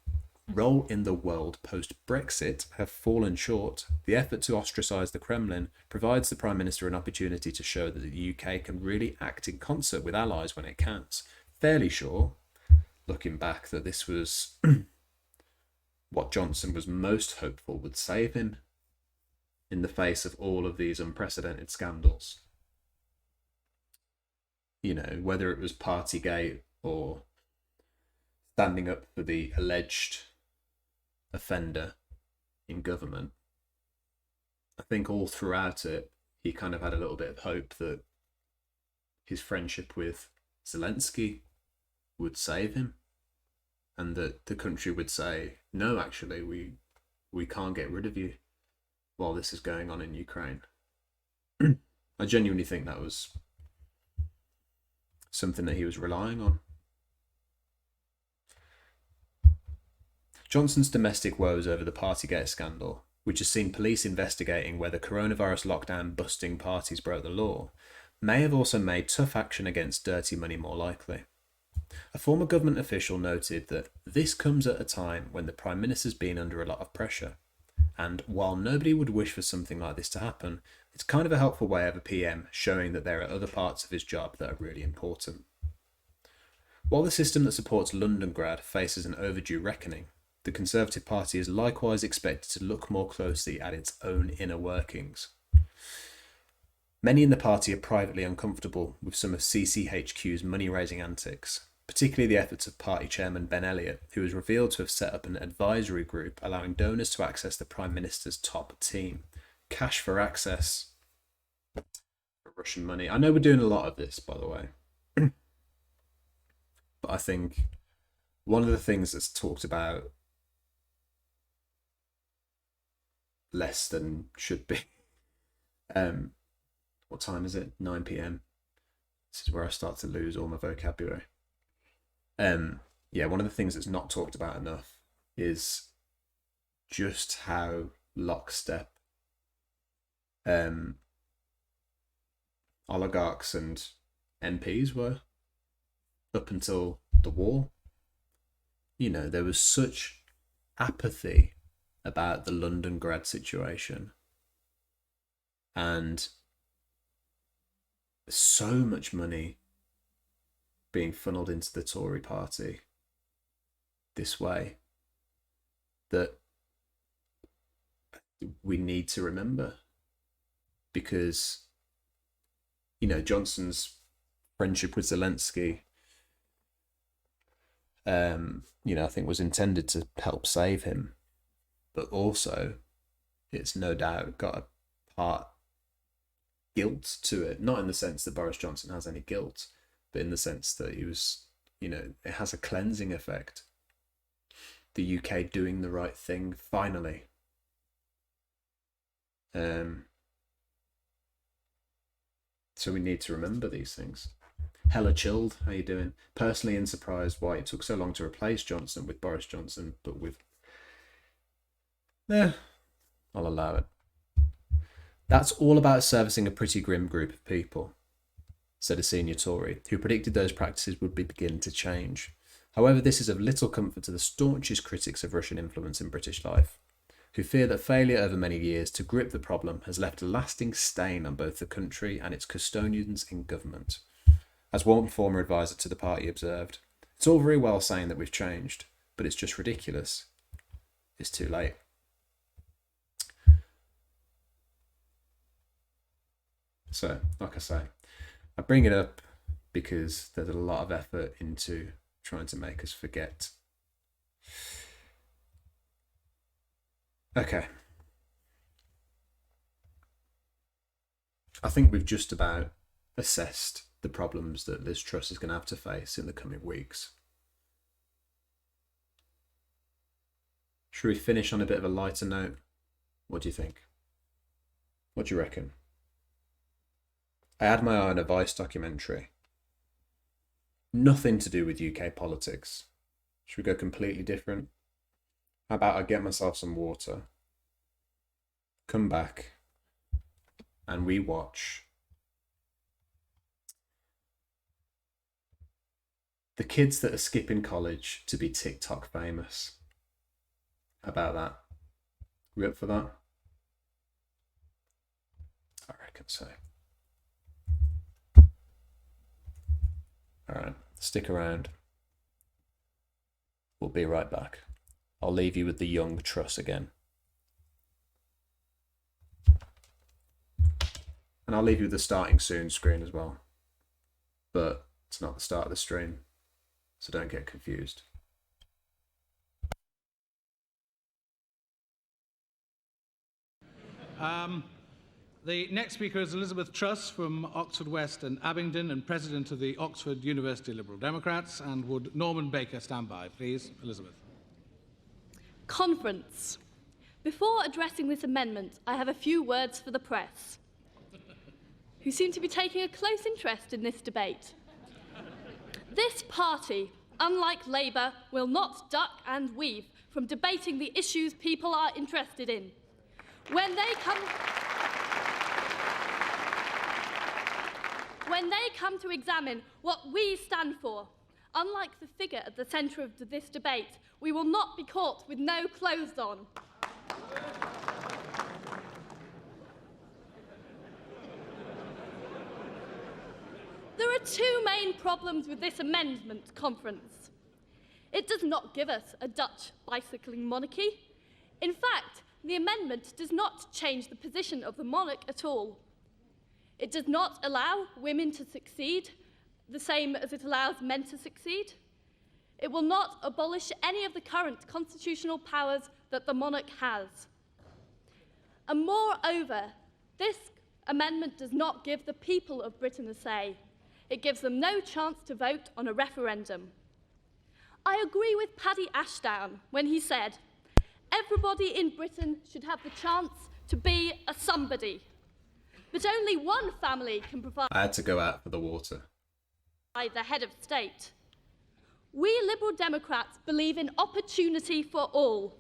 post-Brexit have fallen short, the effort to ostracise the Kremlin provides the Prime Minister an opportunity to show that the UK can really act in concert with allies when it counts. Fairly sure, looking back, that this was what Johnson was most hopeful would save him in the face of all of these unprecedented scandals. You know, whether it was Partygate or standing up for the alleged offender in government, I think all throughout it, he kind of had a little bit of hope that his friendship with Zelensky would save him, and that the country would say, no, actually, we can't get rid of you while this is going on in Ukraine. I genuinely think that was something that he was relying on. Johnson's domestic woes over the Partygate scandal, which has seen police investigating whether coronavirus lockdown busting parties broke the law, may have also made tough action against dirty money more likely. A former government official noted that this comes at a time when the Prime Minister's been under a lot of pressure, and while nobody would wish for something like this to happen, it's kind of a helpful way of a PM showing that there are other parts of his job that are really important. While the system that supports Londongrad faces an overdue reckoning, the Conservative Party is likewise expected to look more closely at its own inner workings. Many in the party are privately uncomfortable with some of CCHQ's money-raising antics, particularly the efforts of party chairman Ben Elliott, who was revealed to have set up an advisory group allowing donors to access the Prime Minister's top team. Cash for access for Russian money. I know we're doing a lot of this, by the way. But I think one of the things that's talked about less than should be. What time is it? 9 p.m. This is where I start to lose all my vocabulary. Yeah, one of the things that's not talked about enough is just how lockstep oligarchs and MPs were up until the war. You know, there was such apathy about the London grad situation. And so much money being funneled into the Tory party this way that we need to remember, because, you know, Johnson's friendship with Zelensky, you know, I think was intended to help save him, but also it's no doubt got a part guilt to it, not in the sense that Boris Johnson has any guilt, but in the sense that he was, you know, it has a cleansing effect. The UK doing the right thing, finally. So we need to remember these things. Hella Chilled, how you doing? Personally unsurprised why it took so long to replace Johnson with Boris Johnson, but with... I'll allow it. That's all about servicing a pretty grim group of people, said a senior Tory, who predicted those practices would begin to change. However, this is of little comfort to the staunchest critics of Russian influence in British life, who fear that failure over many years to grip the problem has left a lasting stain on both the country and its custodians in government. As one former advisor to the party observed, it's all very well saying that we've changed, but it's just ridiculous. It's too late. So, like I say, I bring it up because there's a lot of effort into trying to make us forget. Okay. I think we've just about assessed the problems that Liz Truss is going to have to face in the coming weeks. Should we finish on a bit of a lighter note? What do you think? What do you reckon? I had my eye on a Vice documentary. Nothing to do with UK politics. Should we go completely different? How about I get myself some water, come back, and we watch the kids that are skipping college to be TikTok famous. How about that? We up for that? I reckon so. Alright, stick around. We'll be right back. I'll leave you with the young Truss again. And I'll leave you with the starting soon screen as well. But it's not the start of the stream, so don't get confused. The next speaker is Elizabeth Truss from Oxford West and Abingdon and President of the Oxford University Liberal Democrats. And would Norman Baker stand by, please? Elizabeth. Conference. Before addressing this amendment, I have a few words for the press, who seem to be taking a close interest in this debate. This party, unlike Labour, will not duck and weave from debating the issues people are interested in. When they come to examine what we stand for, unlike the figure at the centre of this debate, we will not be caught with no clothes on. There are two main problems with this amendment conference. It does not give us a Dutch bicycling monarchy. In fact, the amendment does not change the position of the monarch at all. It does not allow women to succeed the same as it allows men to succeed. It will not abolish any of the current constitutional powers that the monarch has. And moreover, this amendment does not give the people of Britain a say. It gives them no chance to vote on a referendum. I agree with Paddy Ashdown when he said, everybody in Britain should have the chance to be a somebody. But only one family can provide I had to go out for the water. The head of state. We Liberal Democrats believe in opportunity for all.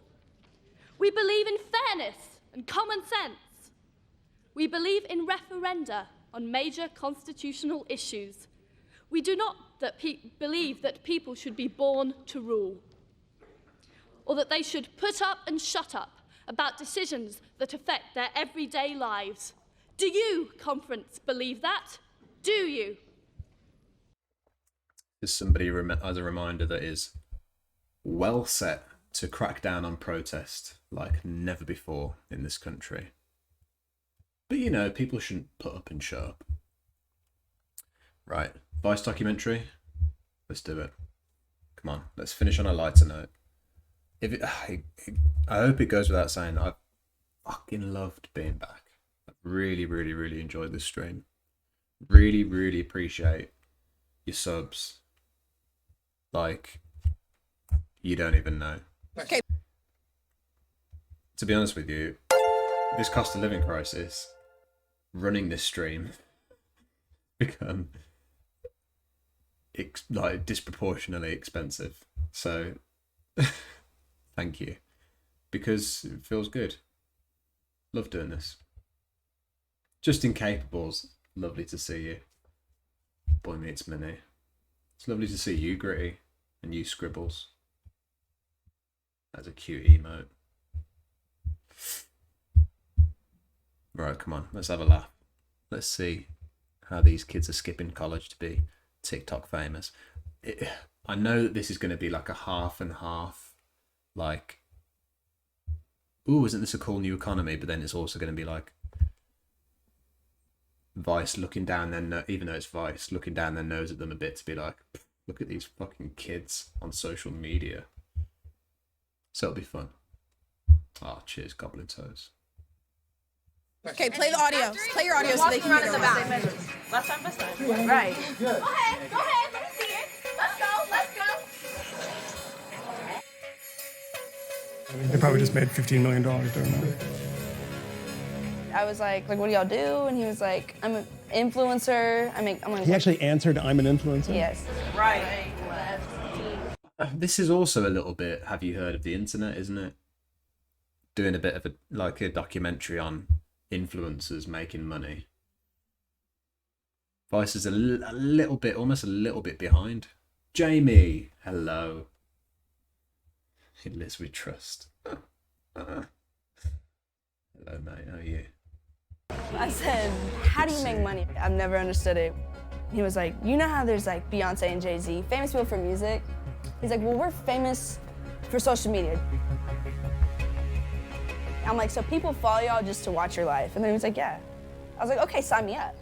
We believe in fairness and common sense. We believe in referenda on major constitutional issues. We do not believe that people should be born to rule, or that they should put up and shut up about decisions that affect their everyday lives. Do you, conference, believe that? Do you? Is somebody as a reminder that is well set to crack down on protest like never before in this country. But you know, people shouldn't put up and shut up. Right, Vice documentary. Let's do it. Come on, let's finish on a lighter note. I hope it goes without saying, I fucking loved being back. I really, really, really enjoyed this stream. Really, really appreciate your subs. Like, you don't even know. Okay. To be honest with you, this cost of living crisis, running this stream, become like disproportionately expensive. So, thank you, because it feels good. Love doing this. Just Incapables, lovely to see you. Boy meets Minnie. It's lovely to see you, Gritty, and you, Scribbles. That's a cute emote. Right, come on, let's have a laugh. Let's see how these kids are skipping college to be TikTok famous. I know that this is going to be like a half and half, like, ooh, isn't this a cool new economy? But then it's also going to be like Vice looking down their even though it's Vice, looking down their nose at them a bit to be like, look at these fucking kids on social media. So it'll be fun. Oh, cheers, Goblin Toes. Okay, play the audio. Play your audio so they can hear the back. Last time, best time. Right. Go ahead. Let me see it. Let's go. They probably just made $15 million doing that. I was like, what do y'all do? And he was like, I'm an influencer. I'm like, He actually answered, I'm an influencer? yes. Right. This is also a little bit, have you heard of the internet, isn't it? Doing a bit of a documentary on influencers making money. Vice is a little bit, almost a little bit behind. Jamie, hello. He lives with Trust. Hello, mate, how are you? I said, how do you make money? I've never understood it. He was like, you know how there's like Beyonce and Jay-Z, famous people for music? He's like, well, we're famous for social media. I'm like, so people follow y'all just to watch your life? And then he was like, yeah. I was like, okay, sign me up.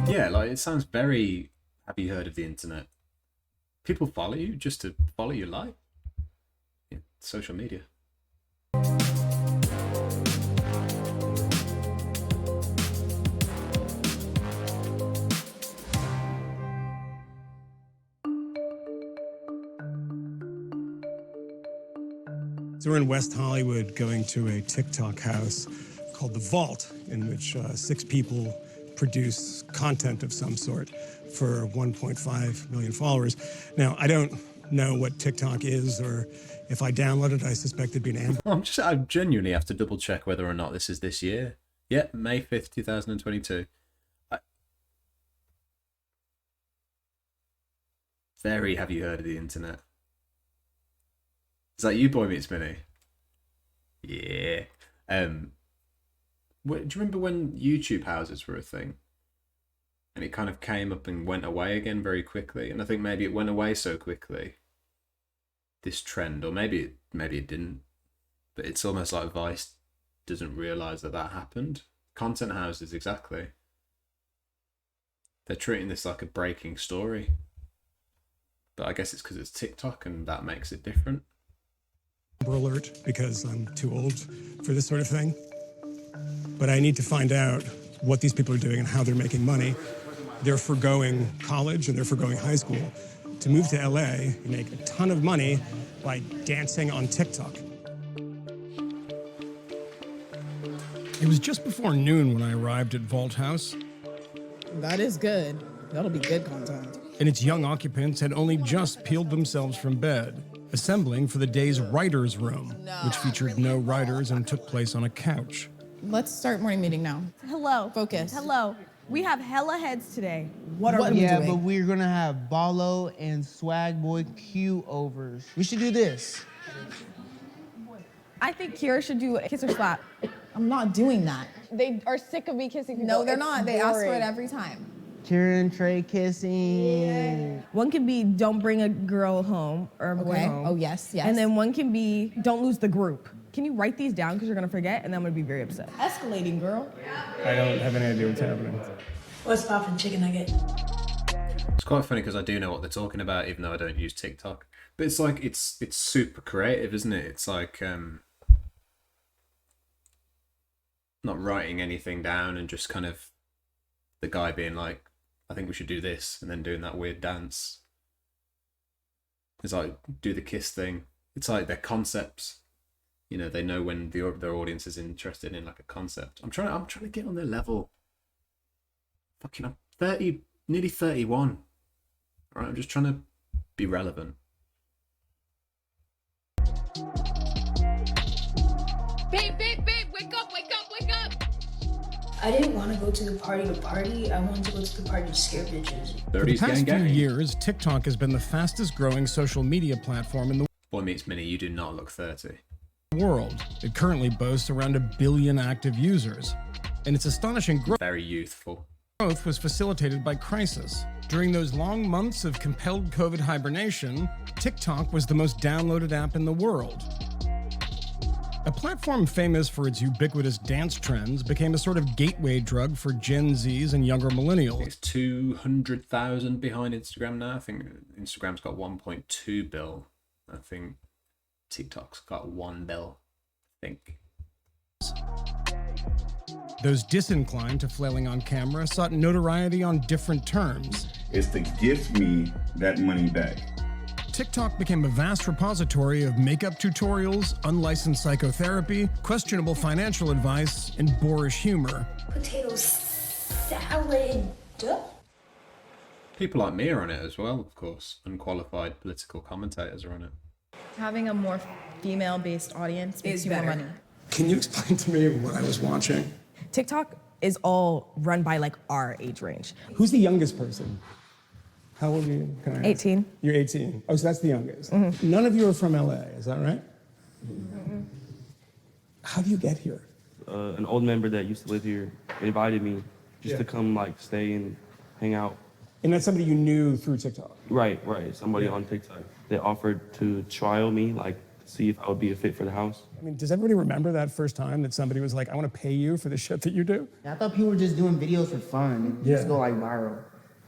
Yeah, like, it sounds very, have you heard of the internet? People follow you just to follow your life? Yeah, social media. So we're in West Hollywood going to a TikTok house called The Vault, in which 6 people produce content of some sort for 1.5 million followers. Now, I don't know what TikTok is, or if I download it, I suspect it'd be an ambush. I genuinely have to double check whether or not this is this year. Yeah, May 5th, 2022. Very have you heard of the internet? Is that you, Boy Meets Minnie? Yeah. Do you remember when YouTube houses were a thing? And it kind of came up and went away again very quickly. And I think maybe it went away so quickly, this trend, or maybe it didn't. But it's almost like Vice doesn't realise that happened. Content houses, exactly. They're treating this like a breaking story. But I guess it's because it's TikTok and that makes it different. Alert, because I'm too old for this sort of thing. But I need to find out what these people are doing and how they're making money. They're forgoing college and they're forgoing high school to move to LA and make a ton of money by dancing on TikTok. It was just before noon when I arrived at Vault House. That is good. That'll be good content. And its young occupants had only just peeled themselves from bed, assembling for the day's writer's room, which featured no writers and took place on a couch. Let's start morning meeting now. Hello. Focus. Hello. We have hella heads today. What are we Yeah, doing? but we're gonna have Ballo and Swag Boy Q overs. We should do this. I think Kira should do a kiss or slap. I'm not doing that. They are sick of me kissing people. No, they're It's not. They ask for boring. it every time. Kira and Trey kissing. One can be don't bring a girl home or a boy Okay. home. Oh, yes, yes. And then one can be don't lose the group. Can you write these down because you're gonna forget, and then I'm gonna be very upset. Escalating, girl. I don't have any idea what's happening. What's poppin', chicken nugget? It's quite funny because I do know what they're talking about, even though I don't use TikTok. But it's like it's super creative, isn't it? It's like not writing anything down and just kind of the guy being like, I think we should do this, and then doing that weird dance. It's like do the kiss thing. It's like their concepts. You know, they know when their audience is interested in like a concept. I'm trying to get on their level. Fucking, I'm 30, nearly 31. All right, I'm just trying to be relevant. Babe, wake up! I didn't want to go to the party. I wanted to go to the party to scare bitches. For the past few years, TikTok has been the fastest growing social media platform in the Boy meets Minnie, you do not look 30. world. It currently boasts around 1 billion active users. And its astonishing growth Very youthful. was facilitated by crisis. During those long months of compelled COVID hibernation, TikTok was the most downloaded app in the world. A platform famous for its ubiquitous dance trends became a sort of gateway drug for Gen Zs and younger millennials. It's 200,000 behind Instagram now. I think Instagram's got 1.2 bill. I think TikTok's got 1 bill. I think. Those disinclined to flailing on camera sought notoriety on different terms. It's to gift me that money back. TikTok became a vast repository of makeup tutorials, unlicensed psychotherapy, questionable financial advice, and boorish humor. Potato salad. People like me are on it as well, of course. Unqualified political commentators are on it. Having a more female-based audience makes you more money. Can you explain to me what I was watching? TikTok is all run by like our age range. Who's the youngest person? How old are you? Can I ask? 18. You're 18. Oh, so that's the youngest. None of you are from LA, is that right? How do you get here? An old member that used to live here invited me just to come like stay and hang out. And that's somebody you knew through TikTok? Right. Somebody on TikTok. They offered to trial me, like see if I would be a fit for the house. I mean, does everybody remember that first time that somebody was like, I want to pay you for the shit that you do? I thought people were just doing videos for fun and just go like viral.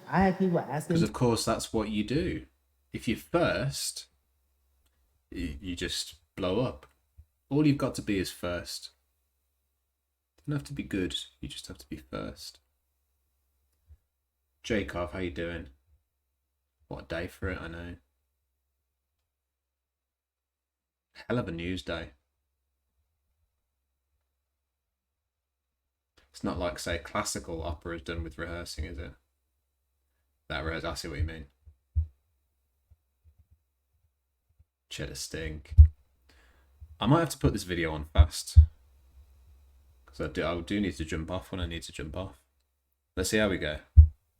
I had people asking. Because of course that's what you do. If you're first, you just blow up. All you've got to be is first. You don't have to be good, you just have to be first. Jacob, how you doing? What a day for it, I know. Hell of a news day. It's not like, say, classical opera is done with rehearsing, is it? That rehearsal, I see what you mean. Cheddar stink. I might have to put this video on fast. Because I do need to jump off when I need to jump off. Let's see how we go.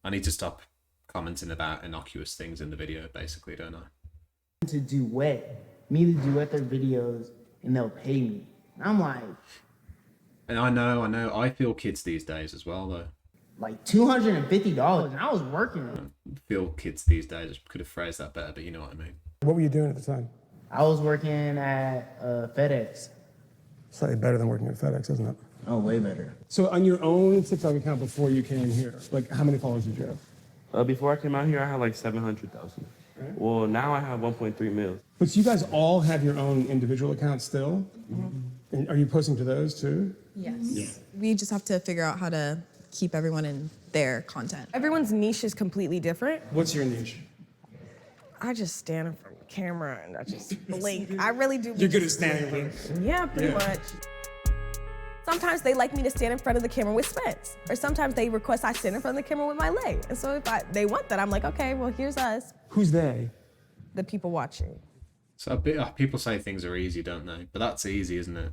I need to stop commenting about innocuous things in the video, basically, don't I? To duet. Me to duet their videos and they'll pay me. And I'm like... And I know. I feel kids these days as well, though. Like $250, and I was working. I feel kids these days. I could have phrased that better, but you know what I mean. What were you doing at the time? I was working at FedEx. Slightly better than working at FedEx, isn't it? Oh, way better. So on your own TikTok account before you came here, like how many followers did you have? Before I came out here, I had like 700,000. Right. Well, now I have 1.3 mil. But so you guys all have your own individual accounts still? And are you posting to those too? Yes. Yeah. We just have to figure out how to keep everyone in their content. Everyone's niche is completely different. What's your niche? I just stand in front of the camera and I just blink. I really do. You're good at standing. Yeah, pretty much. Sometimes they like me to stand in front of the camera with Spence, or sometimes they request I stand in front of the camera with my leg. And so if they want that, I'm like, okay, well, here's us. Who's they? The people watching. So people say things are easy, don't they? But that's easy, isn't it?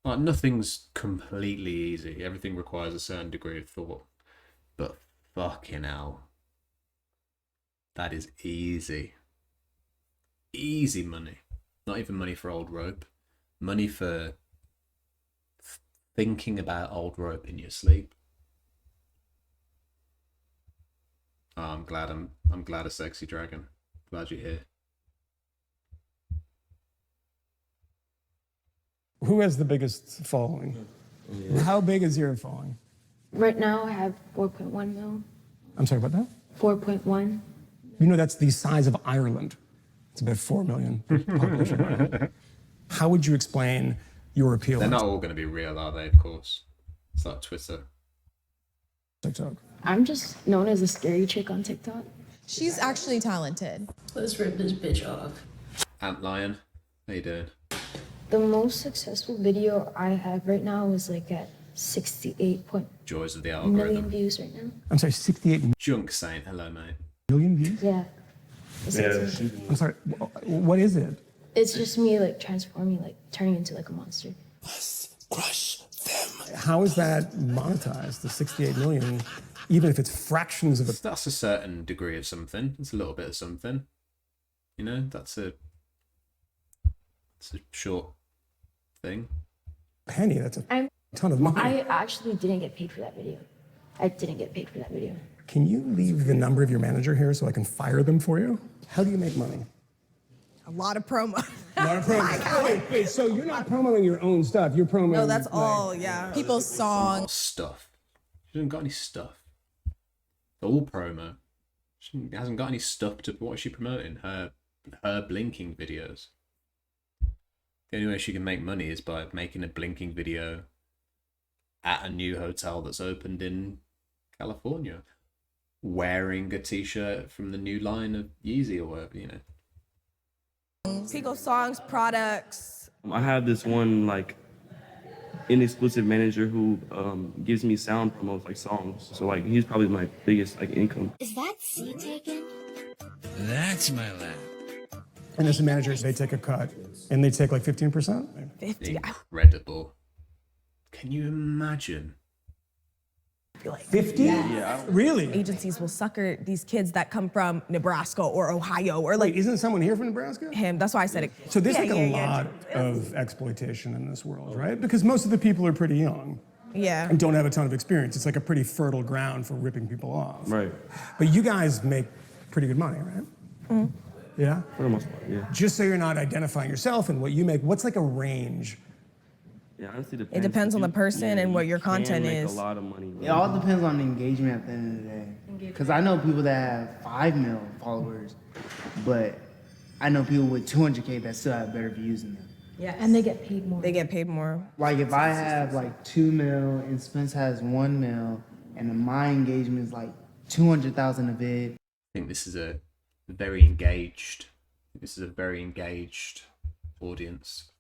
Like, nothing's completely easy. Everything requires a certain degree of thought. But fucking hell. That is easy. Easy money. Not even money for old rope. Money for thinking about old rope in your sleep. Oh, I'm glad a sexy dragon. Glad you're here. Who has the biggest following? How big is your following? Right now, I have 4.1 mil. I'm sorry, what that? 4.1. You know that's the size of Ireland. It's about 4 million population. How would you explain your appeal? They're not all going to be real, are they? Of course. It's like Twitter. TikTok. I'm just known as a scary chick on TikTok. She's actually talented. Let's rip this bitch off. Ant Lion, how you doing? The most successful video I have right now is like at 68 Joys of the million algorithm. views right now. I'm sorry, 68 Junk saying hello, mate. million views? Yeah. I'm sorry, what is it? It's just me like transforming, like turning into like a monster. Crush them. How is that monetized, the 68 million, even if it's fractions of a... That's a certain degree of something. It's a little bit of something. You know, it's a short thing. penny, that's a ton of money. I actually didn't get paid for that video. I didn't get paid for that video. Can you leave the number of your manager here so I can fire them for you? How do you make money? A lot of promo. A lot of promo. Wait, so you're not promoting your own stuff, you're promoting... No, that's all, yeah. People's songs. Stuff. She hasn't got any stuff. All promo. She hasn't got any stuff to... What is she promoting? Her blinking videos. The only way she can make money is by making a blinking video at a new hotel that's opened in California. Wearing a t-shirt from the new line of Yeezy or whatever, you know. People's songs, products. I have this one like inexclusive manager who gives me sound promos like songs. So like he's probably my biggest like income. Is that C taken? That's my lab. And as a manager, they take a cut, and they take like 15%? 50. Incredible. Can you imagine? 50? Yeah. Really? Agencies will sucker these kids that come from Nebraska or Ohio or like... Wait, isn't someone here from Nebraska? Him, that's why I said it. So there's Yeah, like yeah, a lot of exploitation in this world, right? Because most of the people are pretty young. Yeah. And don't have a ton of experience. It's like a pretty fertile ground for ripping people off. Right. But you guys make pretty good money, right? Mm. Yeah? For the most part, yeah. Just so you're not identifying yourself and what you make, what's like a range? Yeah, honestly, It depends on the person and what your content make is. a lot of money. It all depends on the engagement at the end of the day. Because I know people that have 5 mil followers, but I know people with 200K that still have better views than them. Yeah, and they get paid more. They get paid more. Like if I have like 2 mil and Spence has 1 mil, and my engagement is like 200,000 a vid. I think this is a very engaged. This is a very engaged audience.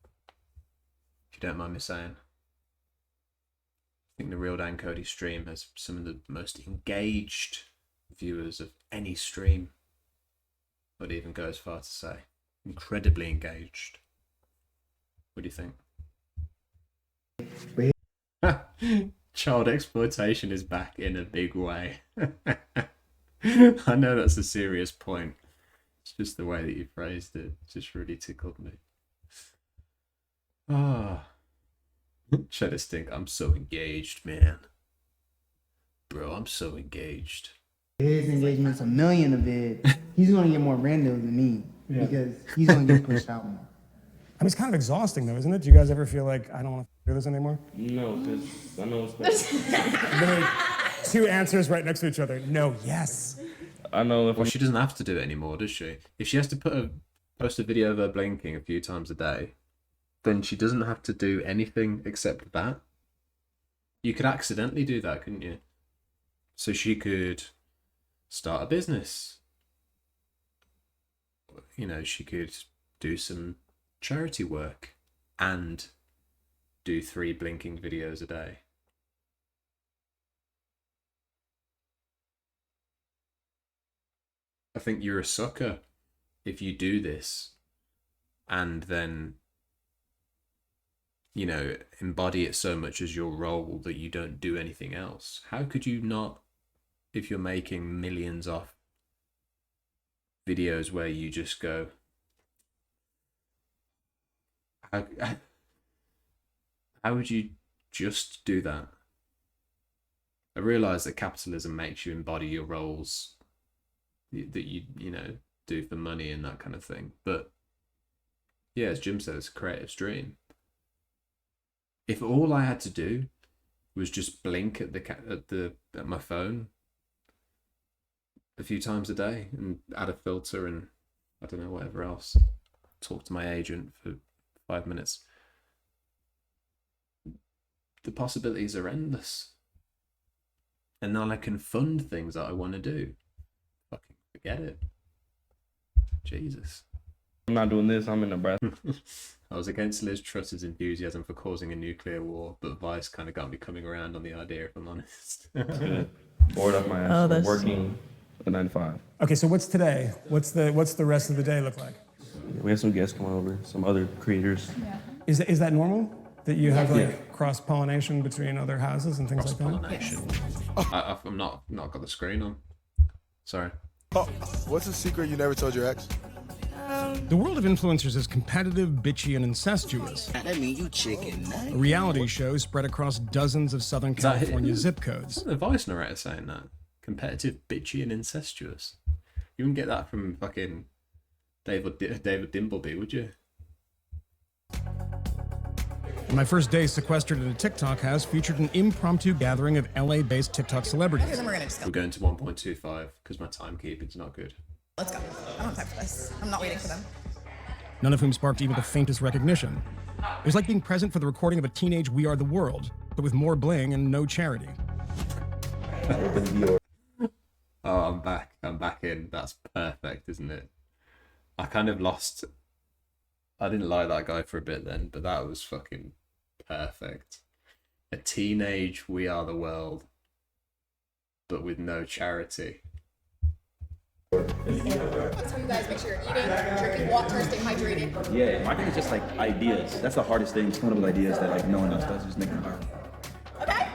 If you don't mind me saying. I think the Real Dan Cody stream has some of the most engaged viewers of any stream. I'd even go as far to say incredibly engaged. What do you think? Child exploitation is back in a big way. I know that's a serious point. It's just the way that you phrased it. Just really tickled me. Ah. Cheddar Stink, I'm so engaged, man. Bro, I'm so engaged. His engagement's $1 million a vid. He's gonna get more randos than me because he's gonna get pushed out more. I mean, it's kind of exhausting though, isn't it? Do you guys ever feel like, I don't want to do this anymore? No, because I know it's better. Literally, 2 answers right next to each other. No, yes. I know if Well, she doesn't have to do it anymore, does she? If she has to post a video of her blinking a few times a day, then she doesn't have to do anything except that. You could accidentally do that, couldn't you? So she could start a business. You know, she could do some charity work and do 3 blinking videos a day. I think you're a sucker if you do this and then, you know, embody it so much as your role that you don't do anything else. How could you not, if you're making millions off videos where you just go, How would you just do that? I realise that capitalism makes you embody your roles that you know, do for money and that kind of thing. But yeah, as Jim says, creative dream. If all I had to do was just blink at my phone a few times a day and add a filter and I don't know, whatever else, talk to my agent for 5 minutes, the possibilities are endless. And then I can fund things that I want to do. Fucking forget it. Jesus. I'm not doing this, I'm in Nebraska. I was against Liz Truss's enthusiasm for causing a nuclear war, but Vice kind of got me coming around on the idea, if I'm honest. Bored up my ass. I'm working a 9 to 5. Okay, so what's today? What's the rest of the day look like? We have some guests coming over, some other creators. Is that normal? That you have like cross-pollination between other houses and things like that? Cross-pollination. I've not got the screen on. Sorry. Oh, what's a secret you never told your ex? The world of influencers is competitive, bitchy, and incestuous. That mean you chicken. A reality show spread across dozens of Southern California zip codes. The voice narrator saying that. Competitive, bitchy, and incestuous. You wouldn't get that from fucking David Dimbleby, would you? My first day sequestered in a TikTok house featured an impromptu gathering of LA-based TikTok celebrities. Okay, then we're gonna just go. We're going to 1.25 because my timekeeping's not good. Let's go. I don't have time for this. I'm not waiting for them. None of whom sparked even the faintest recognition. It was like being present for the recording of a teenage We Are the World, but with more bling and no charity. Oh, I'm back. I'm back in. That's perfect, isn't it? I kind of lost. I didn't like that guy for a bit then, but that was fucking perfect. A teenage We Are the World, but with no charity. That's how you guys make sure you're eating, drinking water, staying hydrated. Yeah, marketing is just like ideas. That's the hardest thing, coming up with ideas that like no one else does, just making it hard. Okay?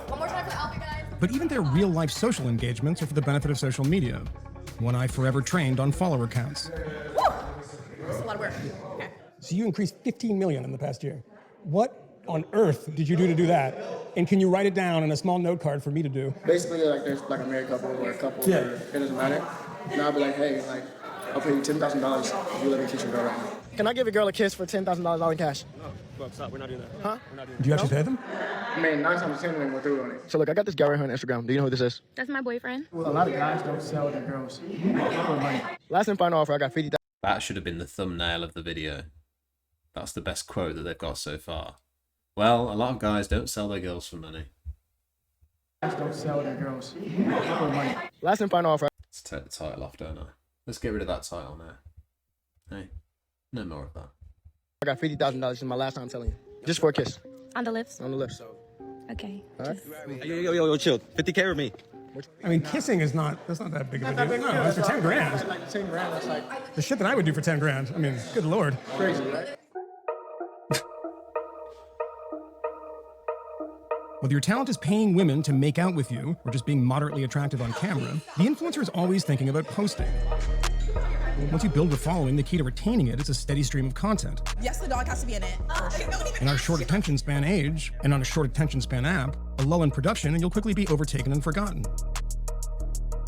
One more time for the Alpha guys. But even their real-life social engagements are for the benefit of social media. One I forever trained on follower counts. Woo! That's a lot of work. Okay. So you increased 15 million in the past year. What on earth did you do to do that? And can you write it down on a small note card for me to do? Basically, like there's like a married couple or a couple, or it doesn't matter. And I'll be like, hey, like I'll pay you $10,000 if you let me kiss your girl right now. Can I give a girl a kiss for $10,000 all in cash? No, look, stop. We're not doing that. Huh? We're not doing that. Do you actually pay them? I mean, 9 times 10 of them went through on it. So look, I got this guy right here on Instagram. Do you know who this is? That's my boyfriend. A lot of guys don't sell their girls for money. Last and final offer, I got 50,000. That should have been the thumbnail of the video. That's the best quote that they've got so far. Well, a lot of guys don't sell their girls for money. Guys don't sell their girls for money. Last and final offer. Let's take the title off, don't I? Let's get rid of that title now. Hey, no more of that. I got $50,000. This is my last time telling you. Just for a kiss. On the lips. On the lips. Okay. All right. Yo, chill. 50K with me. I mean, kissing is that's not that big of a deal. No, it's for 10 grand. It's like 10 grand. That's like The shit that I would do for 10 grand. I mean, good lord. crazy, right? Whether your talent is paying women to make out with you or just being moderately attractive on camera, the influencer is always thinking about posting. Once you build a following, the key to retaining it is a steady stream of content. Yes, the dog has to be in it. In our short attention span age, and on a short attention span app, a lull in production and you'll quickly be overtaken and forgotten.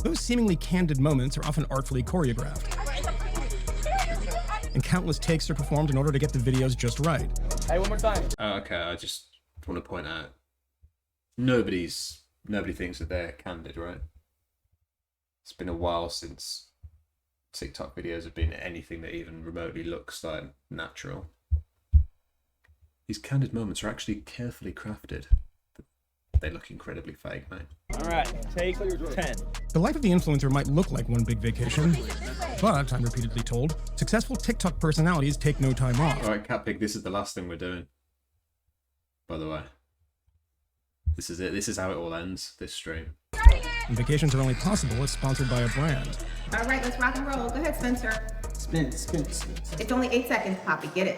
Those seemingly candid moments are often artfully choreographed. And countless takes are performed in order to get the videos just right. Hey, one more time. Okay, I just want to point out, nobody thinks that they're candid, right? It's been a while since TikTok videos have been anything that even remotely looks like natural. These candid moments are actually carefully crafted. They look incredibly fake, mate. All right, take 10. The life of the influencer might look like one big vacation, but, I'm repeatedly told, successful TikTok personalities take no time off. Alright, Catpig, this is the last thing we're doing. By the way. This is it. This is how it all ends, this stream. And vacations are only possible if sponsored by a brand. All right, let's rock and roll. Go ahead, Spencer. Spin. It's only 8 seconds, Poppy. Get it.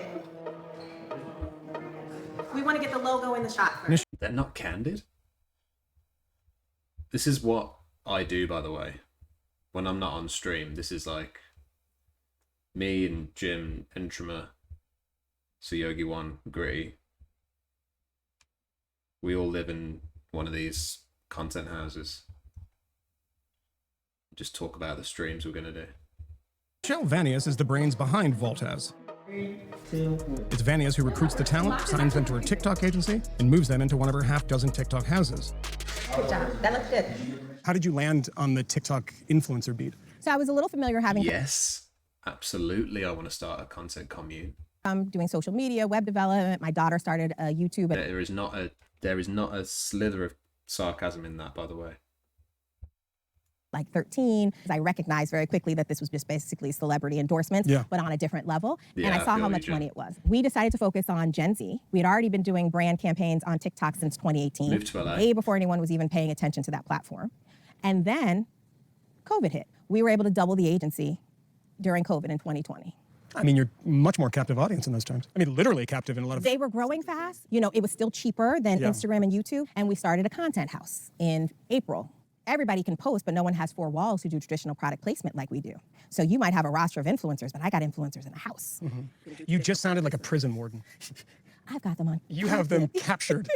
We want to get the logo in the shot first. They're not candid? This is what I do, by the way. When I'm not on stream, this is like me and Jim and Trima So Yogi One, Gritty, we all live in one of these content houses. Just talk about the streams we're gonna do. Michelle Vanius is the brains behind Voltez. It's Vanius who recruits the talent, signs them to her TikTok agency, and moves them into one of her half-dozen TikTok houses. Good job. That looks good. How did you land on the TikTok influencer beat? So I was a little familiar having Yes, absolutely. I want to start a content commune. doing social media, web development. My daughter started a YouTube. There is not a slither of sarcasm in that, by the way. Like 13, I recognized very quickly that this was just basically celebrity endorsements, but on a different level. Yeah, and I saw feel how you, much Jen. money it was. We decided to focus on Gen Z. We had already been doing brand campaigns on TikTok since 2018, Moved to LA. way before anyone was even paying attention to that platform. And then COVID hit. We were able to double the agency during COVID in 2020. I mean, you're much more captive audience in those times. I mean, literally captive in a lot of... They were growing fast. You know, it was still cheaper than Instagram and YouTube. And we started a content house in April. Everybody can post, but no one has four walls to do traditional product placement like we do. So you might have a roster of influencers, but I got influencers in the house. You just sounded like a prison warden. I've got them on. You have them captured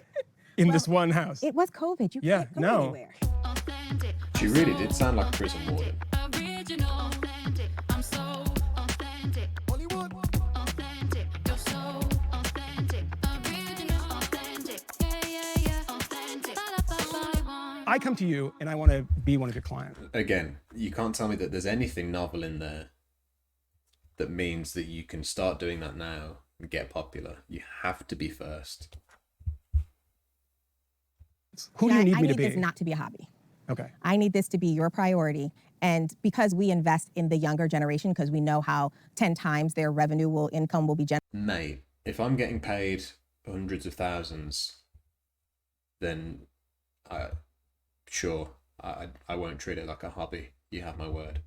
in this one house. It was COVID. You can't go anywhere. She really did sound like a prison warden. I come to you and I want to be one of your clients. Again, you can't tell me that there's anything novel in there that means that you can start doing that now and get popular. You have to be first. Who do you need me to be? I need this not to be a hobby. Okay. I need this to be your priority. And because we invest in the younger generation, because we know how 10 times their income will be generated. Mate, if I'm getting paid hundreds of thousands, then I won't treat it like a hobby. You have my word.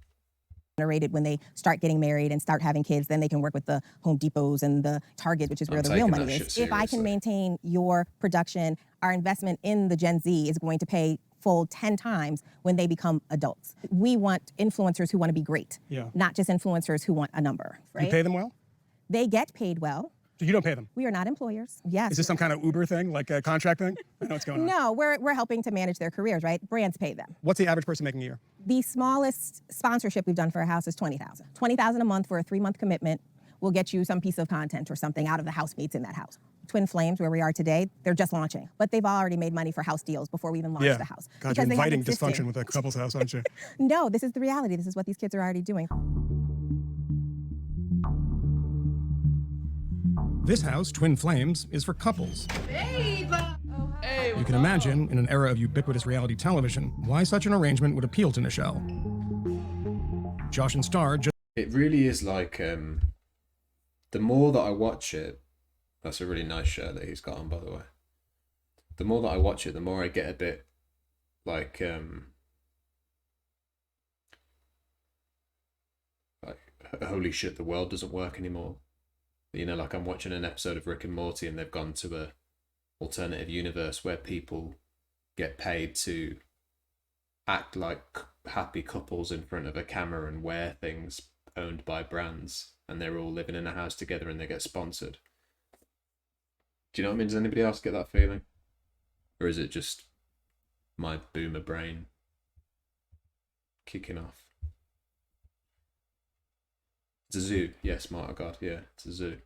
When they start getting married and start having kids, then they can work with the Home Depots and the Target, which is where the real money is. If I can maintain your production, our investment in the Gen Z is going to pay full 10 times when they become adults. We want influencers who want to be great, not just influencers who want a number. Right? You pay them well? They get paid well. So you don't pay them? We are not employers. Yes. Is this some kind of Uber thing, like a contract thing? I know what's going on. No, we're helping to manage their careers, right? Brands pay them. What's the average person making a year? The smallest sponsorship we've done for a house is $20,000. $20,000 a month for a 3-month commitment will get you some piece of content or something out of the housemates in that house. Twin Flames, where we are today, they're just launching, but they've already made money for house deals before we even launched the house. God, you're inviting dysfunction with a couple's house, aren't you? No, this is the reality. This is what these kids are already doing. This house, Twin Flames, is for couples. Babe! You can imagine, in an era of ubiquitous reality television, why such an arrangement would appeal to Nichelle. Josh and Star just... It really is like, the more that I watch it, that's a really nice shirt that he's got on, by the way. The more that I watch it, the more I get a bit like holy shit, the world doesn't work anymore. You know, like I'm watching an episode of Rick and Morty and they've gone to a alternative universe where people get paid to act like happy couples in front of a camera and wear things owned by brands, and they're all living in a house together and they get sponsored. Do you know what I mean? Does anybody else get that feeling? Or is it just my boomer brain kicking off? It's a zoo. Yes, Marta God. Yeah, it's a zoo.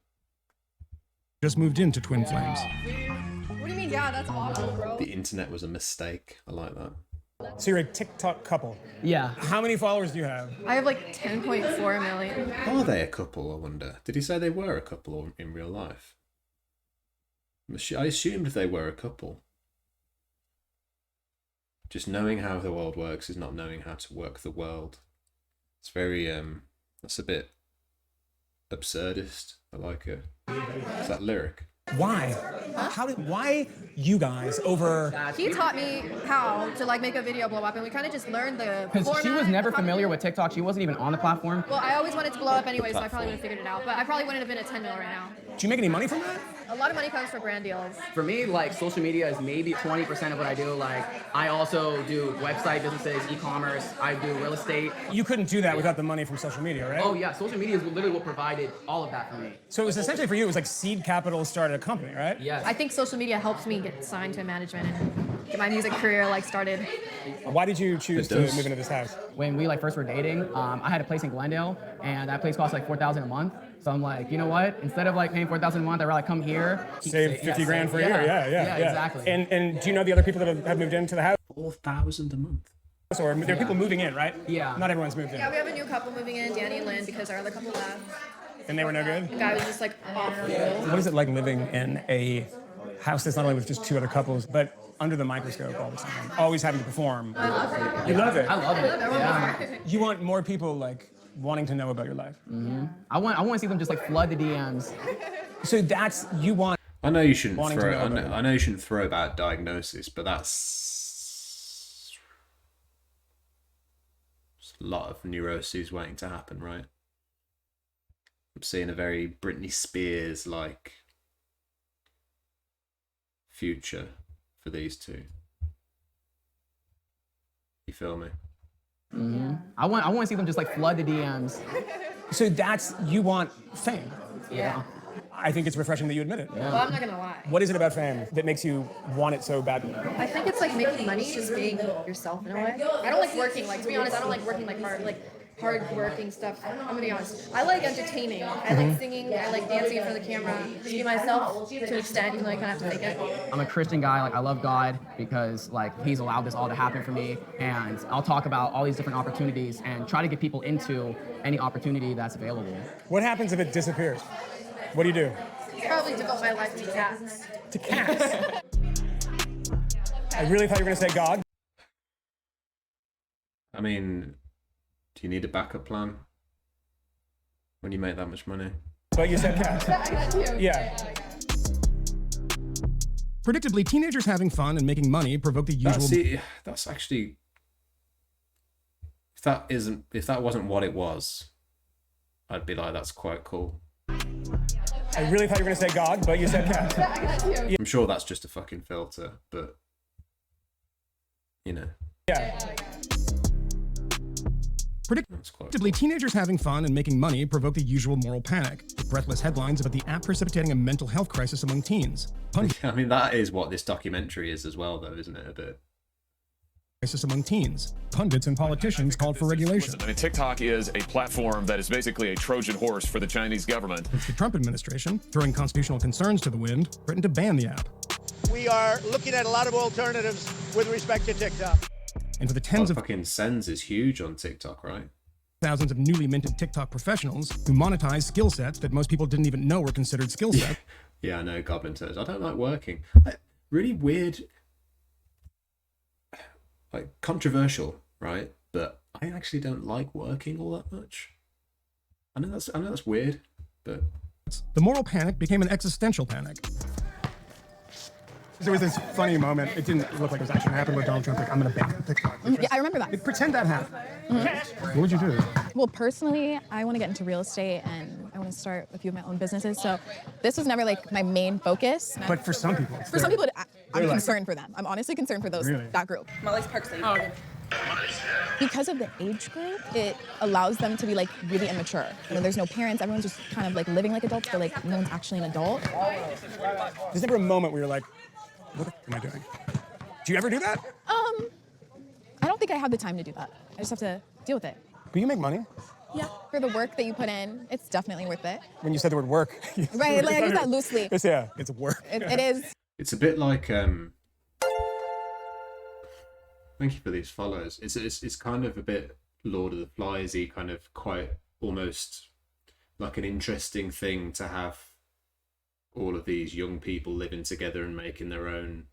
Just moved into Twin Flames. What do you mean? Yeah, that's awful, bro. The internet was a mistake. I like that. So you're a TikTok couple? Yeah. How many followers do you have? I have like 10.4 million. Are they a couple, I wonder? Did he say they were a couple in real life? I assumed they were a couple. Just knowing how the world works is not knowing how to work the world. It's very, that's a bit absurdist. I like it. Is that lyric? Why? Why you guys over? He taught me how to like make a video blow up, and we kind of just learned the Because format. she was never familiar with TikTok. She wasn't even on the platform. Well, I always wanted to blow up anyway, so I probably would have figured it out. But I probably wouldn't have been at 10 mil right now. Do you make any money from that? A lot of money comes from brand deals. For me, like social media is maybe 20% of what I do. Like I also do website businesses, e-commerce. I do real estate. You couldn't do that without the money from social media, right? Oh yeah, social media is literally what provided all of that for me. So it was essentially for you, it was like seed capital started a company, right? Yes. I think social media helps me get signed to management and get my music career like started. Why did you choose to move into this house? When we like first were dating, I had a place in Glendale, and that place cost like $4,000 a month. So I'm like, you know what? Instead of like paying $4,000 a month, I'd rather come here. Save 50 grand for a year, yeah. Exactly. And do you know the other people that have moved into the house? 4,000 a month. Or there are people moving in, right? Yeah. Not everyone's moved in. Yeah, we have a new couple moving in, Danny and Lynn, because our other couple left. And they were no good? The guy was just like awful. What is it like living in a house that's not only with just two other couples, but under the microscope all the time, always having to perform? I love it. You love it? I love it. Yeah. You want more people like wanting to know about your life? Mm-hmm. I want to see them just like flood the DMs. So that's, you want... I know you shouldn't wanting throw. to know about I know you shouldn't throw about diagnosis, but that's a lot of neuroses waiting to happen, right? I'm seeing a very Britney Spears like future for these two. You feel me? Mm-hmm. I want to see them just like flood the DMs. So that's, you want fame? Yeah. I think it's refreshing that you admit it. Well, I'm not gonna lie. What is it about fame that makes you want it so badly? I think it's like making money, just being yourself in a way. I don't like working, like to be honest, I don't like working like hard working stuff. I'm gonna be honest. I like entertaining. I like singing, I like dancing in front of the camera. Just be myself to an extent, even though I kinda have to fake it. I'm a Christian guy, like I love God because like he's allowed this all to happen for me, and I'll talk about all these different opportunities and try to get people into any opportunity that's available. What happens if it disappears? What do you do? Probably devote my life to cats. To cats? I really thought you were gonna say God. I mean, do you need a backup plan when you make that much money? But you said cats. Yeah. Predictably, teenagers having fun and making money provoke the usual... That's actually... If that wasn't what it was, I'd be like, that's quite cool. I really thought you were going to say God, but you said cats. I'm sure that's just a fucking filter, but... You know. Yeah. Predictably, teenagers having fun and making money provoke the usual moral panic, with breathless headlines about the app precipitating a mental health crisis among teens. I mean, that is what this documentary is as well, though, isn't it, a bit? Crisis among teens. Pundits and politicians called for regulation. I mean, TikTok is a platform that is basically a Trojan horse for the Chinese government. The Trump administration, throwing constitutional concerns to the wind, threatened to ban the app. We are looking at a lot of alternatives with respect to TikTok. And for the tens of fucking Sens is huge on TikTok, right? Thousands of newly minted TikTok professionals who monetize skill sets that most people didn't even know were considered skill sets. Yeah, I know, Goblin Toes. I don't like working. Really weird, like controversial, right? But I actually don't like working all that much. I know that's weird, but the moral panic became an existential panic. There was this funny moment. It didn't look like it was actually happening with Donald Trump. Like, I'm going to ban TikTok. Yeah, I remember that. Pretend that happened. What would you do? Well, personally, I want to get into real estate and I want to start a few of my own businesses. So this was never like my main focus. But for some people, for some people, I'm concerned for them. I'm honestly concerned for that group. Molly's Parksley. Because of the age group, it allows them to be like really immature. You know, there's no parents. Everyone's just kind of like living like adults, but like no one's actually an adult. There's never a moment where you're like, what the am I doing? Do you ever do that? I don't think I have the time to do that. I just have to deal with it. But you make money. Yeah. For the work that you put in, it's definitely worth it. When you said the word work. Right, like I use that loosely. Yeah, it's work. It is. It's a bit like thank you for these follows. It's kind of a bit Lord of the Flies-y, kind of quite almost like an interesting thing to have all of these young people living together and making their own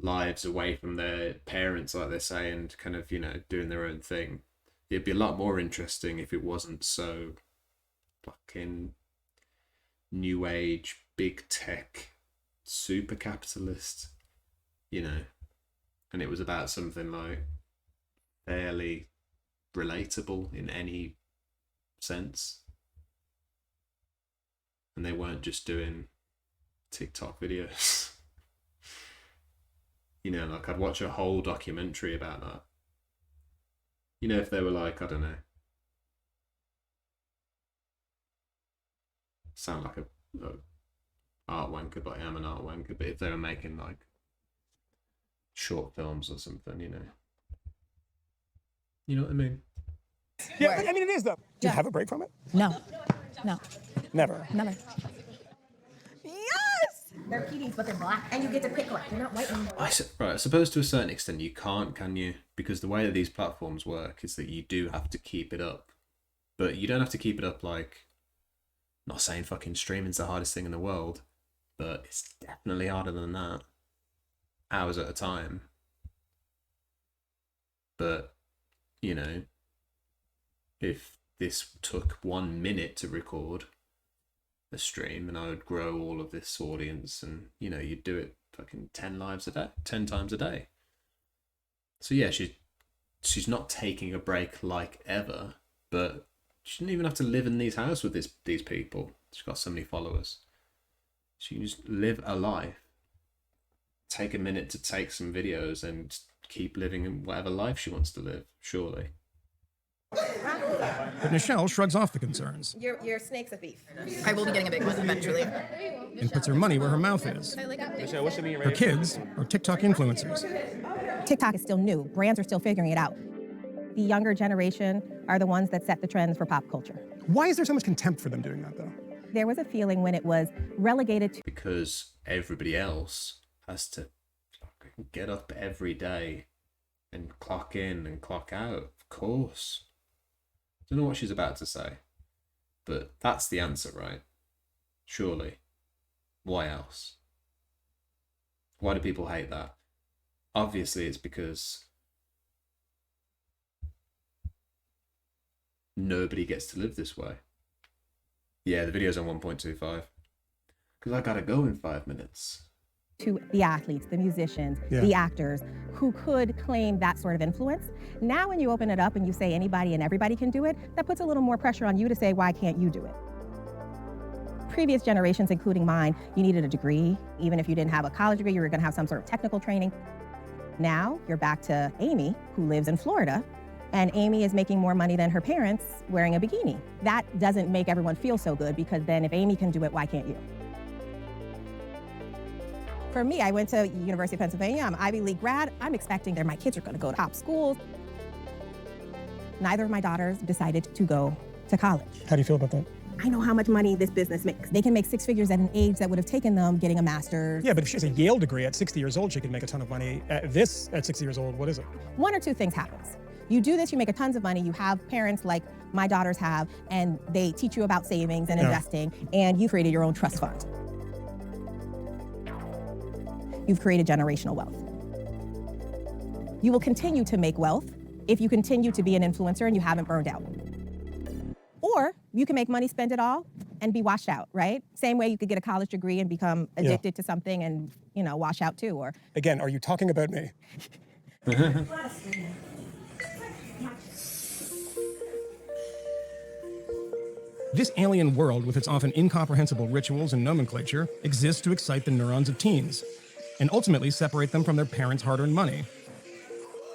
lives away from their parents, like they say, and kind of, you know, doing their own thing. It'd be a lot more interesting if it wasn't so fucking new age, big tech, super capitalist, you know, and it was about something like fairly relatable in any sense. And they weren't just doing TikTok videos. You know, like I'd watch a whole documentary about that. You know, if they were like, I don't know, sound like a art wanker, but I am an art wanker. But if they were making like short films or something, you know what I mean? Yeah, I mean, it is though. Do you have a break from it? No. Never. Never. Yes! They're PDs, but they're black, and you get to pick one. They're not white anymore. Right, I suppose to a certain extent you can't, can you? Because the way that these platforms work is that you do have to keep it up. But you don't have to keep it up like, not saying fucking streaming's the hardest thing in the world, but it's definitely harder than that. Hours at a time. But, you know, if this took 1 minute to record a stream and I would grow all of this audience and, you know, you'd do it fucking 10 times a day. So yeah, she's not taking a break like ever, but she didn't even have to live in these houses with these people. She's got so many followers. She can just live a life, take a minute to take some videos and keep living in whatever life she wants to live, surely. But Nichelle shrugs off the concerns Your snake's a thief. I will be getting a big one eventually. and puts her money where her mouth is. Her kids are TikTok influencers. TikTok is still new. Brands are still figuring it out. The younger generation are the ones that set the trends for pop culture. Why is there so much contempt for them doing that, though? There was a feeling when it was relegated to... Because everybody else has to get up every day and clock in and clock out. Of course. Don't know what she's about to say, but that's the answer, right? Surely. Why else? Why do people hate that? Obviously, it's because nobody gets to live this way. Yeah, the video's on 1.25. Because I gotta go in 5 minutes. To the athletes, the musicians, Yeah. the actors who could claim that sort of influence. Now when you open it up and you say anybody and everybody can do it, that puts a little more pressure on you to say, why can't you do it? Previous generations, including mine, you needed a degree. Even if you didn't have a college degree, you were gonna have some sort of technical training. Now you're back to Amy, who lives in Florida, and Amy is making more money than her parents wearing a bikini. That doesn't make everyone feel so good, because then if Amy can do it, why can't you? For me, I went to University of Pennsylvania. I'm an Ivy League grad. I'm expecting that my kids are going to go to top schools. Neither of my daughters decided to go to college. How do you feel about that? I know how much money this business makes. They can make 6 figures at an age that would have taken them getting a master's. Yeah, but if she has a Yale degree at 60 years old, she can make a ton of money. At 60 years old, what is it? One or two things happens. You do this, you make a tons of money, you have parents like my daughters have, and they teach you about savings and investing, and you created your own trust fund. You've created generational wealth. You will continue to make wealth if you continue to be an influencer and you haven't burned out. Or you can make money, spend it all, and be washed out, right? Same way you could get a college degree and become addicted to something and, you know, wash out too. Or again, are you talking about me? This alien world, with its often incomprehensible rituals and nomenclature, exists to excite the neurons of teens and ultimately separate them from their parents' hard-earned money.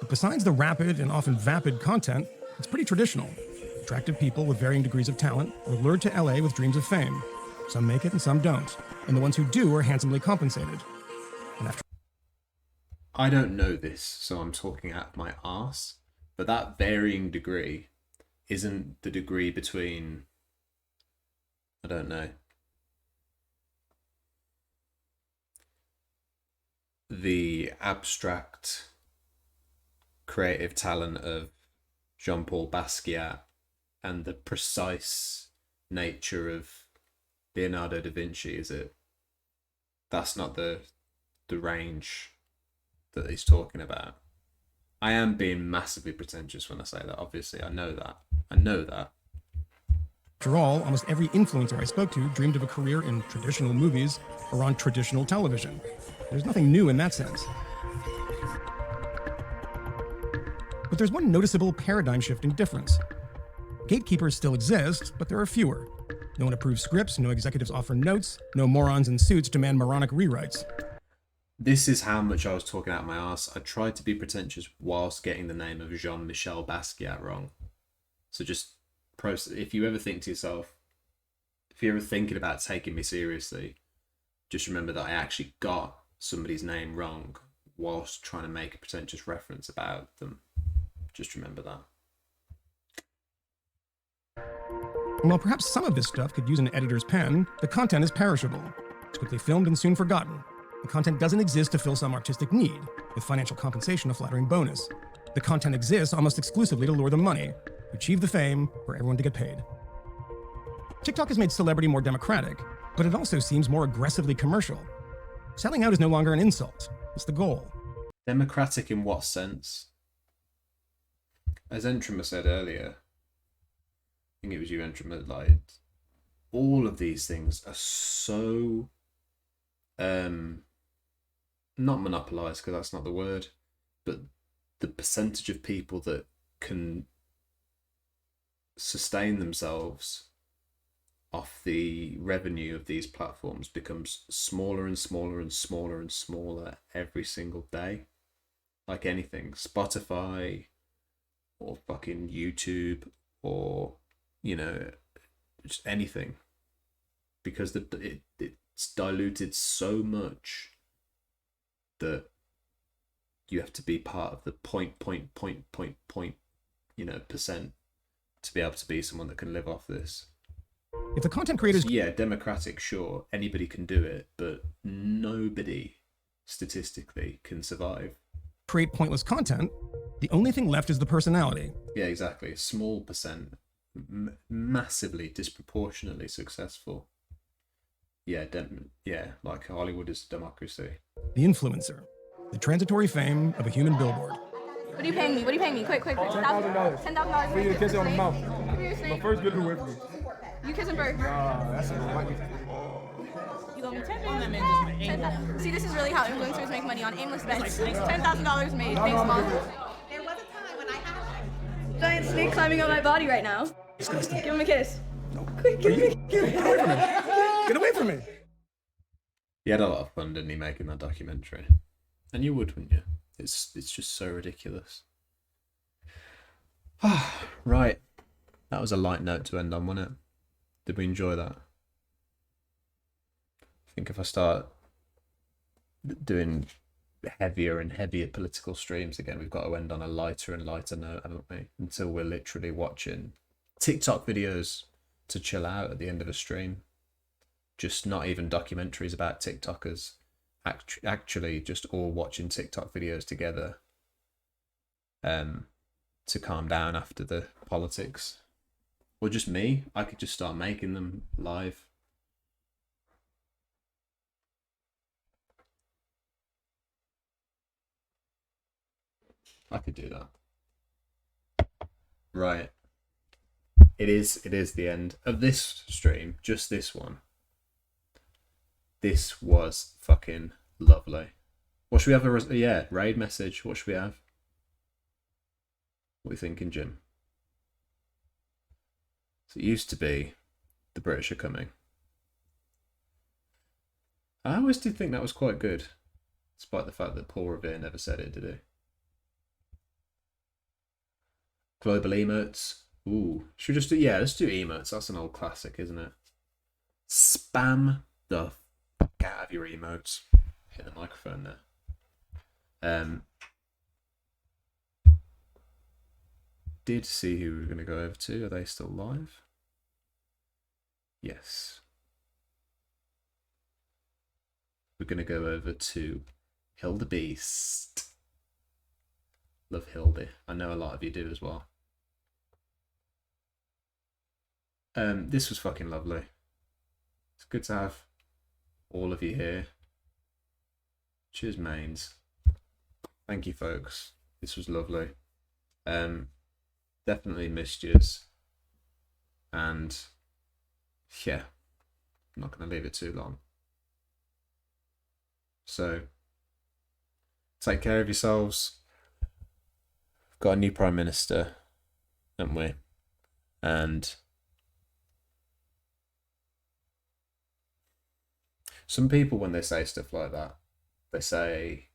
But besides the rapid and often vapid content, it's pretty traditional. Attractive people with varying degrees of talent are lured to LA with dreams of fame. Some make it and some don't. And the ones who do are handsomely compensated. And after I don't know this, so I'm talking out my arse, but that varying degree isn't the degree between, I don't know, the abstract creative talent of Jean-Paul Basquiat and the precise nature of Leonardo da Vinci, is it? That's not the range that he's talking about. I am being massively pretentious when I say that, obviously. I know that. After all, almost every influencer I spoke to dreamed of a career in traditional movies or on traditional television. There's nothing new in that sense. But there's one noticeable paradigm-shifting difference. Gatekeepers still exist, but there are fewer. No one approves scripts, no executives offer notes, no morons in suits demand moronic rewrites. This is how much I was talking out my arse. I tried to be pretentious whilst getting the name of Jean-Michel Basquiat wrong. So just process. If you ever think to yourself, if you're ever thinking about taking me seriously, just remember that I actually got somebody's name wrong whilst trying to make a pretentious reference about them. Just remember that. And while perhaps some of this stuff could use an editor's pen, the content is perishable. It's quickly filmed and soon forgotten. The content doesn't exist to fill some artistic need, with financial compensation a flattering bonus. The content exists almost exclusively to lure the money, to achieve the fame, for everyone to get paid. TikTok has made celebrity more democratic, but it also seems more aggressively commercial. Selling out is no longer an insult, it's the goal. Democratic in what sense? As Entrama said earlier, I think it was you, Entrama, like, all of these things are so not monopolized, because that's not the word, but the percentage of people that can sustain themselves off the revenue of these platforms becomes smaller and smaller and smaller and smaller every single day. Like anything, Spotify or fucking YouTube or, you know, just anything, because it's diluted so much that you have to be part of the point, you know, percent to be able to be someone that can live off this. If the content creators... So yeah, democratic, sure, anybody can do it, but nobody statistically can survive. Create pointless content, the only thing left is the personality. Yeah, exactly. A small percent, massively, disproportionately successful. Yeah, like Hollywood is a democracy. The influencer, the transitory fame of a human billboard. What are you paying me? What are you paying me? Quick. $10,000. $10,000 For you to kiss her on the mouth. Come here, snake. But first, get her with me. You kiss him first. That's it. You owe me $10,000. See, this is really how influencers make money on aimless bets. $10,000 made. Thanks, Mom. There was a time when I had Giant snake climbing on my body right now. Disgusting. Give him a kiss. No. Quick, give him a kiss. Get away from me. Get away from me. He had a lot of fun, didn't he, making that documentary? And you would, wouldn't you? It's just so ridiculous. Right. That was a light note to end on, wasn't it? Did we enjoy that? I think if I start doing heavier and heavier political streams again, we've got to end on a lighter and lighter note, haven't we? Until we're literally watching TikTok videos to chill out at the end of a stream. Just not even documentaries about TikTokers. Actually just all watching TikTok videos together to calm down after the politics. Or just me. I could just start making them live. I could do that. Right. It is the end of this stream, just this one. This was fucking lovely. What should we have? Raid message. What should we have? What are you thinking, Jim? So it used to be the British are coming. I always did think that was quite good, despite the fact that Paul Revere never said it, did he? Global emotes. Ooh, should we just do? Yeah, let's do emotes. That's an old classic, isn't it? Spam the fuck out of your emotes. Hit the microphone there. Did see who we were going to go over to. Are they still live? Yes. We're going to go over to Hildebeest. Love Hildy. I know a lot of you do as well. This was fucking lovely. It's good to have all of you here. Cheers, mains. Thank you, folks. This was lovely. Definitely missed yous. And yeah, I'm not going to leave it too long. So, take care of yourselves. We've got a new Prime Minister, haven't we? And some people, when they say stuff like that, they say,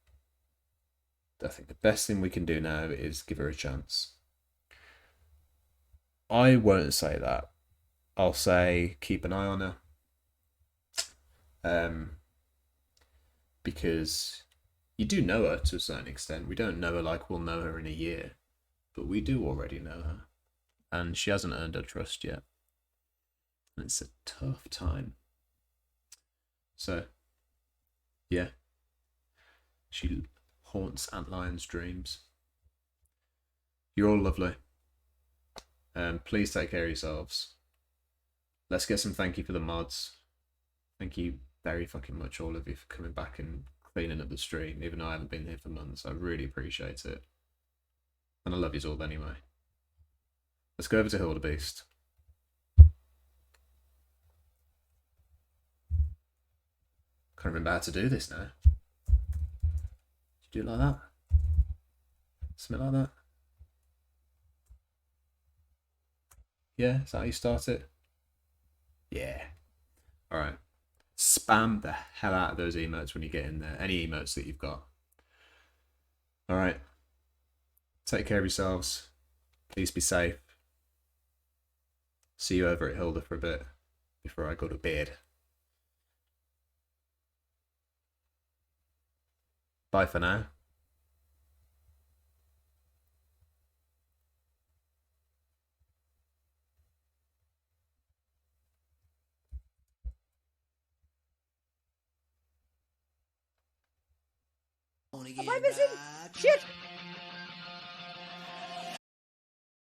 I think the best thing we can do now is give her a chance. I won't say that. I'll say keep an eye on her. Because you do know her to a certain extent. We don't know her like we'll know her in a year, but we do already know her. And she hasn't earned our trust yet. And it's a tough time. So, yeah. She haunts Ant Lion's dreams. You're all lovely. Please take care of yourselves. Let's get some thank you for the mods. Thank you very fucking much, all of you, for coming back and cleaning up the stream, even though I haven't been here for months. I really appreciate it. And I love you all anyway. Let's go over to Hildebeest. Can't remember how to do this now. Do it like that? Something like that? Yeah, is that how you start it? Yeah. Alright. Spam the hell out of those emotes when you get in there. Any emotes that you've got. Alright. Take care of yourselves. Please be safe. See you over at Hilda for a bit before I go to bed. Bye for now. Have I been shit?